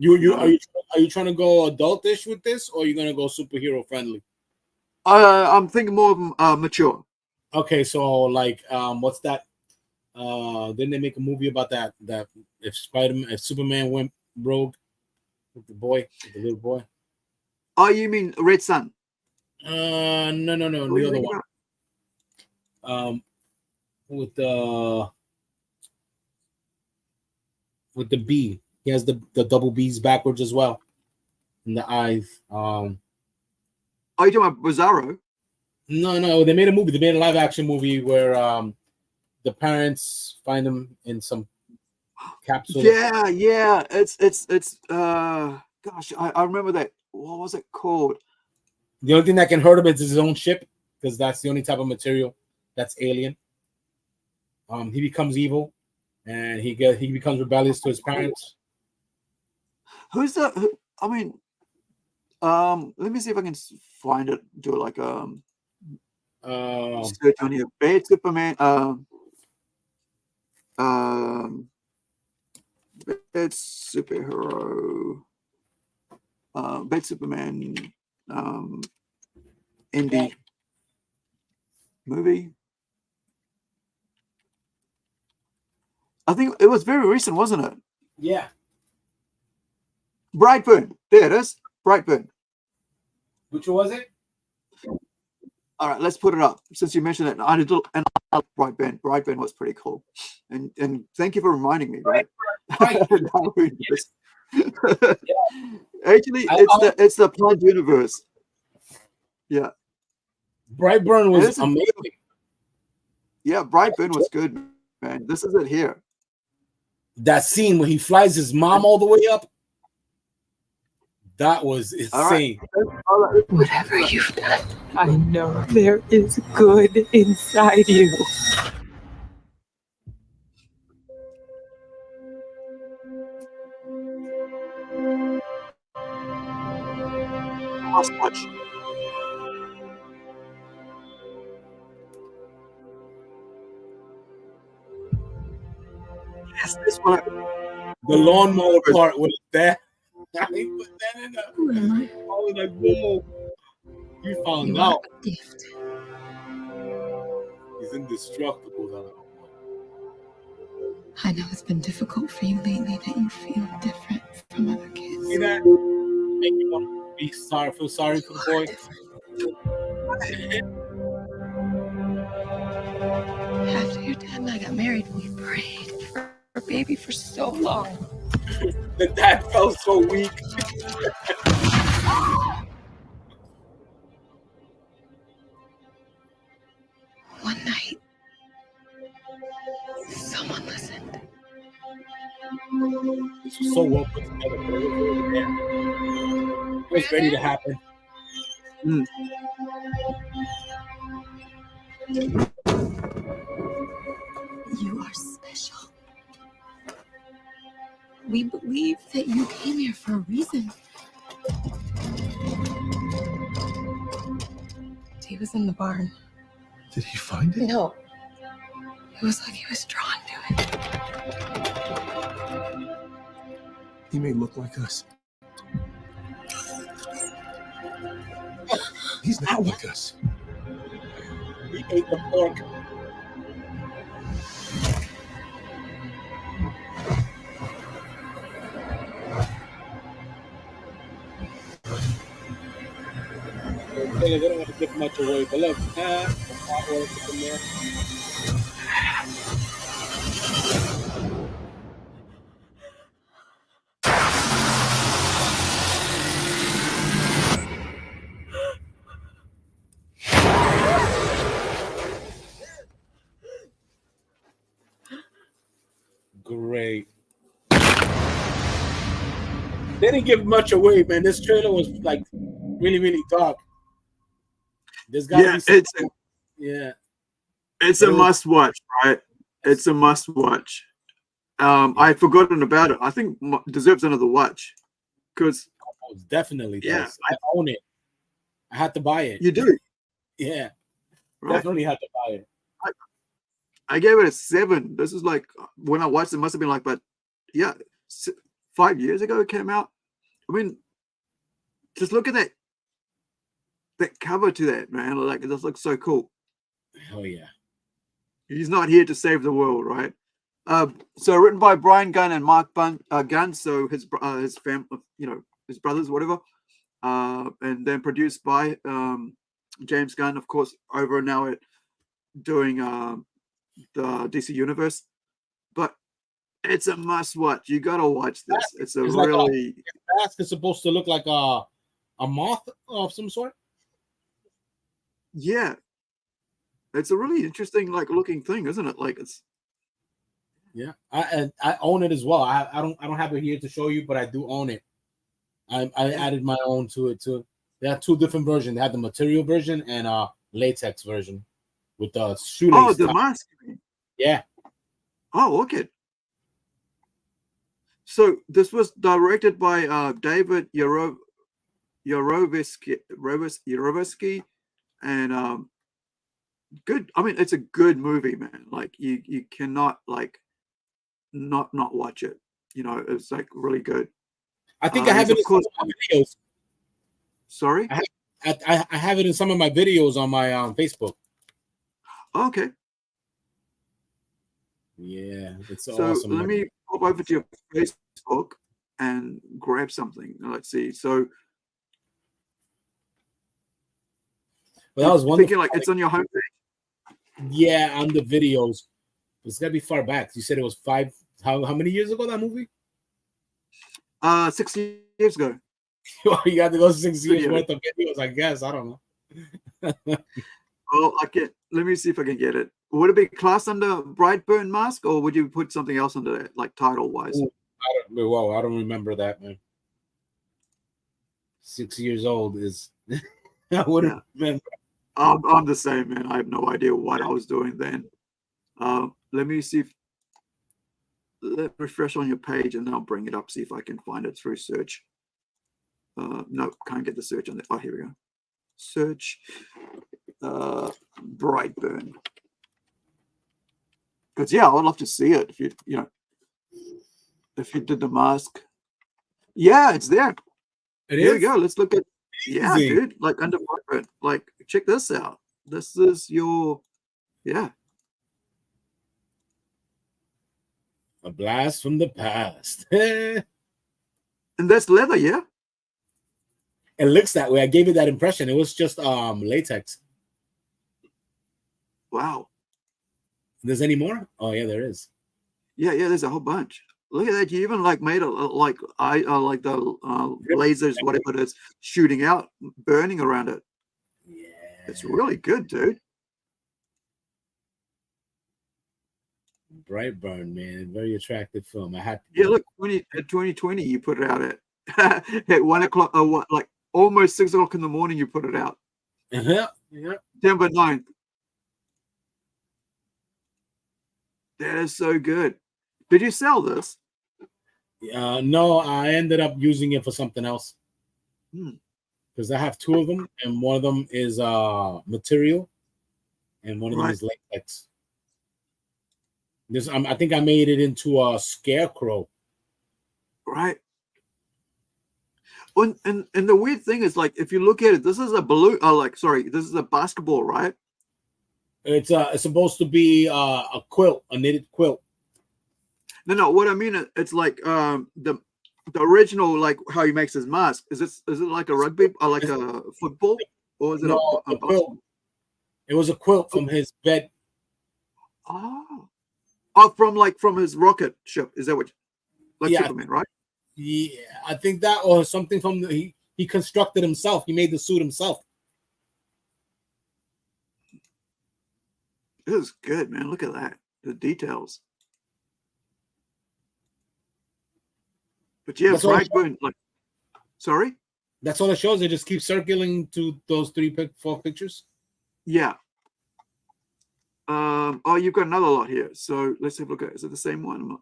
Are you trying to go adultish with this, or are you gonna go superhero friendly? I'm thinking more of mature. Okay, so like, what's that? Didn't they make a movie about that? That if Superman went rogue with the little boy. Oh, you mean Red Sun? No, the other one. With the B, he has the double B's backwards as well, in the eyes. Are you talking about Bizarro? No, they made a movie. They made a live action movie where the parents find him in some capsule. Yeah. It's gosh, I remember that. What was it called? The only thing that can hurt him is his own ship, because that's the only type of material that's alien. He becomes evil, and he becomes rebellious to his parents. Who's the? I mean, let me see if I can find it. Do like search on here. Bad Superman. Bad superhero. Bad Superman. Indie movie. I think it was very recent, wasn't it? Yeah. Brightburn. There it is. Brightburn. Which was it? All right, let's put it up. Since you mentioned it, I like Brightburn. Brightburn was pretty cool. And thank you for reminding me, right? Actually, it's the Plant universe. Yeah. Brightburn was amazing. Yeah, Brightburn was good, man. This is it here. That scene when he flies his mom all the way up, that was insane. Right. Whatever you've done, I know there is good inside you. Last touch. Yes, this one. The lawnmower part was that. I put that in there. I was like, whoa. You found out. Gift. He's indestructible. I know it's been difficult for you lately, that you feel different from other kids. See that? Make you want to feel sorry for the boy. After your dad and I got married, we prayed for a baby for so long. The dad felt so weak. One night, someone listened. This was so well put together, but it was really there. It was ready to happen. You are special. We believe that you came here for a reason. He was in the barn. Did he find it? No. It was like he was drawn to it. He may look like us. He's not like us. He ate the pork. They don't want to give much away, but look, in there. Great. They didn't give much away, man. This trailer was like really, really dark. There's got to be something. It's a must watch, right? It's a must watch. I'd forgotten about it. I think deserves another watch because definitely does. I own it. I had to buy it. You do? Yeah, right. Definitely had to buy it. I gave it a 7. This is like when I watched it, must have been like, but yeah, 5 years ago it came out. I mean, just look at that cover to that, man. Like it just looks so cool. Hell yeah. He's not here to save the world, right? So written by Brian Gunn and Mark Gunn, so his family, his brothers, whatever, and then produced by James Gunn, of course, over now at doing the DC Universe. But it's a must watch. You gotta watch this. It's really like mask is supposed to look like a moth of some sort. Yeah, it's a really interesting looking thing, isn't it? Like it's. Yeah, I own it as well. I don't have it here to show you, but I do own it. I added my own to it too. They have 2 different versions. They have the material version and latex version with the shoelace. Oh, the mask. Yeah. Oh, okay. So this was directed by David Yarovesky, and good. I mean, it's a good movie, man. Like you cannot not watch it. It's like really good. I think I have it in some of my videos. Sorry, I have it in some of my videos on my Facebook. Okay. Yeah, it's so awesome. Let me pop over to your Facebook and grab something. Let's see. So, well, that was wonderful. Thinking it's on your homepage. Yeah, on the videos. It's gotta be far back. You said it was 5. How many years ago that movie? 6 years ago. You got to go 6 years worth of videos, I guess. I don't know. Oh, I can. Let me see if I can get it. Would it be classed under Brightburn Mask, or would you put something else under it, like title wise? I don't remember that, man. 6 years old is. I wouldn't remember. I'm the same, man. I have no idea what I was doing then. Let me see if. Let refresh on your page, and then I'll bring it up. See if I can find it through search. No, can't get the search on there. Oh, here we go. Search. Brightburn. Because I would love to see it if if you did the mask. Yeah, it's there. Here we go. Let's look at. Yeah, dude. Like under Brightburn. Like, check this out. This is your. Yeah. A blast from the past. And that's leather, yeah. It looks that way. I gave it that impression. It was just latex. Wow. There's any more? Oh yeah, there is. Yeah, there's a whole bunch. Look at that. You even made a like the lasers, whatever it is, shooting out, burning around it. Yeah. It's really good, dude. Brightburn, man, very attractive film. I had to. Yeah, look, 2020, you put it out at 1 o'clock, or like almost 6 o'clock in the morning. You put it out. Yeah. September 9th. That is so good. Did you sell this? No, I ended up using it for something else. Because I have 2 of them, and one of them is material, and one of them is latex. I think I made it into a scarecrow. Right. And the weird thing is, like, if you look at it, this is a balloon. This is a basketball, right? It's supposed to be a quilt, a knitted quilt. No. What I mean, it's like the original, like how he makes his mask. Is it like a rugby or like a football, or is it No, a quilt? It was a quilt from his bed. Oh, from his rocket ship. Is that what? Like Superman, right? Yeah, I think that, or something from he constructed himself. He made the suit himself. This is good, man. Look at that. The details. But yeah, Brightburn, like, sorry? That's all it shows. It just keeps circling to those 4 pictures. Yeah. Oh, you've got another lot here. So let's have a look at it. Is it the same one?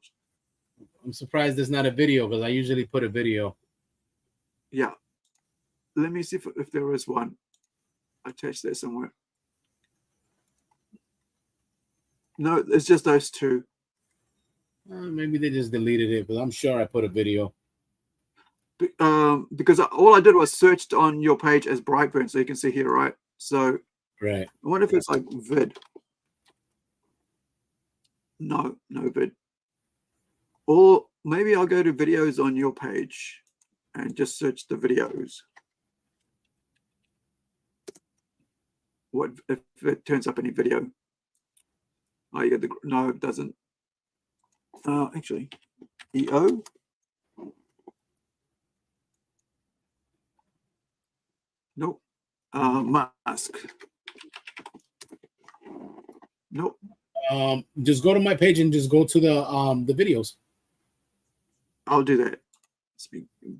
I'm surprised there's not a video, because I usually put a video. Yeah. Let me see if there is one attached there somewhere. No, it's just those two. Maybe they just deleted it, but I'm sure I put a video. Because all I did was searched on your page as Brightburn, so you can see here, right? So right. I wonder if it's like vid. No vid. Or maybe I'll go to videos on your page and just search the videos. What if it turns up any video? Oh, you got no, it doesn't. Actually, EO. Nope. Mask. Nope. Just go to my page and just go to the videos. I'll do that. Let's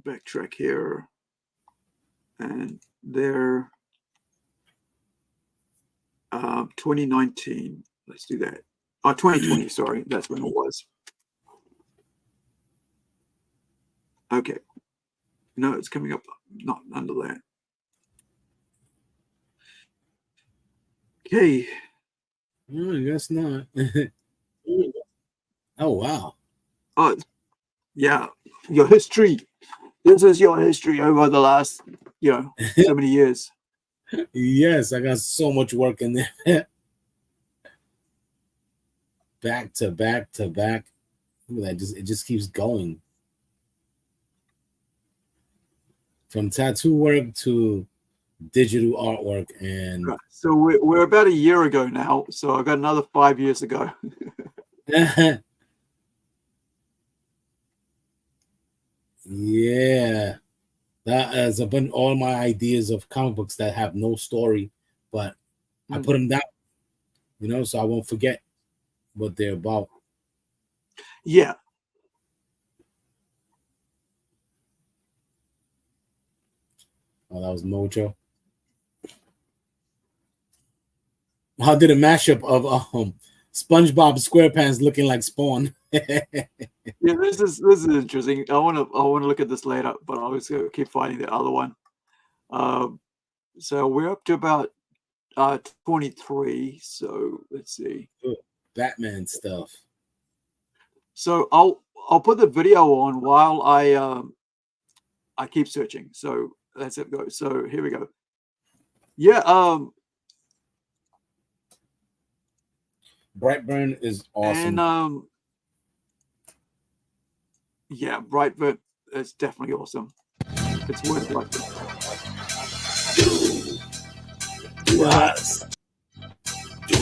backtrack here. And there. 2019. Let's do that. 2020, sorry. That's when it was. Okay. No, it's coming up not under that. Okay. I guess not. Oh, wow. Oh, yeah. Your history. This is your history over the last, so many years. Yes, I got so much work in there. Back to back to back. Look at that. It just keeps going. From tattoo work to digital artwork. And so we're about a year ago now. So I got another 5 years ago. Yeah. That is all my ideas of comic books that have no story, but I put them down, so I won't forget what they're about. Yeah. Oh, that was Mojo. I did a mashup of SpongeBob SquarePants looking like Spawn. Yeah, this is interesting. I want to look at this later, but I was going to keep finding the other one. So we're up to about 23. So let's see. Batman stuff. So I'll put the video on while I keep searching. So that's it. Go. So here we go. Yeah. Brightburn is awesome. And yeah, Brightburn is definitely awesome. It's worth watching. Du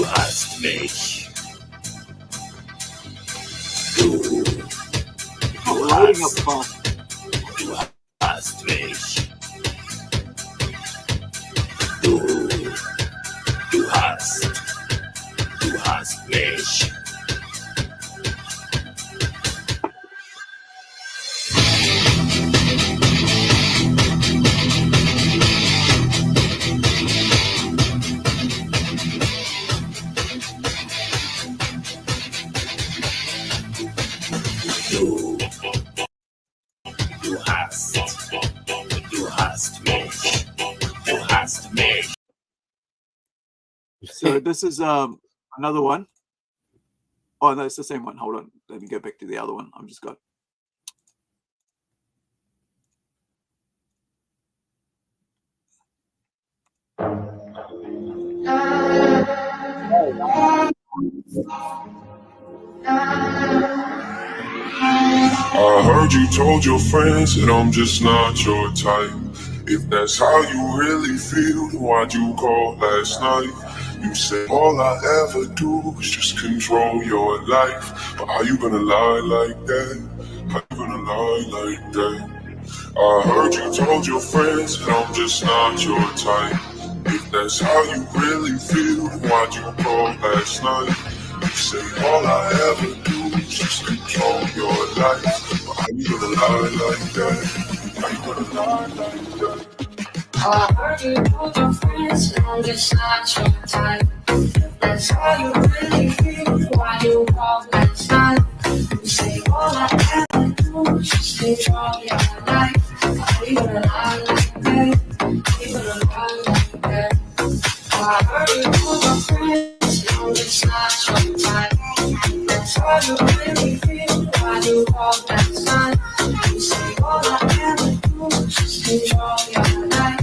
hast mich. Loading up fast. Du hast mich. Du hast mich. So this is another one. Oh, no, it's the same one. Hold on. Let me go back to the other one. I've just got. I heard you told your friends that I'm just not your type. If that's how you really feel, then why'd you call last night? You said all I ever do is just control your life. But how you gonna lie like that? How you gonna lie like that? I heard you told your friends that I'm just not your type. If that's how you really feel, then why'd you call last night? You say all I ever do is just control your life. But how you gonna lie like that? How you gonna lie like that? I heard you told your friends that I'm just not your type. That's how you really feel. Why you call last night? You say all I ever do is just control your life. How you gonna lie like that? How you gonna lie like that? I heard you told your friends that I'm just not your type. That's how you really feel. Why you call last night? You say all I ever do is just control your life.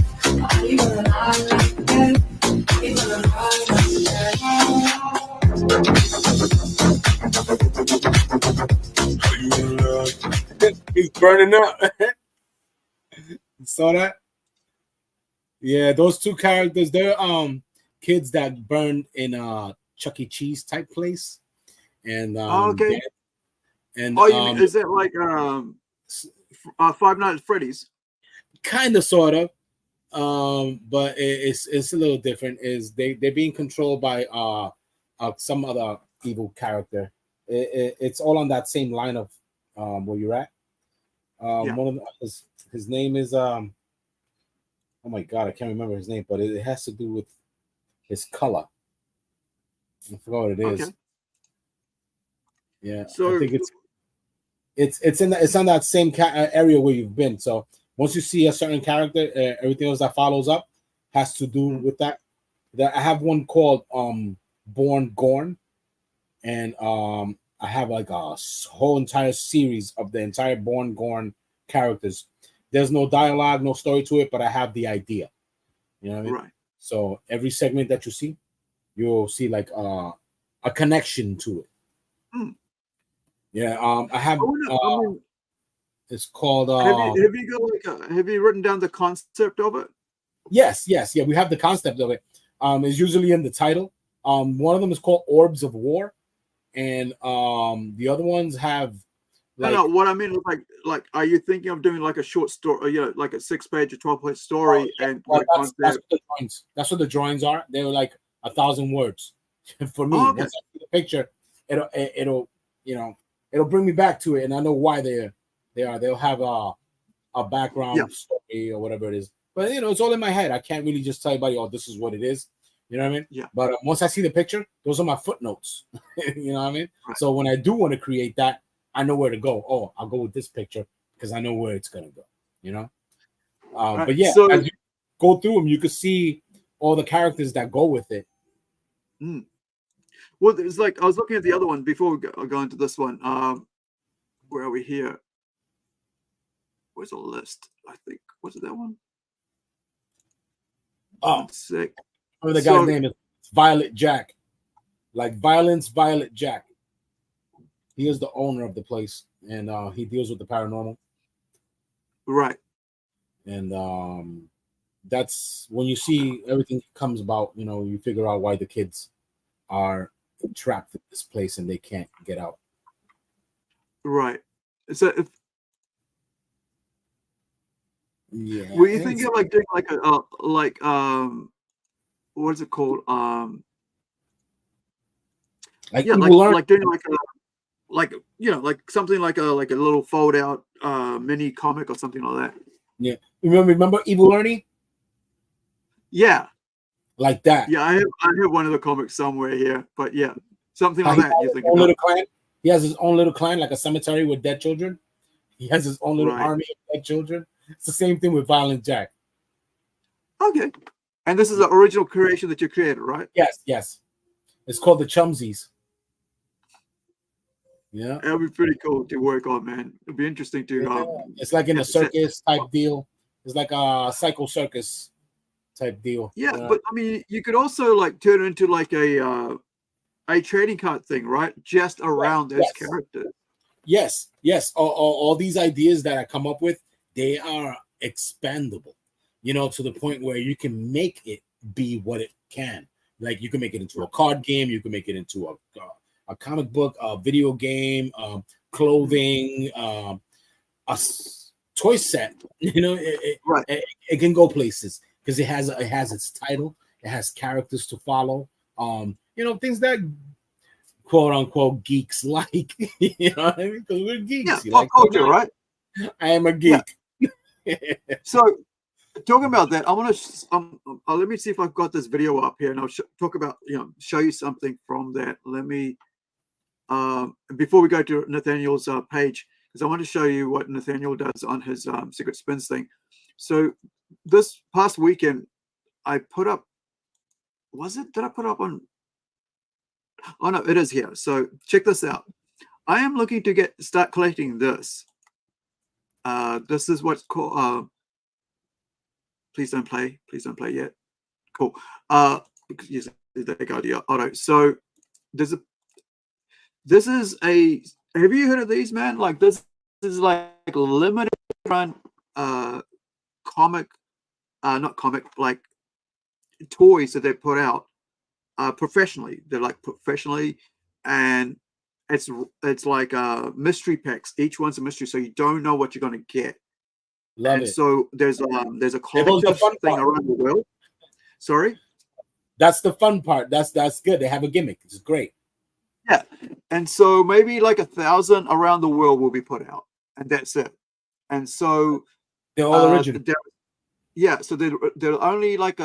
How you gonna lie like that? How you gonna lie like that? How you gonna lie? He's burning up. You saw that? Yeah, those two characters, they're kids that burned in a Chuck E. Cheese type place. And okay. And Oh, you mean, is it like Five Nights at Freddy's? Kind of, sort of. But it's a little different. Is they're being controlled by some other evil character. It's all on that same line of where you're at. Yeah. One of his name is oh my god, I can't remember his name, but it has to do with his color. I forgot what it is. Okay. Yeah, So I think it's on that same area where you've been. So once you see a certain character, everything else that follows up has to do with that. I have one called Born Gorn, and I have like a whole entire series of the entire Born Gorn characters. There's no dialogue, no story to it, but I have the idea. You know what I mean? Right. So every segment that you see, you'll see like a connection to it. Mm. Yeah. I have. It's called. Have you got like have you written down the concept of it? Yes. Yeah. We have the concept of it. It's usually in the title. One of them is called Orbs of War, and the other ones have. Like, no, what I mean is like, are you thinking of doing like a short story, like a 6-page or 12-page story? And well, that's what the drawings are. They're like 1,000 words. For me, once I see the picture, it'll bring me back to it, and I know why they are. They'll have a background story or whatever it is. But it's all in my head. I can't really just tell anybody, oh, this is what it is. You know what I mean? Yeah. But once I see the picture, those are my footnotes. You know what I mean? Right. So when I do want to create that, I know where to go. Oh, I'll go with this picture because I know where it's gonna go. Right. But yeah, as you go through them, you can see all the characters that go with it. Mm. Well, it's like I was looking at the other one before we go into this one. Where are we here? Where's the list? I think was it that one? Oh, sick. Oh, the guy's name is Violet Jack, like Violence Violet Jack. He is the owner of the place, and he deals with the paranormal. Right. And that's when you see everything comes about. You figure out why the kids are trapped in this place and they can't get out. Right. So if yeah, were you thinking of like doing like what is it called? Like doing like something like a little fold out mini comic or something like that. Yeah. Remember Evil Ernie? Yeah. Like that. Yeah, I have one of the comics somewhere here, but yeah, something like that. You think little clan? He has his own little clan, like a cemetery with dead children. He has his own little army of dead children. It's the same thing with Violent Jack. Okay. And this is an original creation that you created, right? Yes. It's called the Chumsies. Yeah. That'd be pretty cool to work on, man. It'd be interesting to it's like in a circus type deal. It's like a psycho circus type deal. Yeah, but I mean you could also like turn it into like a a trading card thing, right? Just around those characters. Yes, yes. All these ideas that I come up with, they are expandable, you know, to the point where you can make it be what it can. Like you can make it into a card game, you can make it into a comic book, a video game, clothing, toy set. You know, it can go places because it has its title, it has characters to follow. You know, things that quote unquote geeks like. You know what I mean? Because we're geeks. Yeah, you pop like culture, right? I am a geek. Yeah. So talking about that, I want to let me see if I've got this video up here, and I'll talk about, show you something from that. Let me before we go to Nathaniel's page, because I want to show you what Nathaniel does on his Secret Spins thing. So this past weekend, I put up. Did I put up on? Oh no, it is here. So check this out. I am looking to start collecting this. This is what's called. Please don't play. Please don't play yet. Cool. Yes, there you go. The auto. So this is a. Have you heard of these, man? Like this is like limited run comic, not comic, like toys that they put out professionally. They're like professionally, and it's like mystery packs. Each one's a mystery, so you don't know what you're going to get. Love it. So there's a collective thing around the world. Sorry? That's the fun part. That's good. They have a gimmick. It's great. Yeah. And so maybe like 1,000 around the world will be put out, and that's it. And so they're all original. Yeah, so they're only like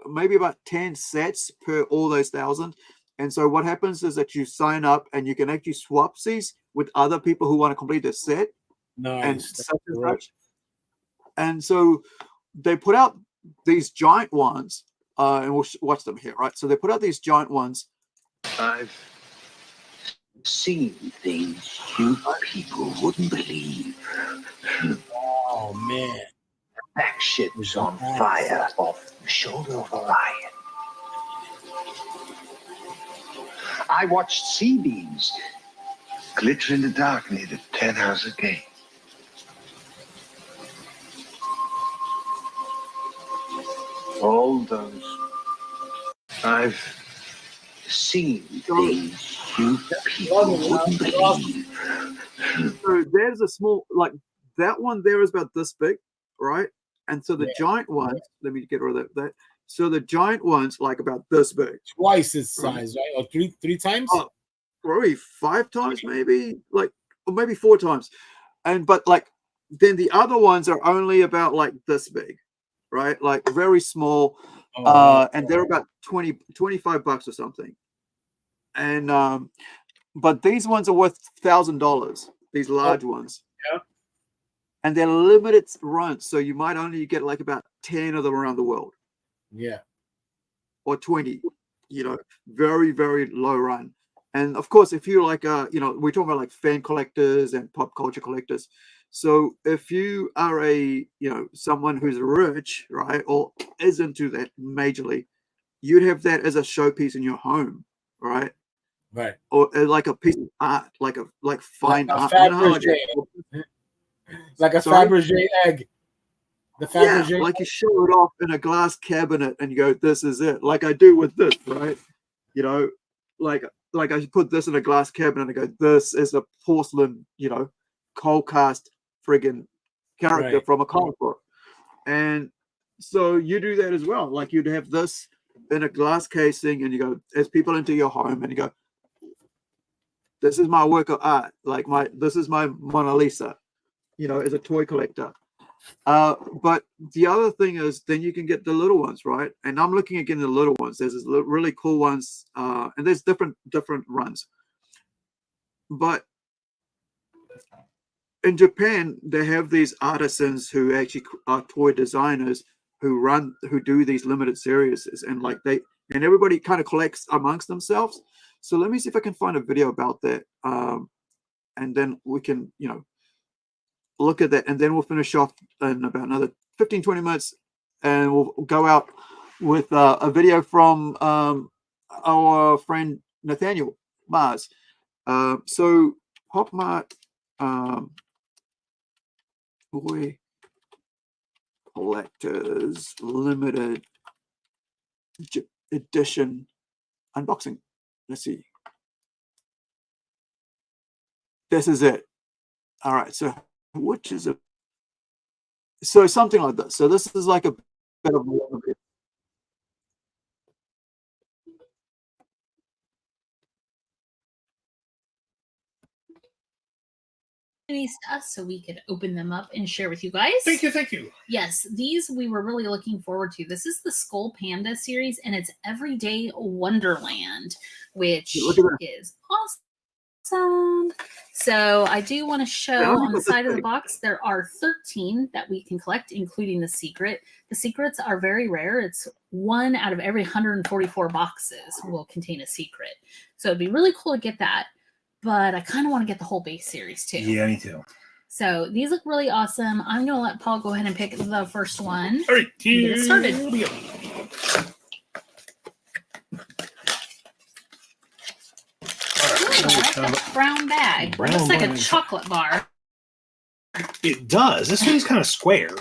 maybe about 10 sets per all those 1,000. And so what happens is that you sign up and you can actually swap these with other people who want to complete the set. Nice. And such and such. And so they put out these giant ones, and we'll watch them here, right? So they put out these giant ones. I've seen things you people wouldn't believe. Oh man. That shit was on fire off the shoulder of Orion. I watched sea beams glitter in the dark near the 10-house gate. All those. I've seen things you people wouldn't believe. So there's a small, like that one there is about this big, right? And so the giant ones, let me get rid of that. So the giant ones, like about this big. Twice its size, right? Or three times? Oh, probably 5 times, maybe, or maybe 4 times. But like then the other ones are only about like this big, right? Like very small. And they're about $25 or something. And but these ones are worth $1,000, these large ones. Yeah. And they're limited runs, so you might only get like about 10 of them around the world. Yeah. Or 20, very, very low run. And of course, if you like, we're talking about like fan collectors and pop culture collectors. So if you are someone who's rich, right, or is into that majorly, you'd have that as a showpiece in your home, right? Right. Or like a piece of art, like fine art. Like a Fabergé egg. The Fabergé. Yeah, like you show it off in a glass cabinet and you go, this is it. Like I do with this, right? Like I put this in a glass cabinet and I go, this is a porcelain, cold cast friggin' character from a comic book. And so you do that as well. Like you'd have this in a glass casing and you go, as people into your home and you go, this is my work of art. This is my Mona Lisa, as a toy collector. But the other thing is then you can get the little ones, right? And I'm looking again at the little ones. There's this really cool ones, and there's different runs. But in Japan, they have these artisans who actually are toy designers who do these limited series, and and everybody kind of collects amongst themselves. So let me see if I can find a video about that, and then we can look at that, and then we'll finish off in about another 15-20 minutes, and we'll go out with a video from our friend Nathaniel Mars. So Hopmart Boy Collectors Limited Edition unboxing. Let's see. This is it. All right. So which is a so something like this. So this is like a bit of a these to us so we could open them up and share with you guys. Thank you. Yes, these we were really looking forward to. This is the Skull Panda series, and it's Everyday Wonderland, which is awesome. So I do want to show on the side of the box, there are 13 that we can collect, including the secret. The secrets are very rare. It's 1 out of every 144 boxes will contain a secret. So it'd be really cool to get that. But I kind of want to get the whole base series too. Yeah, me too. So these look really awesome. I'm going to let Paul go ahead and pick the first one. All right, get it started. Here we go. I like that brown bag. It looks like a chocolate bar. It does. This one's kind of square.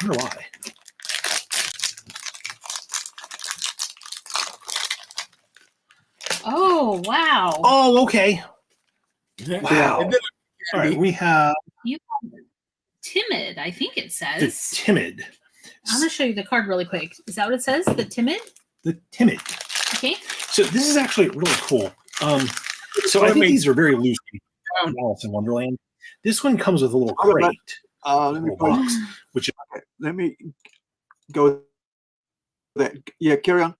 I wonder why. Oh, wow. Oh, okay. Wow. All right, we have You Timid, I think it says. the Timid. I'm going to show you the card really quick. Is that what it says? The Timid? The Timid. Okay. So this is actually really cool. So I think these are very loose. Alice in Wonderland. This one comes with a little crate. Let me box, which okay, let me go there. Yeah, carry on.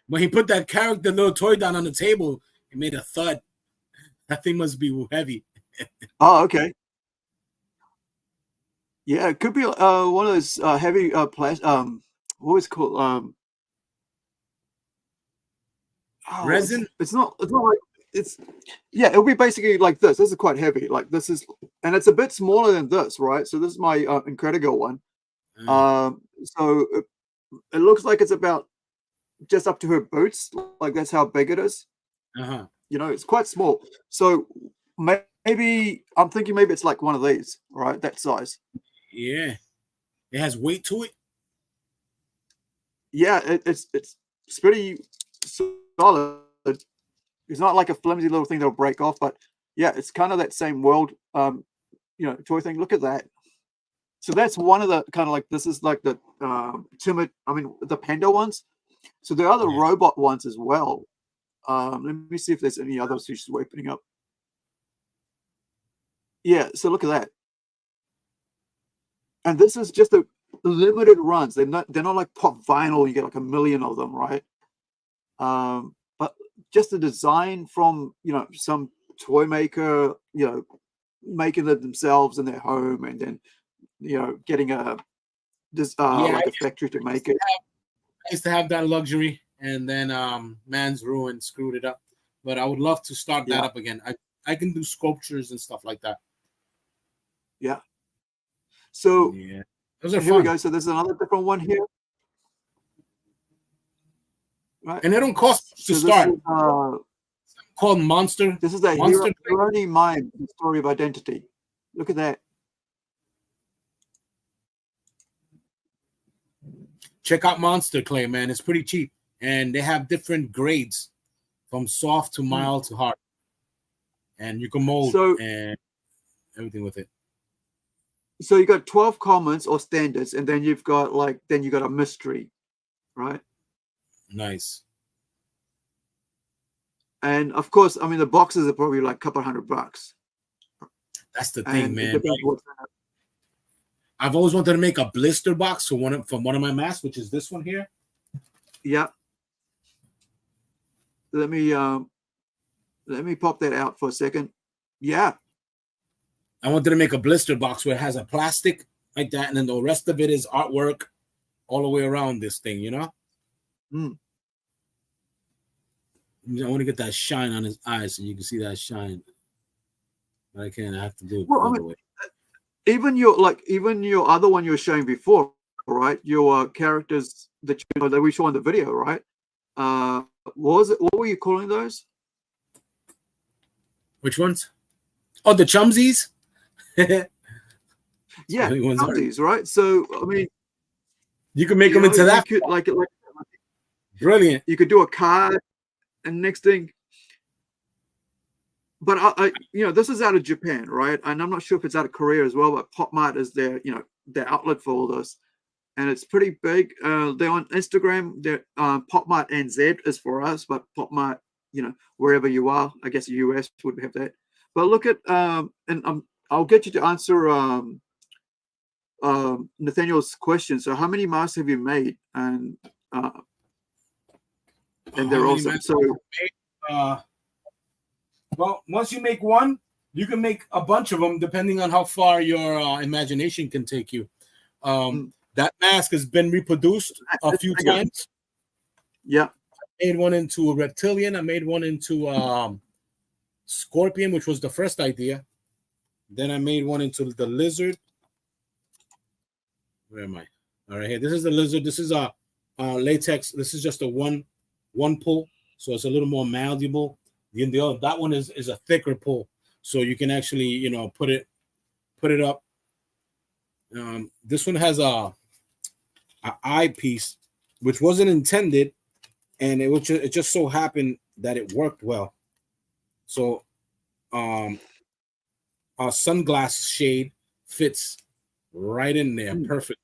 When he put that character little toy down on the table, it made a thud. That thing must be heavy. Oh, okay. Yeah, it could be one of those heavy plastic. What was it called? Resin? It's not like it's. Yeah, it'll be basically like this. This is quite heavy. Like this is, and it's a bit smaller than this, right? So this is my Incredigo one. So it looks like it's about just up to her boots. Like that's how big it is. Uh-huh. You know, it's quite small. So maybe I'm thinking maybe it's like one of these, right? That size. Yeah, it has weight to it. Yeah, it's pretty solid. It's not like a flimsy little thing that'll break off, but yeah, it's kind of that same world, toy thing. Look at that. So that's one of the kind of like this is like the timid. I mean, the panda ones. So there are the robot ones as well. Let me see if there's any others she's opening up. Yeah, so look at that. And this is just a limited runs. They're not like pop vinyl. You get like 1 million of them, right? But just the design from some toy maker, making it themselves in their home, and then getting like a factory to make it. I used to have that luxury, and then man's ruined, screwed it up. But I would love to start that up again. I can do sculptures and stuff like that. Yeah. So those are here fun. we go. So there's another different one here. Right. And they don't cost much to start. This is, called Monster. This is the Hironi Mime, the story of identity. Look at that. Check out Monster Clay, man. It's pretty cheap. And they have different grades from soft to mild to hard. And you can mold and everything with it. So you got 12 commons or standards, and then you've got a mystery, right? Nice. And of course, I mean the boxes are probably like a couple $100. That's the thing, man. I've always wanted to make a blister box from one of my masks, which is this one here. Yeah. Let me pop that out for a second. Yeah. I wanted to make a blister box where it has a plastic like that, and then the rest of it is artwork all the way around this thing, Mm. I want to get that shine on his eyes so you can see that shine. But I can't. I have to do it. Well, I mean, even your other one you were showing before, right? Your characters that we saw in the video, right? What were you calling those? Which ones? Oh, the chumsies. Yeah, chumsies, right? So I mean, you can make them into that. You could like Brilliant. You could do a card, and next thing. But I this is out of Japan, right? And I'm not sure if it's out of Korea as well. But PopMart is their outlet for all this, and it's pretty big. They're on Instagram. They're PopMart NZ is for us, but PopMart, wherever you are, I guess the US would have that. But look at and I'll get you to answer Nathaniel's question. So, how many masks have you made? And they're awesome. So. Well, once you make one, you can make a bunch of them depending on how far your imagination can take you. That mask has been reproduced a few times. Yeah. I made one into a reptilian. I made one into scorpion, which was the first idea. Then I made one into the lizard. Where am I? All right, here. This is the lizard. This is a latex. This is just a one pull, so it's a little more malleable. The other, that one is a thicker pull, so you can actually put it up. This one has a eyepiece, which wasn't intended, and it just so happened that it worked well. So, our sunglass shade fits right in there perfectly.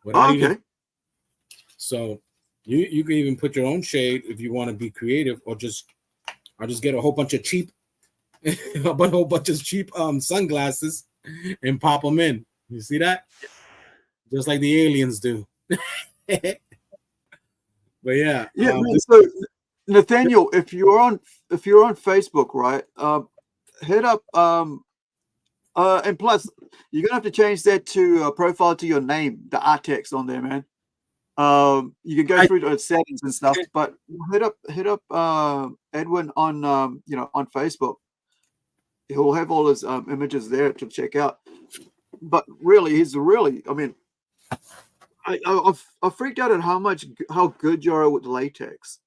Okay. So. You can even put your own shade if you want to be creative, or just get a whole bunch of cheap sunglasses and pop them in. You see that? Just like the aliens do. But yeah. So Nathaniel, if you're on Facebook, right? Hit up and plus you're gonna have to change that to a profile to your name, the Artex on there, man. You can go through the settings and stuff, but hit up Edwin on on Facebook. He'll have all his images there to check out. But really, I mean, I freaked out at how good you are with latex,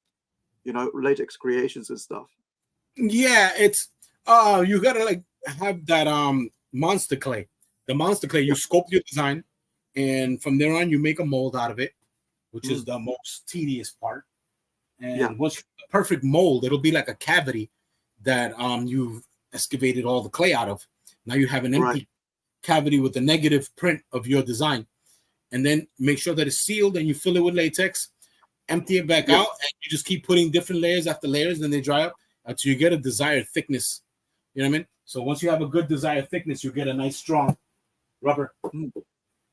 latex creations and stuff. Yeah, it's you gotta have that monster clay. The monster clay, you sculpt your design, and from there on you make a mold out of it, which is the most tedious part. And once you have a perfect mold, it'll be like a cavity that you've excavated all the clay out of. Now you have an empty cavity with the negative print of your design. And then make sure that it's sealed, and you fill it with latex, empty it back out, and you just keep putting different layers after layers, and they dry up until you get a desired thickness. You know what I mean? So once you have a good desired thickness, you get a nice strong rubber. You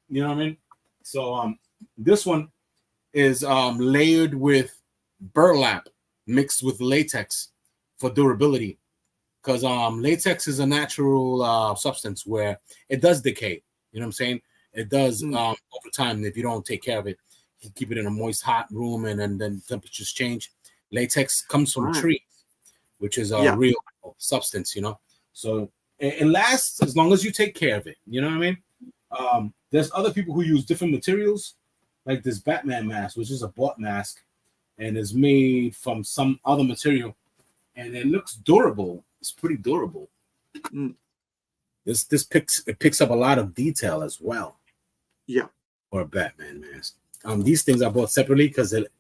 know what I mean? So this one is layered with burlap mixed with latex for durability, because latex is a natural substance where it does decay. You know what I'm saying? It does over time if you don't take care of it. You keep it in a moist, hot room, and then temperatures change. Latex comes from trees, which is a real substance, So it lasts as long as you take care of it. You know what I mean? There's other people who use different materials, like this Batman mask, which is a bought mask, and is made from some other material, and it looks durable. It's pretty durable. This picks up a lot of detail as well. Yeah. Or a Batman mask. These things I bought separately because it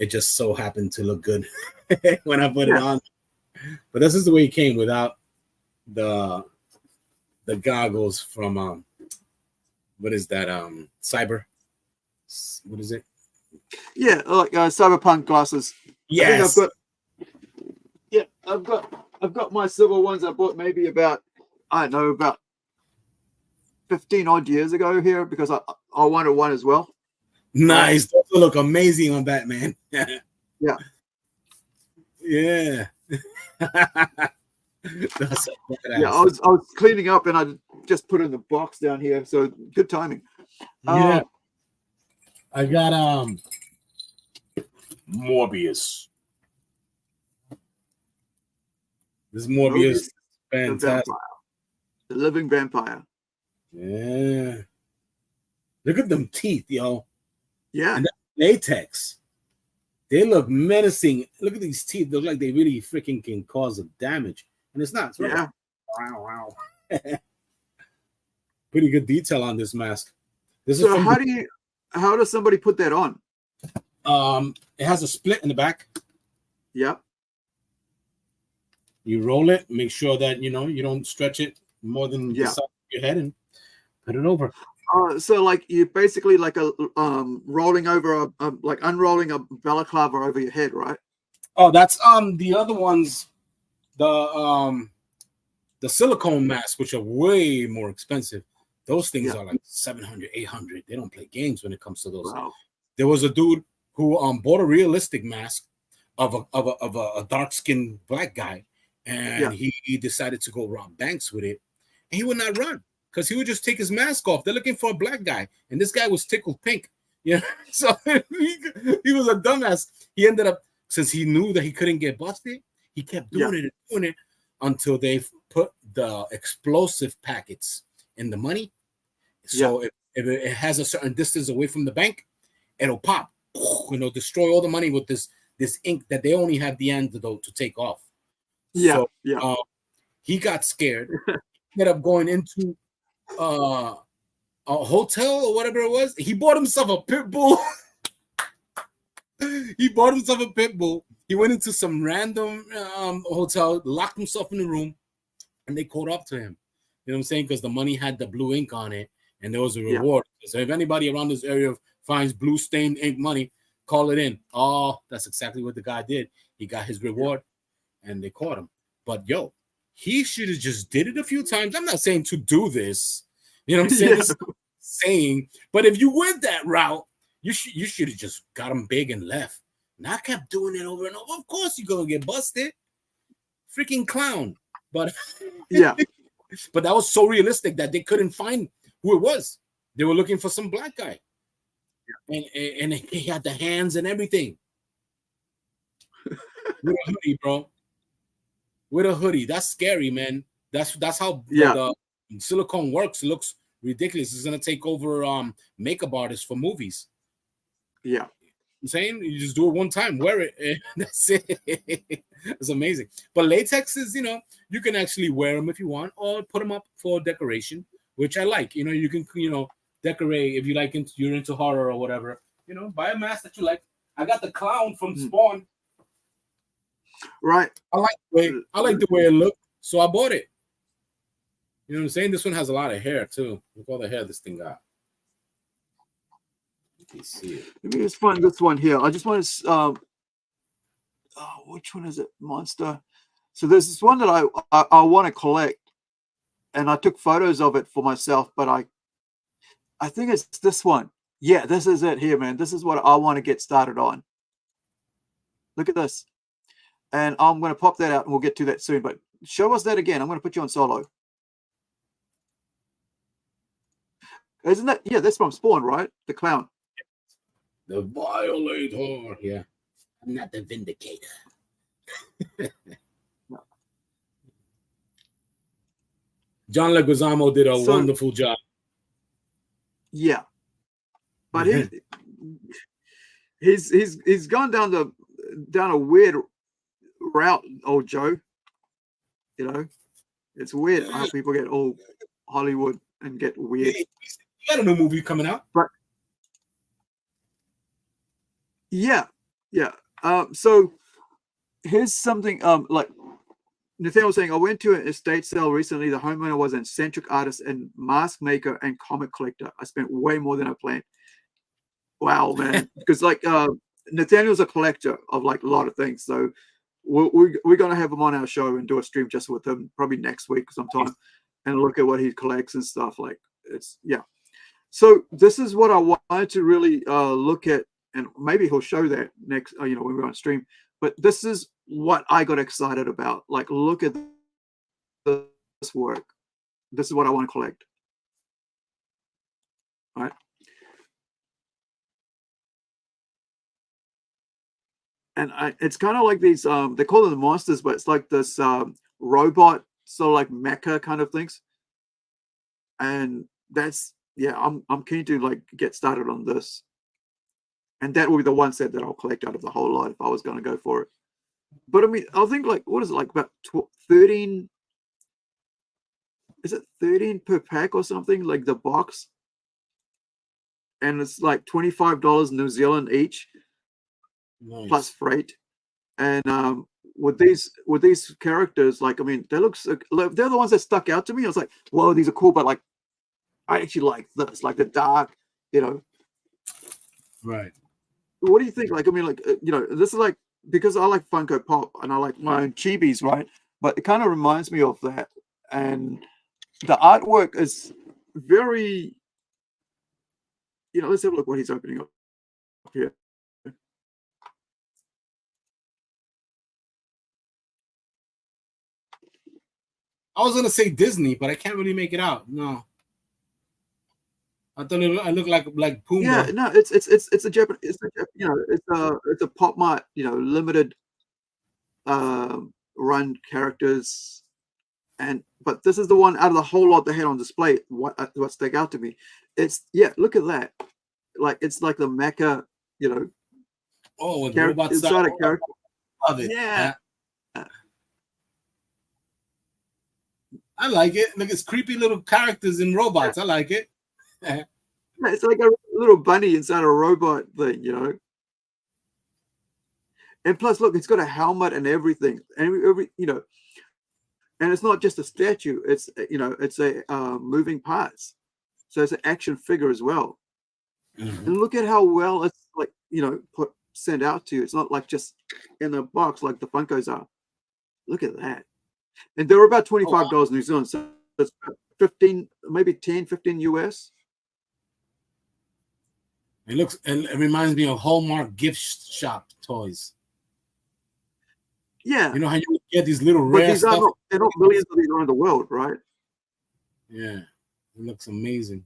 just so happened to look good when I put it on. But this is the way it came without the goggles from what is that? Cyber. What is it? Yeah, like cyberpunk glasses. Yes. I've got my silver ones I bought maybe about 15 odd years ago here because I wanted one as well. Nice. Those will look amazing on Batman. Yeah. Yeah. That's I was cleaning up and I just put it in the box down here. So good timing. Yeah. I got Morbius. This Morbius, fantastic. The living vampire. Yeah. Look at them teeth, yo. Yeah. And that latex. They look menacing. Look at these teeth. They look like they really freaking can cause a damage. And it's not. It's Yeah. Wow. Pretty good detail on this mask. This So is from how does somebody put that on? It has a split in the back. Yep. You roll it, make sure that you don't stretch it more than the side of your head, and put it over. So like you basically like a rolling over like unrolling a balaclava over your head, right? Oh, that's the other ones, the silicone masks, which are way more expensive. Those things are like 700, 800. They don't play games when it comes to those. Wow. There was a dude who bought a realistic mask of a dark-skinned black guy, and he decided to go rob banks with it, and he would not run because he would just take his mask off. They're looking for a black guy, and this guy was tickled pink. Yeah, so he was a dumbass. He ended up, since he knew that he couldn't get busted, he kept doing it until they put the explosive packets in the money. So if it has a certain distance away from the bank, it'll pop. Destroy all the money with this ink that they only have the antidote to take off. So he got scared. He ended up going into a hotel or whatever it was. He bought himself a pit bull. He went into some random hotel, locked himself in the room, and they caught up to him. You know what I'm saying? Because the money had the blue ink on it, and there was a reward. So if anybody around this area finds blue stained ink money, call it in. Oh, that's exactly what the guy did. He got his reward, and they caught him. But he should have just did it a few times. I'm not saying to do this. You know what I'm saying? This is what I'm saying. But if you went that route, you should have just got him big and left. Not kept doing it over and over. Of course you're gonna get busted. Freaking clown. But but that was so realistic that they couldn't find who it was. They were looking for some black guy. And he had the hands and everything. With a hoodie, bro. With a hoodie. That's scary, man. That's how the silicone works. It looks ridiculous. It's gonna take over makeup artists for movies. Yeah. I'm saying you just do it one time, wear it, and that's it. It's amazing. But latex is, you can actually wear them if you want, or put them up for decoration, which I like. You can, decorate if you like. You're into horror or whatever. Buy a mask that you like. I got the clown from Spawn. Right. I like the way it looked, so I bought it. You know what I'm saying? This one has a lot of hair too. Look all the hair this thing got. See it. Let me just find this one here. I just want to which one is it? Monster. So there's this one that I want to collect, and I took photos of it for myself, but I think it's this one. Yeah, this is it here, man. This is what I want to get started on. Look at this. And I'm going to pop that out, and we'll get to that soon, but show us that again. I'm going to put you on solo. Isn't that, that's from Spawn, right? The clown. The Violator. Yeah. I'm not the Vindicator. John Leguizamo did a wonderful job. Yeah. But he's gone down a weird route, old Joe. It's weird how people get all Hollywood and get weird. You got a new movie coming out. But so here's something like Nathaniel was saying, I went to an estate sale recently. The homeowner was an eccentric artist and mask maker and comic collector. I spent way more than I planned. Wow, man. Because Nathaniel's a collector of a lot of things. So we're going to have him on our show and do a stream just with him probably next week sometime and look at what he collects and stuff. So this is what I wanted to really look at. And maybe he'll show that next, when we're on stream. But this is what I got excited about. Look at this work. This is what I want to collect. All right. And it's kind of like these, they call them monsters, but it's like this robot, sort of like mecha kind of things. And that's, I'm keen to get started on this. And that will be the one set that I'll collect out of the whole lot if I was going to go for it. But I mean, I think like, what is it, like about 13? Is it 13 per pack or something? Like the box, and it's like $25 New Zealand each, plus freight. And with these characters, like, I mean, they're the ones that stuck out to me. I was like, whoa, these are cool, but like, I actually like this, like the dark, you know. Right. What do you think? Like, I mean, like, you know, this is like, because I like Funko Pop and I like my own chibis, right? But it kind of reminds me of that. And the artwork is very, you know, let's have a look what he's opening up here. I was gonna say Disney, but I can't really make it out. No. I thought I look like Puma. Yeah, no, it's a Japanese, you know, it's a Pop Mart, you know, limited run characters, but this is the one out of the whole lot they had on display. What stuck out to me? It's, yeah, look at that, like it's like the mecha, you know. Oh, with robots inside a character. Love it. Yeah. I like it. Look, it's creepy little characters and robots. I like it. It's like a little bunny inside a robot thing, you know. And plus, look, it's got a helmet and everything, and every you know, and it's not just a statue. It's, you know, it's a moving parts, so it's an action figure as well. Mm-hmm. And look at how well it's, like, you know, sent out to you. It's not like just in a box like the Funkos are. Look at that. And they're about $25 New Zealand, so it's 15, maybe 10, 15 US. It reminds me of Hallmark gift shop toys. Yeah. You know how you get these little rare these stuff? They're not millions of these around the world, right? Yeah. It looks amazing.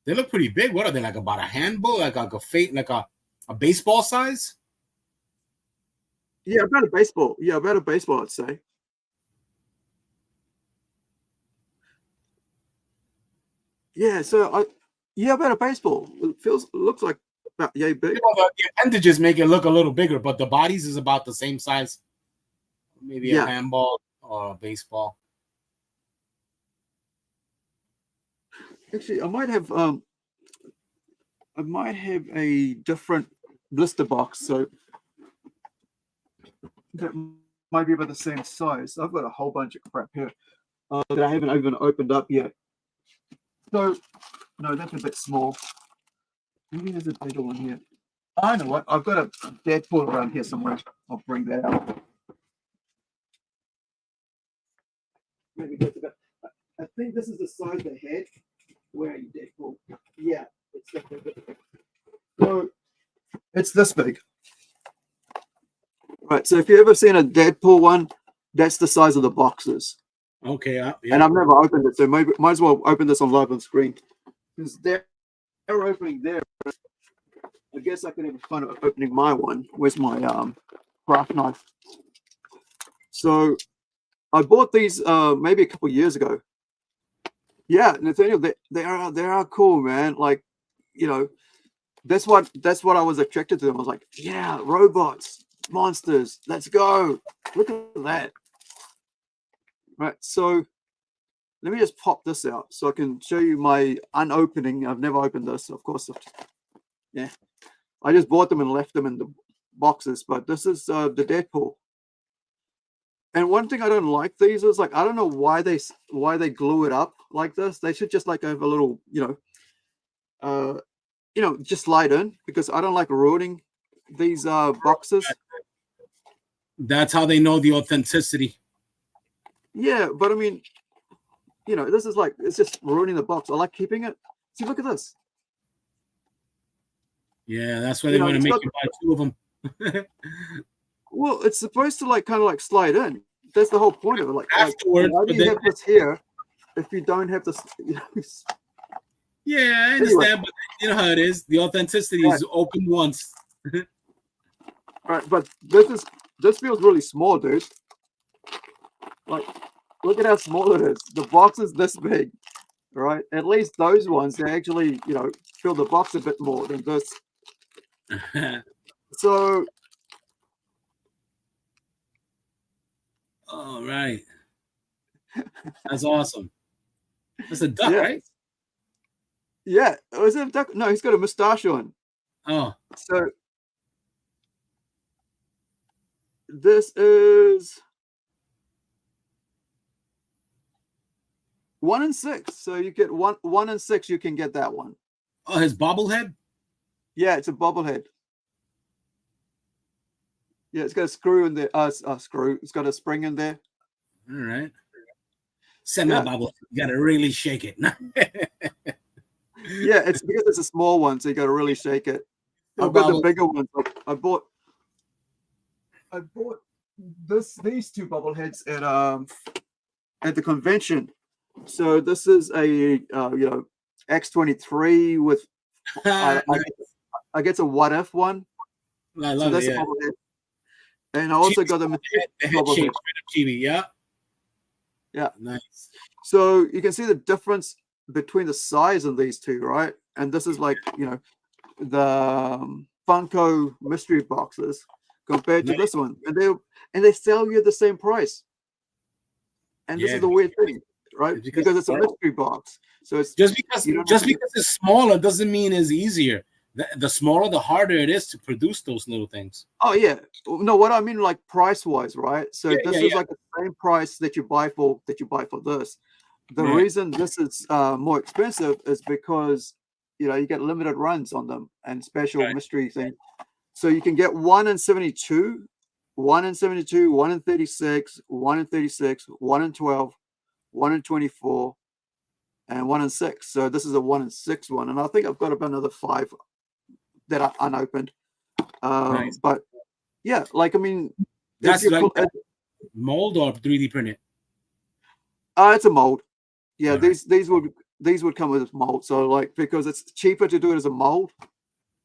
They look pretty big. What are they, like about a handball? Like a baseball size? Yeah, about a baseball. Yeah, about a baseball, I'd say. Yeah, so about a baseball. It looks like about yay big. You know, the appendages make it look a little bigger, but the bodies is about the same size. Maybe a handball or a baseball. Actually, I might have a different blister box, so that might be about the same size. I've got a whole bunch of crap here that I haven't even opened up yet. So, no, that's a bit small. Maybe there's a bigger one here. I know what. I've got a Deadpool around here somewhere. I'll bring that out. Maybe that's about, I think this is the size of the head. Where are you, Deadpool? Yeah, it's this big. So, it's this big. Right, so if you've ever seen a Deadpool one, that's the size of the boxes. Okay, yeah. And I've never opened it, so maybe might as well open this on live on screen. Because they're opening there. I guess I can have fun of opening my one. Where's my craft knife? So I bought these maybe a couple years ago. Yeah, Nathaniel, they are cool, man. Like, you know, that's what I was attracted to them. I was like, yeah, robots, monsters, let's go. Look at that. Right, so let me just pop this out so I can show you my unopening. I've never opened this, of course. Yeah, I just bought them and left them in the boxes, but this is the Deadpool. And one thing I don't like these is, like, I don't know why they glue it up like this. They should just like have a little, you know, just slide in, because I don't like ruining these boxes. That's how they know the authenticity. Yeah, but I mean, you know, this is like, it's just ruining the box. I like keeping it. See, look at this. Yeah, that's why they want to make you buy two of them. Well, it's supposed to like kind of like slide in. That's the whole point of it. Like, afterwards, why do you have this here if you don't have this? You know? Yeah, I understand, but you know how it is. The authenticity is open once. Right, but this feels really small, dude. Like, look at how small it is. The box is this big, right? At least those ones, they actually, you know, fill the box a bit more than this. So, all right, that's awesome. That's a duck, yeah, right? yeah. Oh, is it a duck? No, he's got a mustache on. Oh, so this is 1 in 6. So you get 1 in 6. You can get that one. Oh, his bobblehead. Yeah, it's a bobblehead. Yeah, it's got a screw in there. Screw. It's got a spring in there. All right. Semi bobble. You gotta really shake it. Yeah, it's because it's a small one, so you got to really shake it. I've got the bigger ones. I bought these two bobbleheads at the convention. So this is a X23 with I guess a what if one. I love so that's it. a Yeah. bobblehead. And I also got the head shape TV. Yeah. Yeah. Nice. So you can see the difference between the size of these two, right? And this is like, the Funko mystery boxes compared to this one. And they sell you the same price. And this is the weird thing, right? Because it's a mystery box. So it's just because it's smaller doesn't mean it's easier. The smaller, the harder it is to produce those little things. Oh yeah, no. What I mean, like price wise, right? So this is like the same price that you buy for this. The reason this is more expensive is because you get limited runs on them and special mystery thing. So you can get 1 in 72, 1 in 72, 1 in 36, 1 in 36, 1 in 12, 1 in 24, and 1 in 6. So this is a 1 in 6 one, and I think I've got about another 5 that are unopened. But yeah, like I mean, that's like mold or 3D printed. It's a mold. Yeah, these would come with a mold. So like because it's cheaper to do it as a mold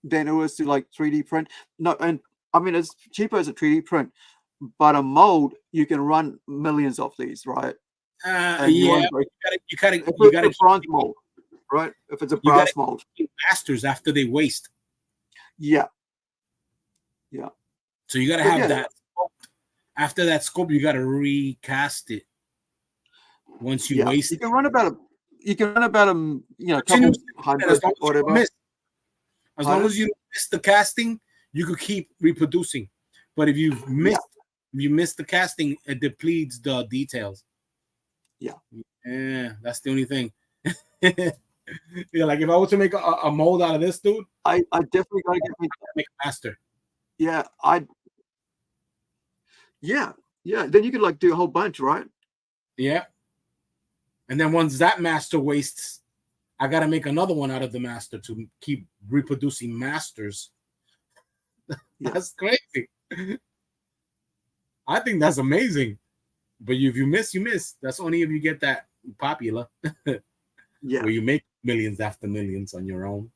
than it was to like 3D print. No, and I mean it's cheaper as a 3D print, but a mold you can run millions of these, right? You gotta bronze mold, right? If it's a brass mold, masters after they waste. Yeah. So you gotta have that. After that scope, you gotta recast it. Once you waste, you can run about a couple hundred whatever. As long as you miss the casting, you could keep reproducing. But if you miss the casting, it depletes the details. Yeah, that's the only thing. Like if I were to make a mold out of this dude, I definitely gotta make a master. Yeah, then you could like do a whole bunch, right? Yeah. And then once that master wastes, I gotta make another one out of the master to keep reproducing masters. That's crazy. I think that's amazing. But if you miss, you miss. That's only if you get that popular. Where you make millions after millions on your own.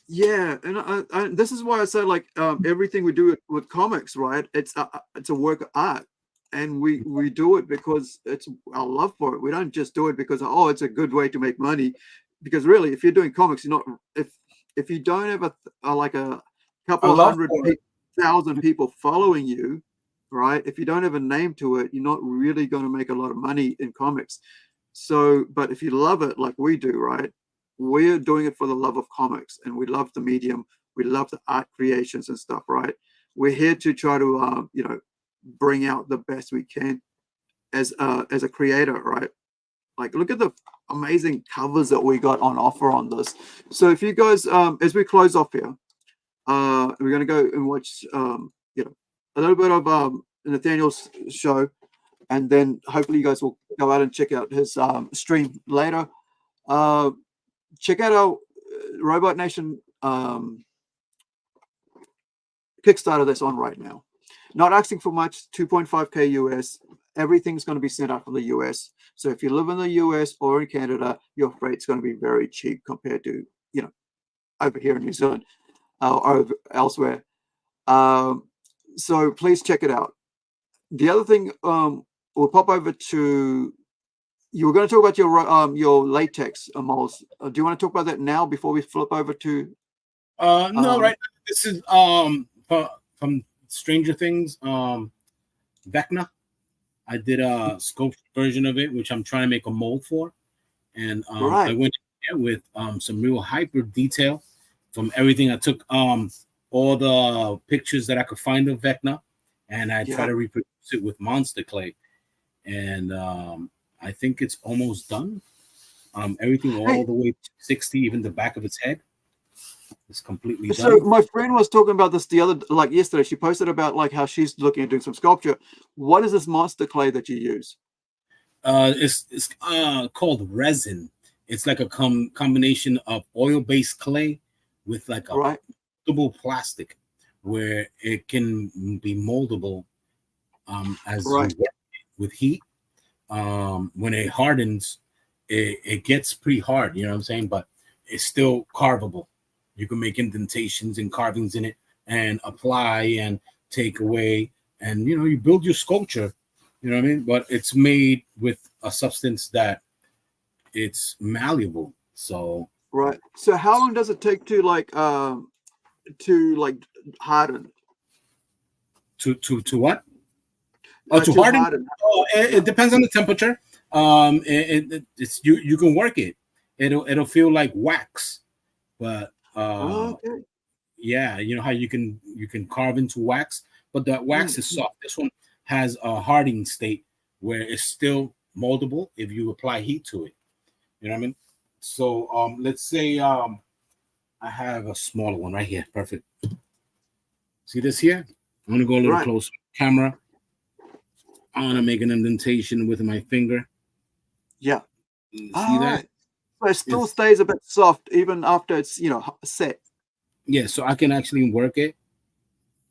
Yeah, and I this is why I say like everything we do with comics, right? It's a work of art, and we do it because it's our love for it. We don't just do it because it's a good way to make money. Because really, if you're doing comics, you're not if you don't have a couple of 100,000 people following you, right? If you don't have a name to it, you're not really going to make a lot of money in comics. So, but if you love it like we do, right? We're doing it for the love of comics, and we love the medium. We love the art creations and stuff, right? We're here to try to, bring out the best we can as a creator, right? Like, look at the amazing covers that we got on offer on this. So, if you guys, as we close off here, we're going to go and watch, a little bit of Nathaniel's show, and then hopefully you guys will go out and check out his stream later. Check out our Robot Nation Kickstarter that's on right now. Not asking for much, 2.5K US. Everything's going to be sent out from the US. So if you live in the US or in Canada, your rate's going to be very cheap compared to, over here in New Zealand or over elsewhere. So please check it out. The other thing, we'll pop over to. You were going to talk about your latex molds. Do you want to talk about that now before we flip over to? No, right. This is from Stranger Things. Vecna. I did a sculpt version of it, which I'm trying to make a mold for, and I went in there with some real hyper detail from everything. I took all the pictures that I could find of Vecna, and I try to reproduce it with monster clay, and I think it's almost done. Everything all the way to 60, even the back of its head. It's completely done. So my friend was talking about this yesterday. She posted about how she's looking at doing some sculpture. What is this monster clay that you use? It's called resin. It's like a combination of oil-based clay with like a moldable plastic, where it can be moldable as you work with heat. When it hardens, it gets pretty hard. You know what I'm saying? But it's still carvable. You can make indentations and carvings in it and apply and take away, and you build your sculpture. You know what I mean? But it's made with a substance that it's malleable. So So how long does it take to harden? To what? To harden. It depends on the temperature. It's you can work it. It'll feel like wax, but yeah, you know how you can carve into wax, but that wax is soft. This one has a hardening state where it's still moldable if you apply heat to it. You know what I mean? So let's say I have a smaller one right here. Perfect. See this here? I'm gonna go a little closer. Camera. I'm gonna make an indentation with my finger. Yeah. See that? So it still stays a bit soft even after it's set. Yeah, so I can actually work it,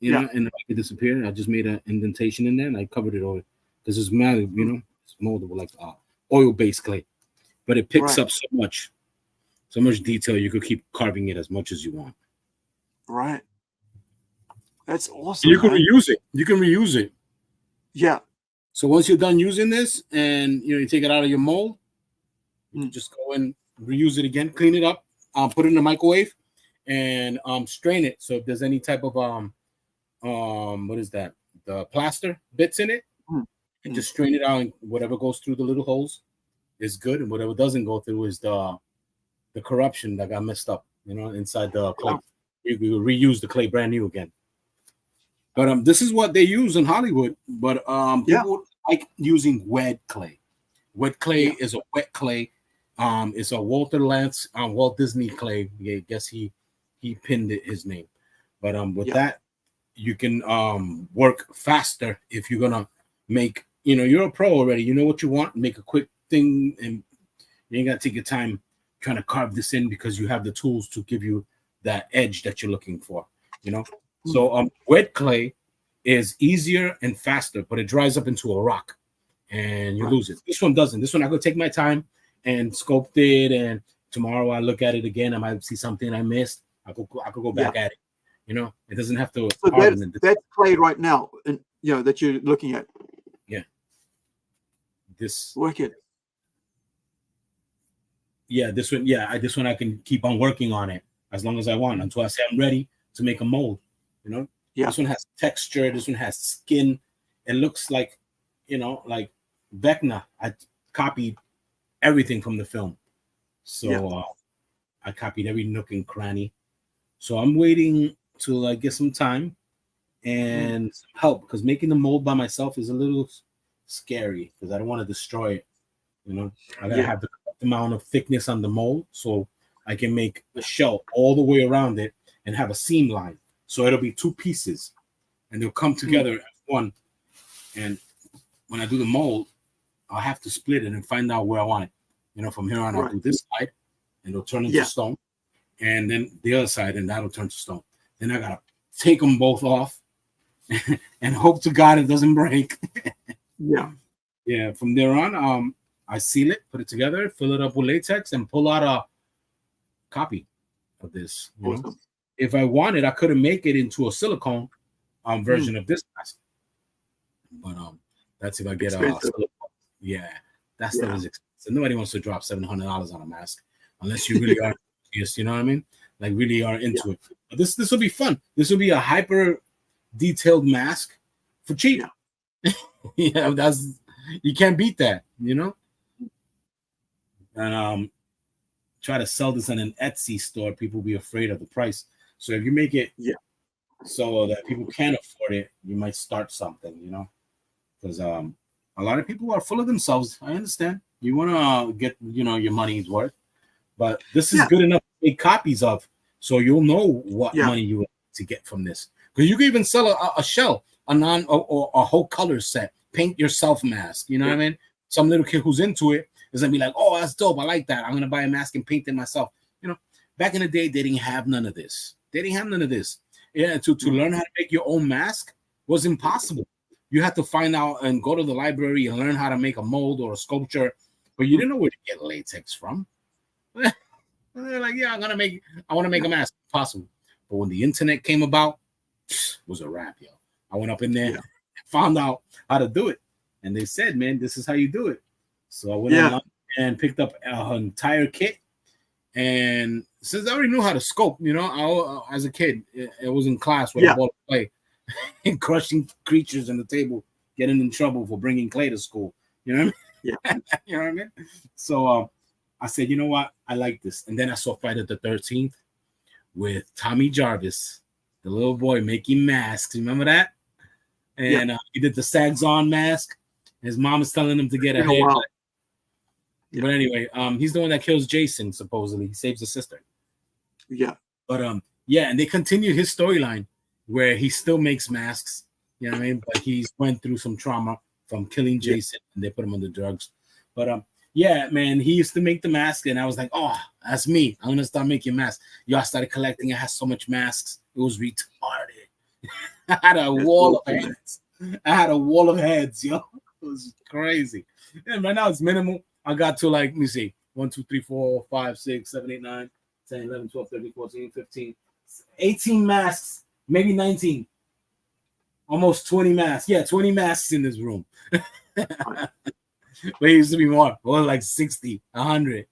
and make it disappear. I just made an indentation in there and I covered it over because it's malleable, it's moldable like oil-based clay, but it picks up so much detail. You could keep carving it as much as you want. Right. That's awesome. You can reuse it. You can reuse it. Yeah. So once you're done using this, and you take it out of your mold, you can just go and reuse it again, clean it up, put it in the microwave, and strain it. So if there's any type of what is that? The plaster bits in it, and just strain it out, and whatever goes through the little holes is good, and whatever doesn't go through is the corruption that got messed up, inside the clay. You reuse the clay brand new again. But this is what they use in Hollywood. But people like using wet clay. Wet clay is a wet clay. It's a Walter Lantz Walt Disney clay. Yeah, I guess he pinned it his name. But with that, you can work faster if you're gonna make. You're a pro already. You know what you want. Make a quick thing, and you ain't gotta take your time trying to carve this in because you have the tools to give you that edge that you're looking for. So wet clay is easier and faster, but it dries up into a rock and you lose it. This one doesn't. This one I could take my time and sculpt it, and tomorrow I look at it again. I might see something I missed. I could go back at it. It doesn't have to. So that's clay right now, and that you're looking at. Yeah. This wicked. Yeah, this one. Yeah, this one I can keep on working on it as long as I want until I say I'm ready to make a mold. This one has texture. This one has skin. It looks like, like Vecna. I copied everything from the film, so I copied every nook and cranny. So I'm waiting to get some time and some help, because making the mold by myself is a little scary because I don't want to destroy it. I gotta have the correct amount of thickness on the mold so I can make a shell all the way around it and have a seam line. So it'll be two pieces and they'll come together as one. And when I do the mold, I'll have to split it and find out where I want it. From here on, I'll do this side and it'll turn into stone. And then the other side, and that'll turn to stone. Then I gotta take them both off and hope to God it doesn't break. Yeah. From there on, I seal it, put it together, fill it up with latex, and pull out a copy of this. If I wanted, I could make it into a silicone version of this mask. But that's if I get a silicone. Yeah, that stuff is expensive. Nobody wants to drop $700 on a mask unless you really are serious. You know what I mean? like really are into it. But this will be fun. This will be a hyper detailed mask for cheap. Yeah, that's you can't beat that, you know. And try to sell this in an Etsy store, people will be afraid of the price. So if you make it so that people can't afford it, you might start something, you know, because a lot of people are full of themselves. I understand you want to get, you know, your money's worth, but this is good enough to make copies of, so you'll know what money you want to get from this. Because you can even sell a shell, or a whole color set, paint yourself mask. You know what I mean? Some little kid who's into it is gonna be like, "Oh, that's dope. I like that. I'm gonna buy a mask and paint it myself." You know, back in the day, they didn't have none of this. They didn't have none of this. Yeah, to learn how to make your own mask was impossible. You had to find out and go to the library and learn how to make a mold or a sculpture, but you didn't know where to get latex from. They're like, "Yeah, I want to make a mask." Possible. But when the internet came about, it was a wrap, yo. I went up in there, found out how to do it, and they said, "Man, this is how you do it." So I went online and picked up an entire kit. And since I already knew how to sculpt, you know, as a kid, it was in class with a ball of clay and crushing creatures on the table, getting in trouble for bringing clay to school. You know what I mean? You know what I mean? So I said, you know what? I like this. And then I saw Friday the 13th with Tommy Jarvis, the little boy making masks. Remember that? And he did the Sags On mask. His mom is telling him to get a haircut. But anyway, he's the one that kills Jason, supposedly. He saves his sister. But and they continued his storyline where he still makes masks, you know what I mean? But he's went through some trauma from killing Jason, and they put him on the drugs. But yeah, man, he used to make the mask, and I was like, oh, that's me. I'm gonna start making masks. Yo, I started collecting. I had so much masks, it was retarded. I had a wall of heads. Yo. It was crazy. And right now it's minimal. I got to, like, let me see, 1, 2, 3, 4, 5, 6, 7, 8, 9, 10, 11, 12, 13, 14, 15, 18 masks, maybe 19. Almost 20 masks. Yeah, 20 masks in this room. But it used to be more. Well, like 60, 100.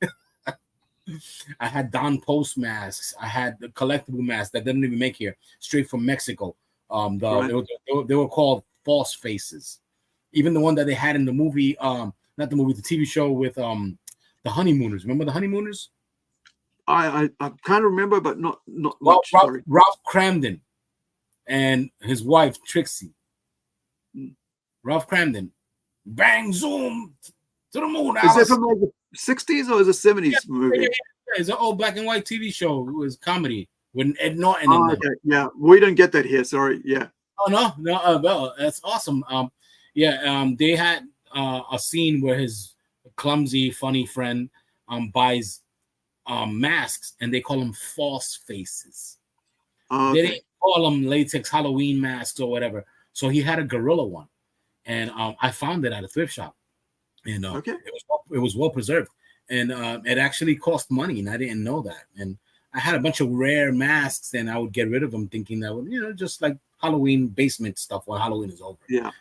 I had Don Post masks. I had the collectible masks that didn't even make here, straight from Mexico. They were called false faces. Even the one that they had in the movie, not the movie, the TV show with the Honeymooners. Remember the Honeymooners? I kind of remember, but not much. Ralph Cramden and his wife Trixie. Ralph Cramden, bang zoom to the moon. Is it from like the 60s or is it 70s movie? Yeah. It's an old black and white TV show. It was comedy with Ed Norton. Yeah, we didn't get that here. Sorry. Yeah. Oh no, well, that's awesome. They had a scene where his clumsy, funny friend buys masks, and they call them false faces. They didn't call them latex Halloween masks or whatever. So he had a gorilla one, and I found it at a thrift shop, and it was well preserved, and it actually cost money, and I didn't know that. And I had a bunch of rare masks, and I would get rid of them, thinking that, you know, just like Halloween basement stuff when Halloween is over. Yeah,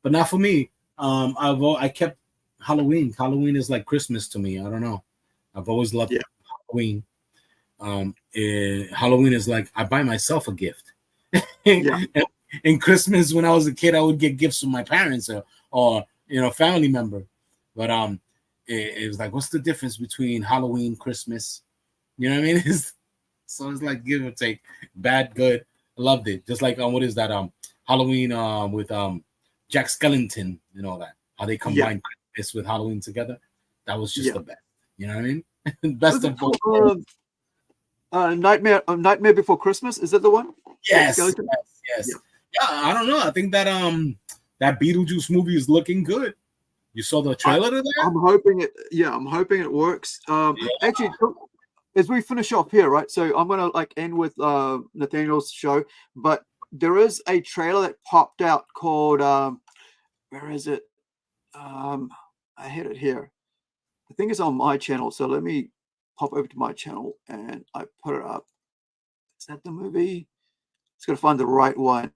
but not for me. I kept Halloween. Halloween is like Christmas to me. I don't know. I've always loved Halloween. Halloween is like I buy myself a gift. And Christmas, when I was a kid, I would get gifts from my parents or you know, family member. But it was like, what's the difference between Halloween, Christmas? You know what I mean? So it's like give or take, bad, good. I loved it. Just like what is that? Halloween with Jack Skellington and all that. How they combined this with Halloween together. That was just the best. You know what I mean? Best of both. Nightmare Before Christmas. Is that the one? Yes. Yeah, I don't know. I think that that Beetlejuice movie is looking good. You saw the trailer to that? I'm hoping it. Yeah, I'm hoping it works. Actually, as we finish off here, right? So I'm gonna like end with Nathaniel's show, but there is a trailer that popped out called where is it? I had it here. I think it's on my channel. So let me pop over to my channel and I put it up. Is that the movie? It's got to find the right one.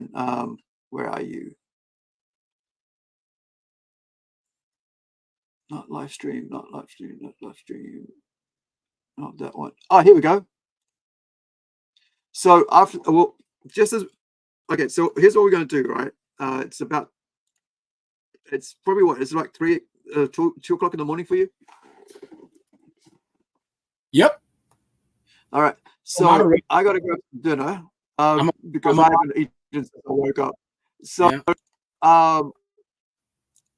Where are you? Not live stream, not live stream, not live stream. Not that one. Oh, here we go. So after, well, just as okay. So here's what we're going to do, right? It's probably what? It's like 2 o'clock in the morning for you. Yep. All right. So I got to grab dinner because I haven't eaten since I woke up. So,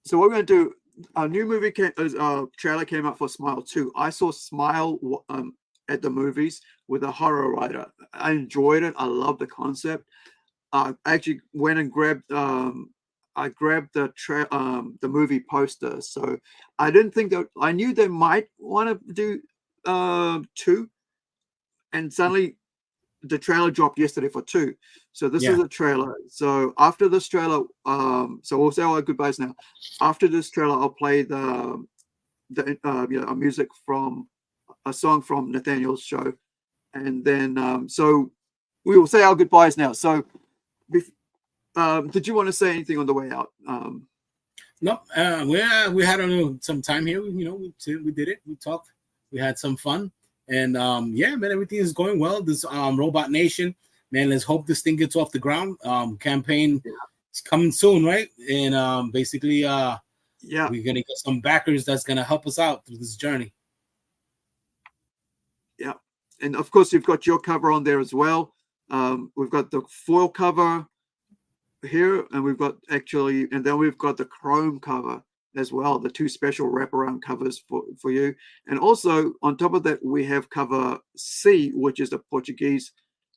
so what we're going to do, a new movie trailer came out for Smile 2. I saw Smile at the movies with a horror writer. I enjoyed it. I love the concept. I actually went and grabbed I grabbed the movie poster. So I didn't think that, I knew they might want to do 2, and suddenly the trailer dropped yesterday for 2. So this is a trailer. So after this trailer, so we'll say our goodbyes now. After this trailer, I'll play the music from a song from Nathaniel's show, and then so we will say our goodbyes now. So did you want to say anything on the way out? No, we had some time here. You know, we did it. We talked. We had some fun, and yeah, man, everything is going well. This Robot Nation, man, let's hope this thing gets off the ground. Campaign is coming soon, right? And basically, we're gonna get some backers that's gonna help us out through this journey. Yeah, and of course, you've got your cover on there as well. We've got the foil cover here, and we've got and then we've got the chrome cover as well, the 2 special wraparound covers for you. And also on top of that, we have cover C, which is the Portuguese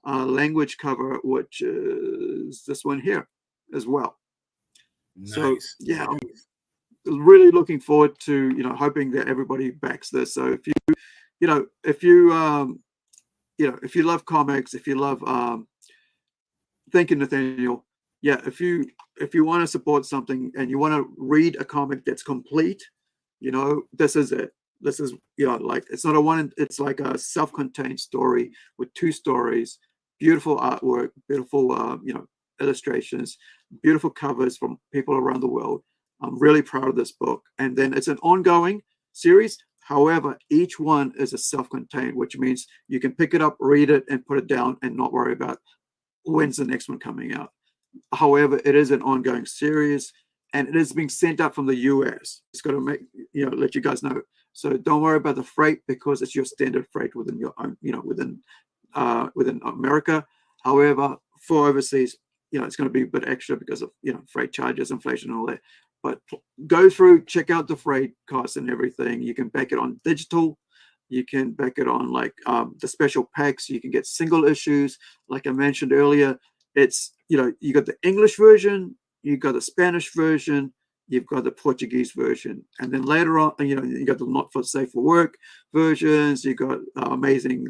language cover, which is this one here as well. Nice. So yeah, really looking forward to, you know, hoping that everybody backs this. So if you love comics, if you love thank you, Nathaniel. Yeah, if you want to support something and you want to read a comic that's complete, you know, this is it. This is, you know, like, it's not a one, it's like a self-contained story with 2 stories, beautiful artwork, beautiful illustrations, beautiful covers from people around the world. I'm really proud of this book. And then it's an ongoing series. However, each one is a self-contained, which means you can pick it up, read it, and put it down and not worry about when's the next one coming out. However, it is an ongoing series, and it is being sent out from the US. It's got to let you guys know. So don't worry about the freight, because it's your standard freight within your own, within America. However, for overseas, it's going to be a bit extra because of, freight charges, inflation, and all that. But go through, check out the freight costs and everything. You can back it on digital. You can back it on the special packs. You can get single issues. Like I mentioned earlier, it's, you got the English version, you got the Spanish version, you've got the Portuguese version. And then later on, you got the not for safe for work versions. You got amazing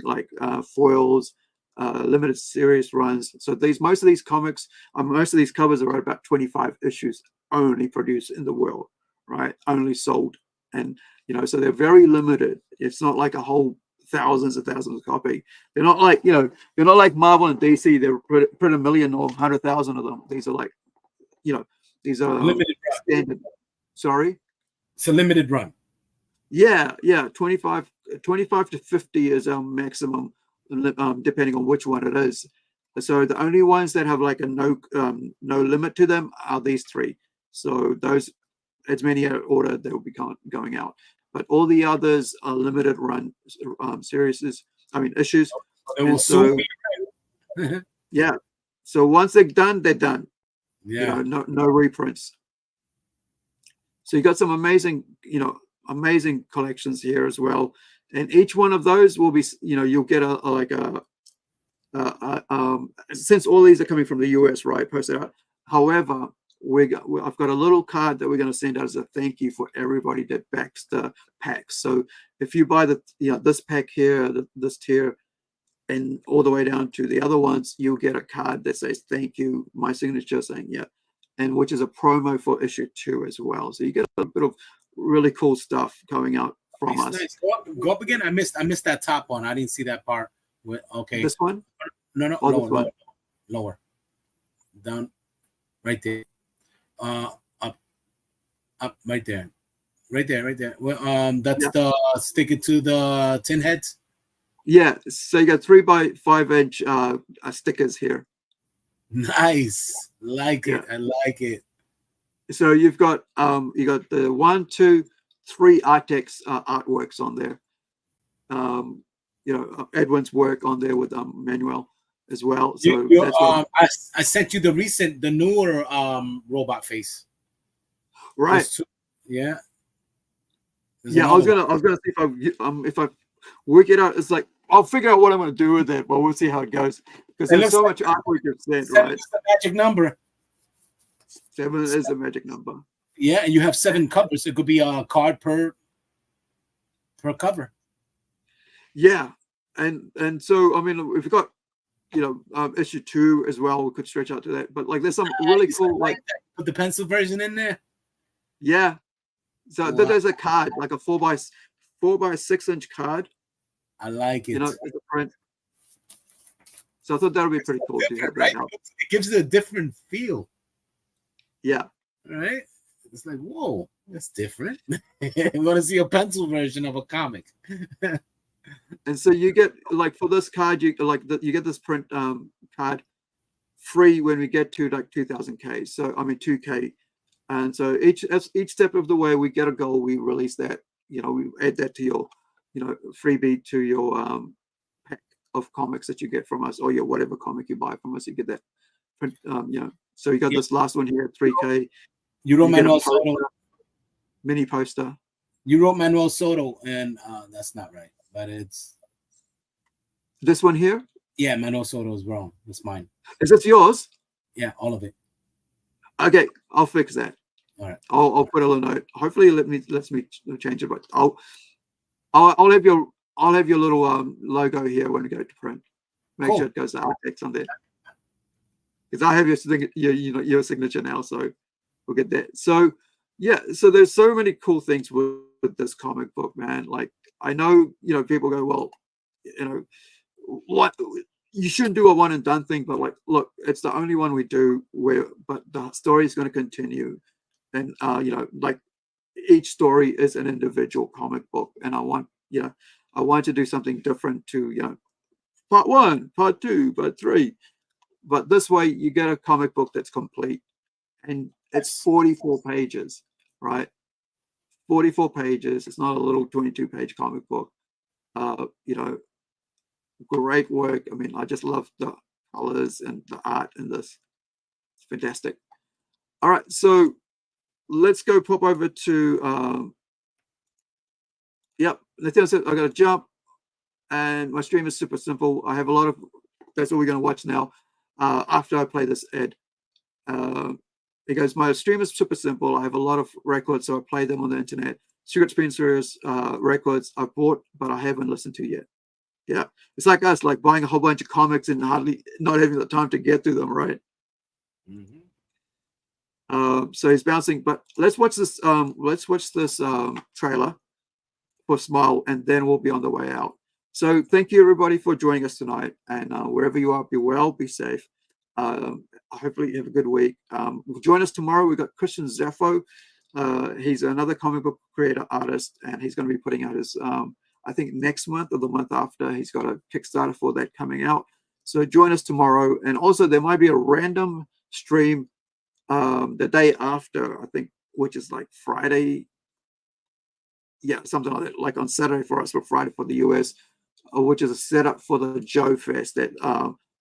foils, limited series runs. So most of these comics, most of these covers are about 25 issues only produced in the world, right? Only sold. And, so they're very limited. It's not like a whole thousands and thousands of copies. They're not like, they're not like Marvel and DC. They're print 1 million or 100,000 of them. These are like, these are limited standard. Sorry? It's a limited run. Yeah. 25 to 50 is our maximum, depending on which one it is. So the only ones that have like a no limit to them are these 3. So those, as many order, they will be going out. But all the others are limited run issues. So, yeah. So once they're done, they're done. Yeah. No reprints. So you got some amazing collections here as well. And each one of those will be, you'll get since all these are coming from the US, right? Posted out. However, I've got a little card that we're going to send out as a thank you for everybody that backs the packs. So if you buy this pack here, this tier, and all the way down to the other ones, you'll get a card that says thank you, my signature saying yeah, and which is a promo for issue 2 as well. So you get a bit of really cool stuff coming out from us. Nice. Go up again. I missed that top one. I didn't see that part. Okay. This one? No, lower. Down, right there. Up, right there. Well, that's the stick it to the tin heads. Yeah, so you got 3x5 inch stickers here. Nice, like it. I like it. So you've got the 1, 2, 3 Artex artworks on there. Edwin's work on there with Manuel as well. So I sent you the newer robot face. Right. Yeah. Yeah, I was gonna see if I work it out. It's like I'll figure out what I'm gonna do with it, but we'll see how it goes. Because there's so much artwork you've sent, right? It's the magic number. 7 is the magic number. Yeah, and you have 7 covers. It could be a card per cover. Yeah, and so I mean, if we got issue 2 as well, we could stretch out to that. But like, there's some really cool like put the pencil version in there. Yeah, so there's a card like a 4x6 inch card. I like it. As a print. So I thought that would be pretty cool to have right? that out. It gives it a different feel. Yeah. Right? It's like, whoa, that's different. I want to see a pencil version of a comic. And so you get like for this card, you get this print card free when we get to like 2000K. So I mean 2K. And so each step of the way we get a goal, we release that. We add that to your freebie to your pack of comics that you get from us, or your whatever comic you buy from us, you get that print. So you got this last one here at 3K. You wrote Manuel Soto. Mini poster. You wrote Manuel Soto, and that's not right, but it's this one here. Yeah, Manuel Soto is wrong. That's mine. Is this yours? Yeah, all of it. Okay, I'll fix that. All right. I'll put a little note. Hopefully, lets me change it, but I'll have your little logo here when we go to print. Make sure it goes to Artex on there, because I have your signature now, so we'll get that. So yeah, so there's so many cool things with this comic book, man. Like I know people go, well, what you shouldn't do a one and done thing, but like, look, it's the only one we do but the story is going to continue, and like each story is an individual comic book, and I want to do something different to part 1, part 2, part 3, but this way you get a comic book that's complete, and it's 44 pages, right? 44 pages. It's not a little 22-page comic book. Great work. I mean, I just love the colors and the art in this. It's fantastic. All right, so let's go pop over to yep. Nathaniel said I got to jump, and my stream is super simple. I have a lot of. That's all we're going to watch now. After I play this ad, he goes, my stream is super simple. I have a lot of records, so I play them on the internet. Secret Screen Series records I bought, but I haven't listened to yet. Yeah, it's like us, like buying a whole bunch of comics and hardly not having the time to get through them, right? Mm-hmm. So he's bouncing, but let's watch this. Trailer for Smile, and then we'll be on the way out. So thank you everybody for joining us tonight, and wherever you are, be well, be safe. Hopefully you have a good week. Join us tomorrow. We've got Christian Zeffo. He's another comic book creator artist, and he's going to be putting out his I think next month or the month after, he's got a Kickstarter for that coming out. So join us tomorrow. And also there might be a random stream the day after, I think, which is like Friday. Yeah, something like that, like on Saturday for us, but Friday for the US, which is a setup for the Joe Fest that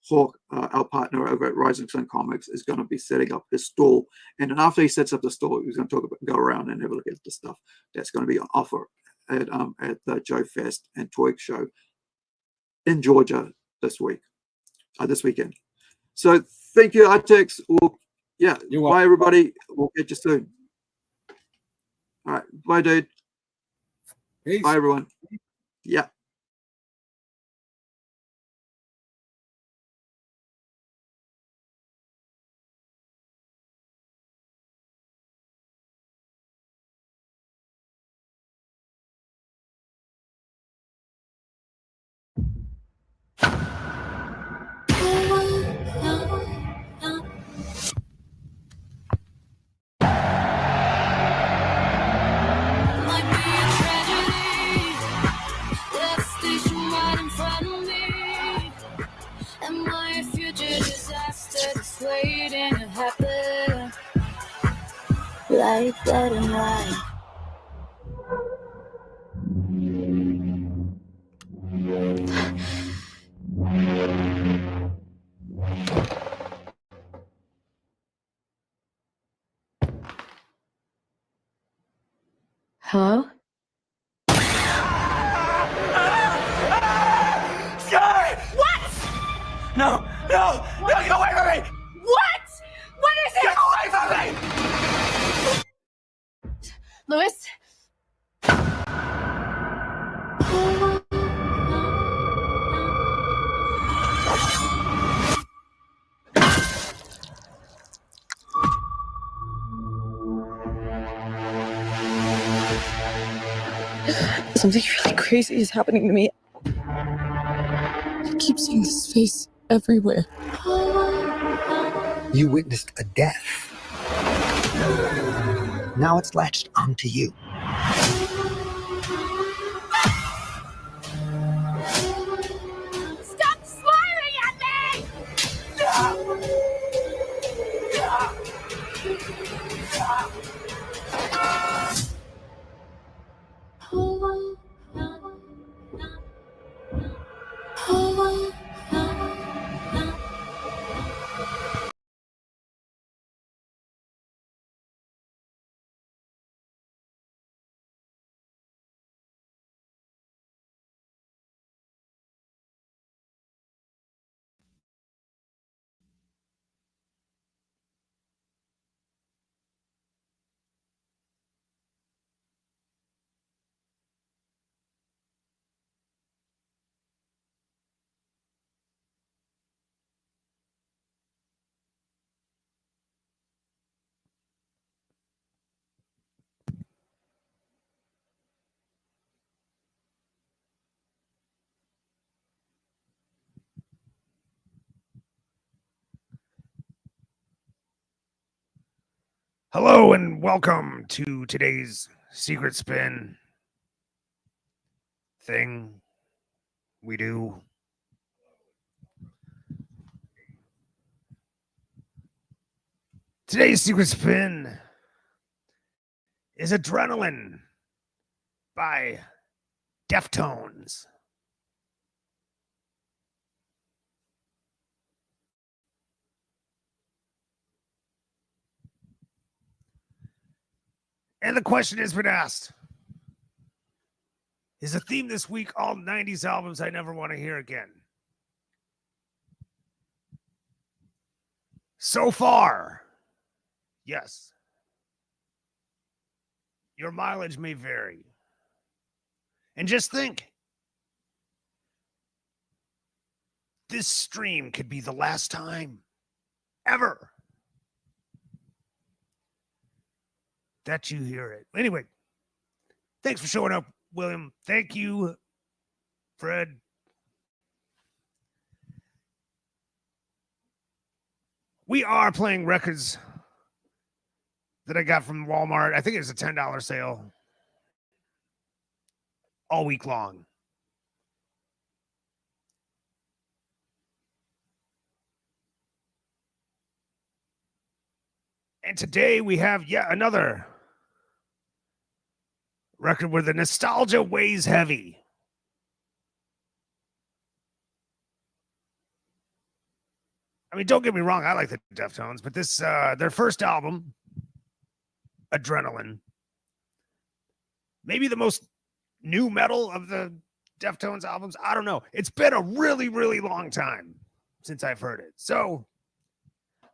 Hawk, our partner over at Rising Sun Comics, is going to be setting up his stall. And then after he sets up the stall, he's going to go around and have a look at the stuff that's going to be on offer at the Joe Fest and Toy Show in Georgia this weekend. So thank you, Artex. Bye everybody. We'll get you soon. All right, bye, dude. Peace. Bye everyone. Yeah. Might be a tragedy that can it happen? Like that and white. Hello? Sky! What? No, no, no, get away from me! What? What is it? Get away from me! Louis? Something really crazy is happening to me. I keep seeing this face everywhere. You witnessed a death. Now it's latched onto you. Stop smiling at me! Hello and welcome to today's Secret Spin thing we do. Today's Secret Spin is Adrenaline by Deftones. And the question has been asked, is the theme this week all 90s albums I never want to hear again? So far, yes. Your mileage may vary. And just think, this stream could be the last time ever that you hear it. Anyway, thanks for showing up, William. Thank you, Fred. We are playing records that I got from Walmart. I think it was a $10 sale all week long. And today we have yet another record where the nostalgia weighs heavy. I mean, don't get me wrong, I like the Deftones, but this their first album, Adrenaline, maybe the most new metal of the Deftones albums. I don't know. It's been a really, really long time since I've heard it. So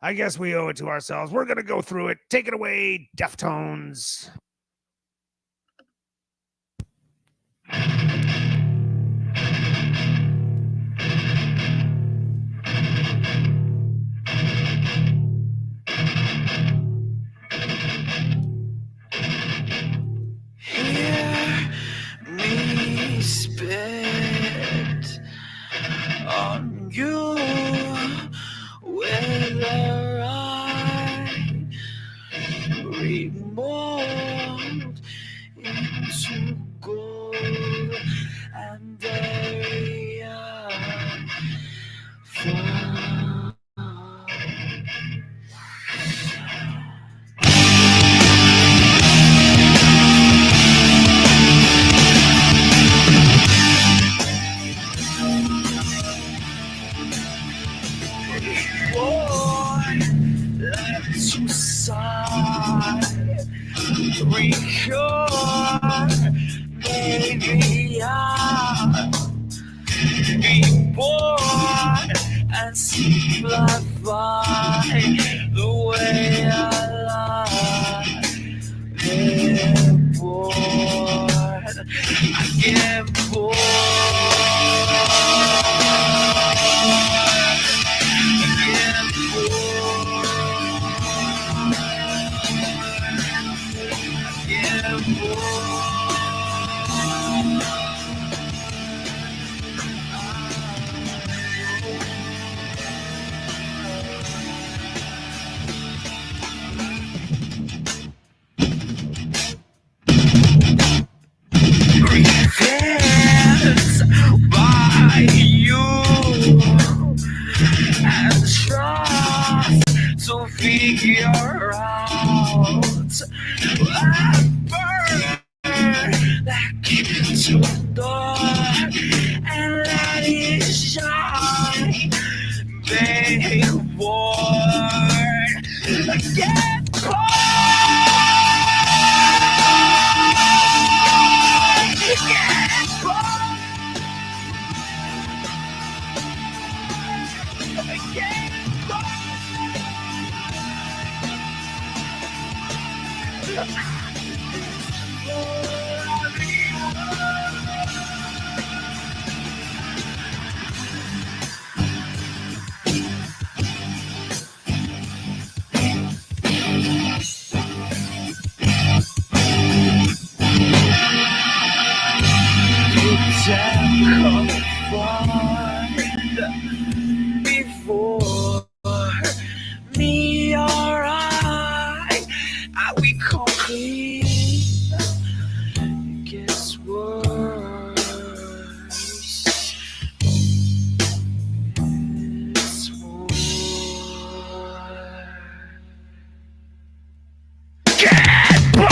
I guess we owe it to ourselves. We're going to go through it. Take it away, Deftones. Hear me spit on you, whether I read more Maybe I'll be born and simplify the way I like. Get bored, I get bored. By you and try to figure out I burn like too dark and let it shine, babe, bored, get bored, get bored. Before me, alright, we complete. It gets worse. It's worse. Get bored.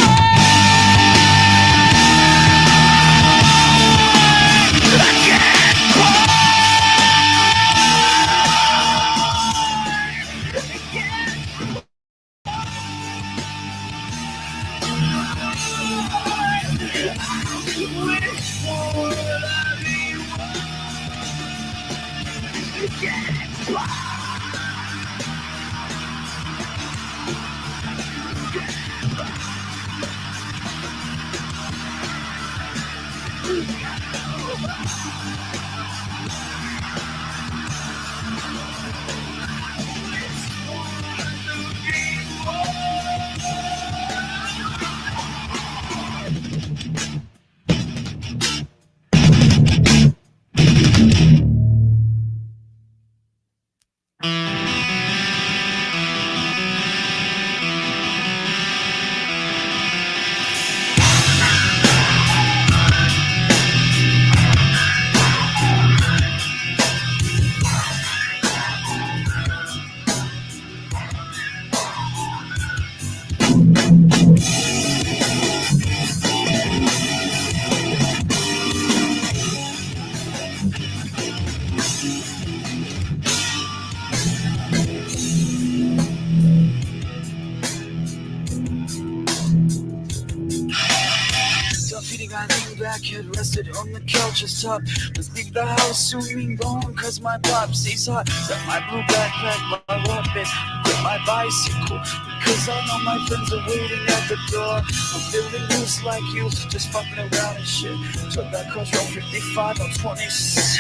Head rested on the couch's top. Let's leave the house soon, being gone, cause my pop stays hot. Got my blue backpack, my weapon, quit my bicycle, because I know my friends are waiting at the door. I'm feeling loose like you, just fucking around and shit. Took that coach from 55 on 26.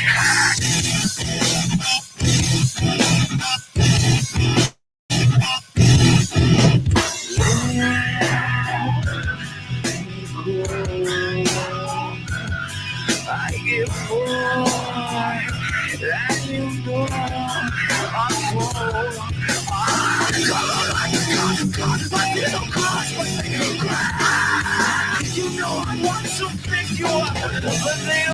I get bored, and you know I'm cold. My little cross, but you cry. You know I want to pick you up, but they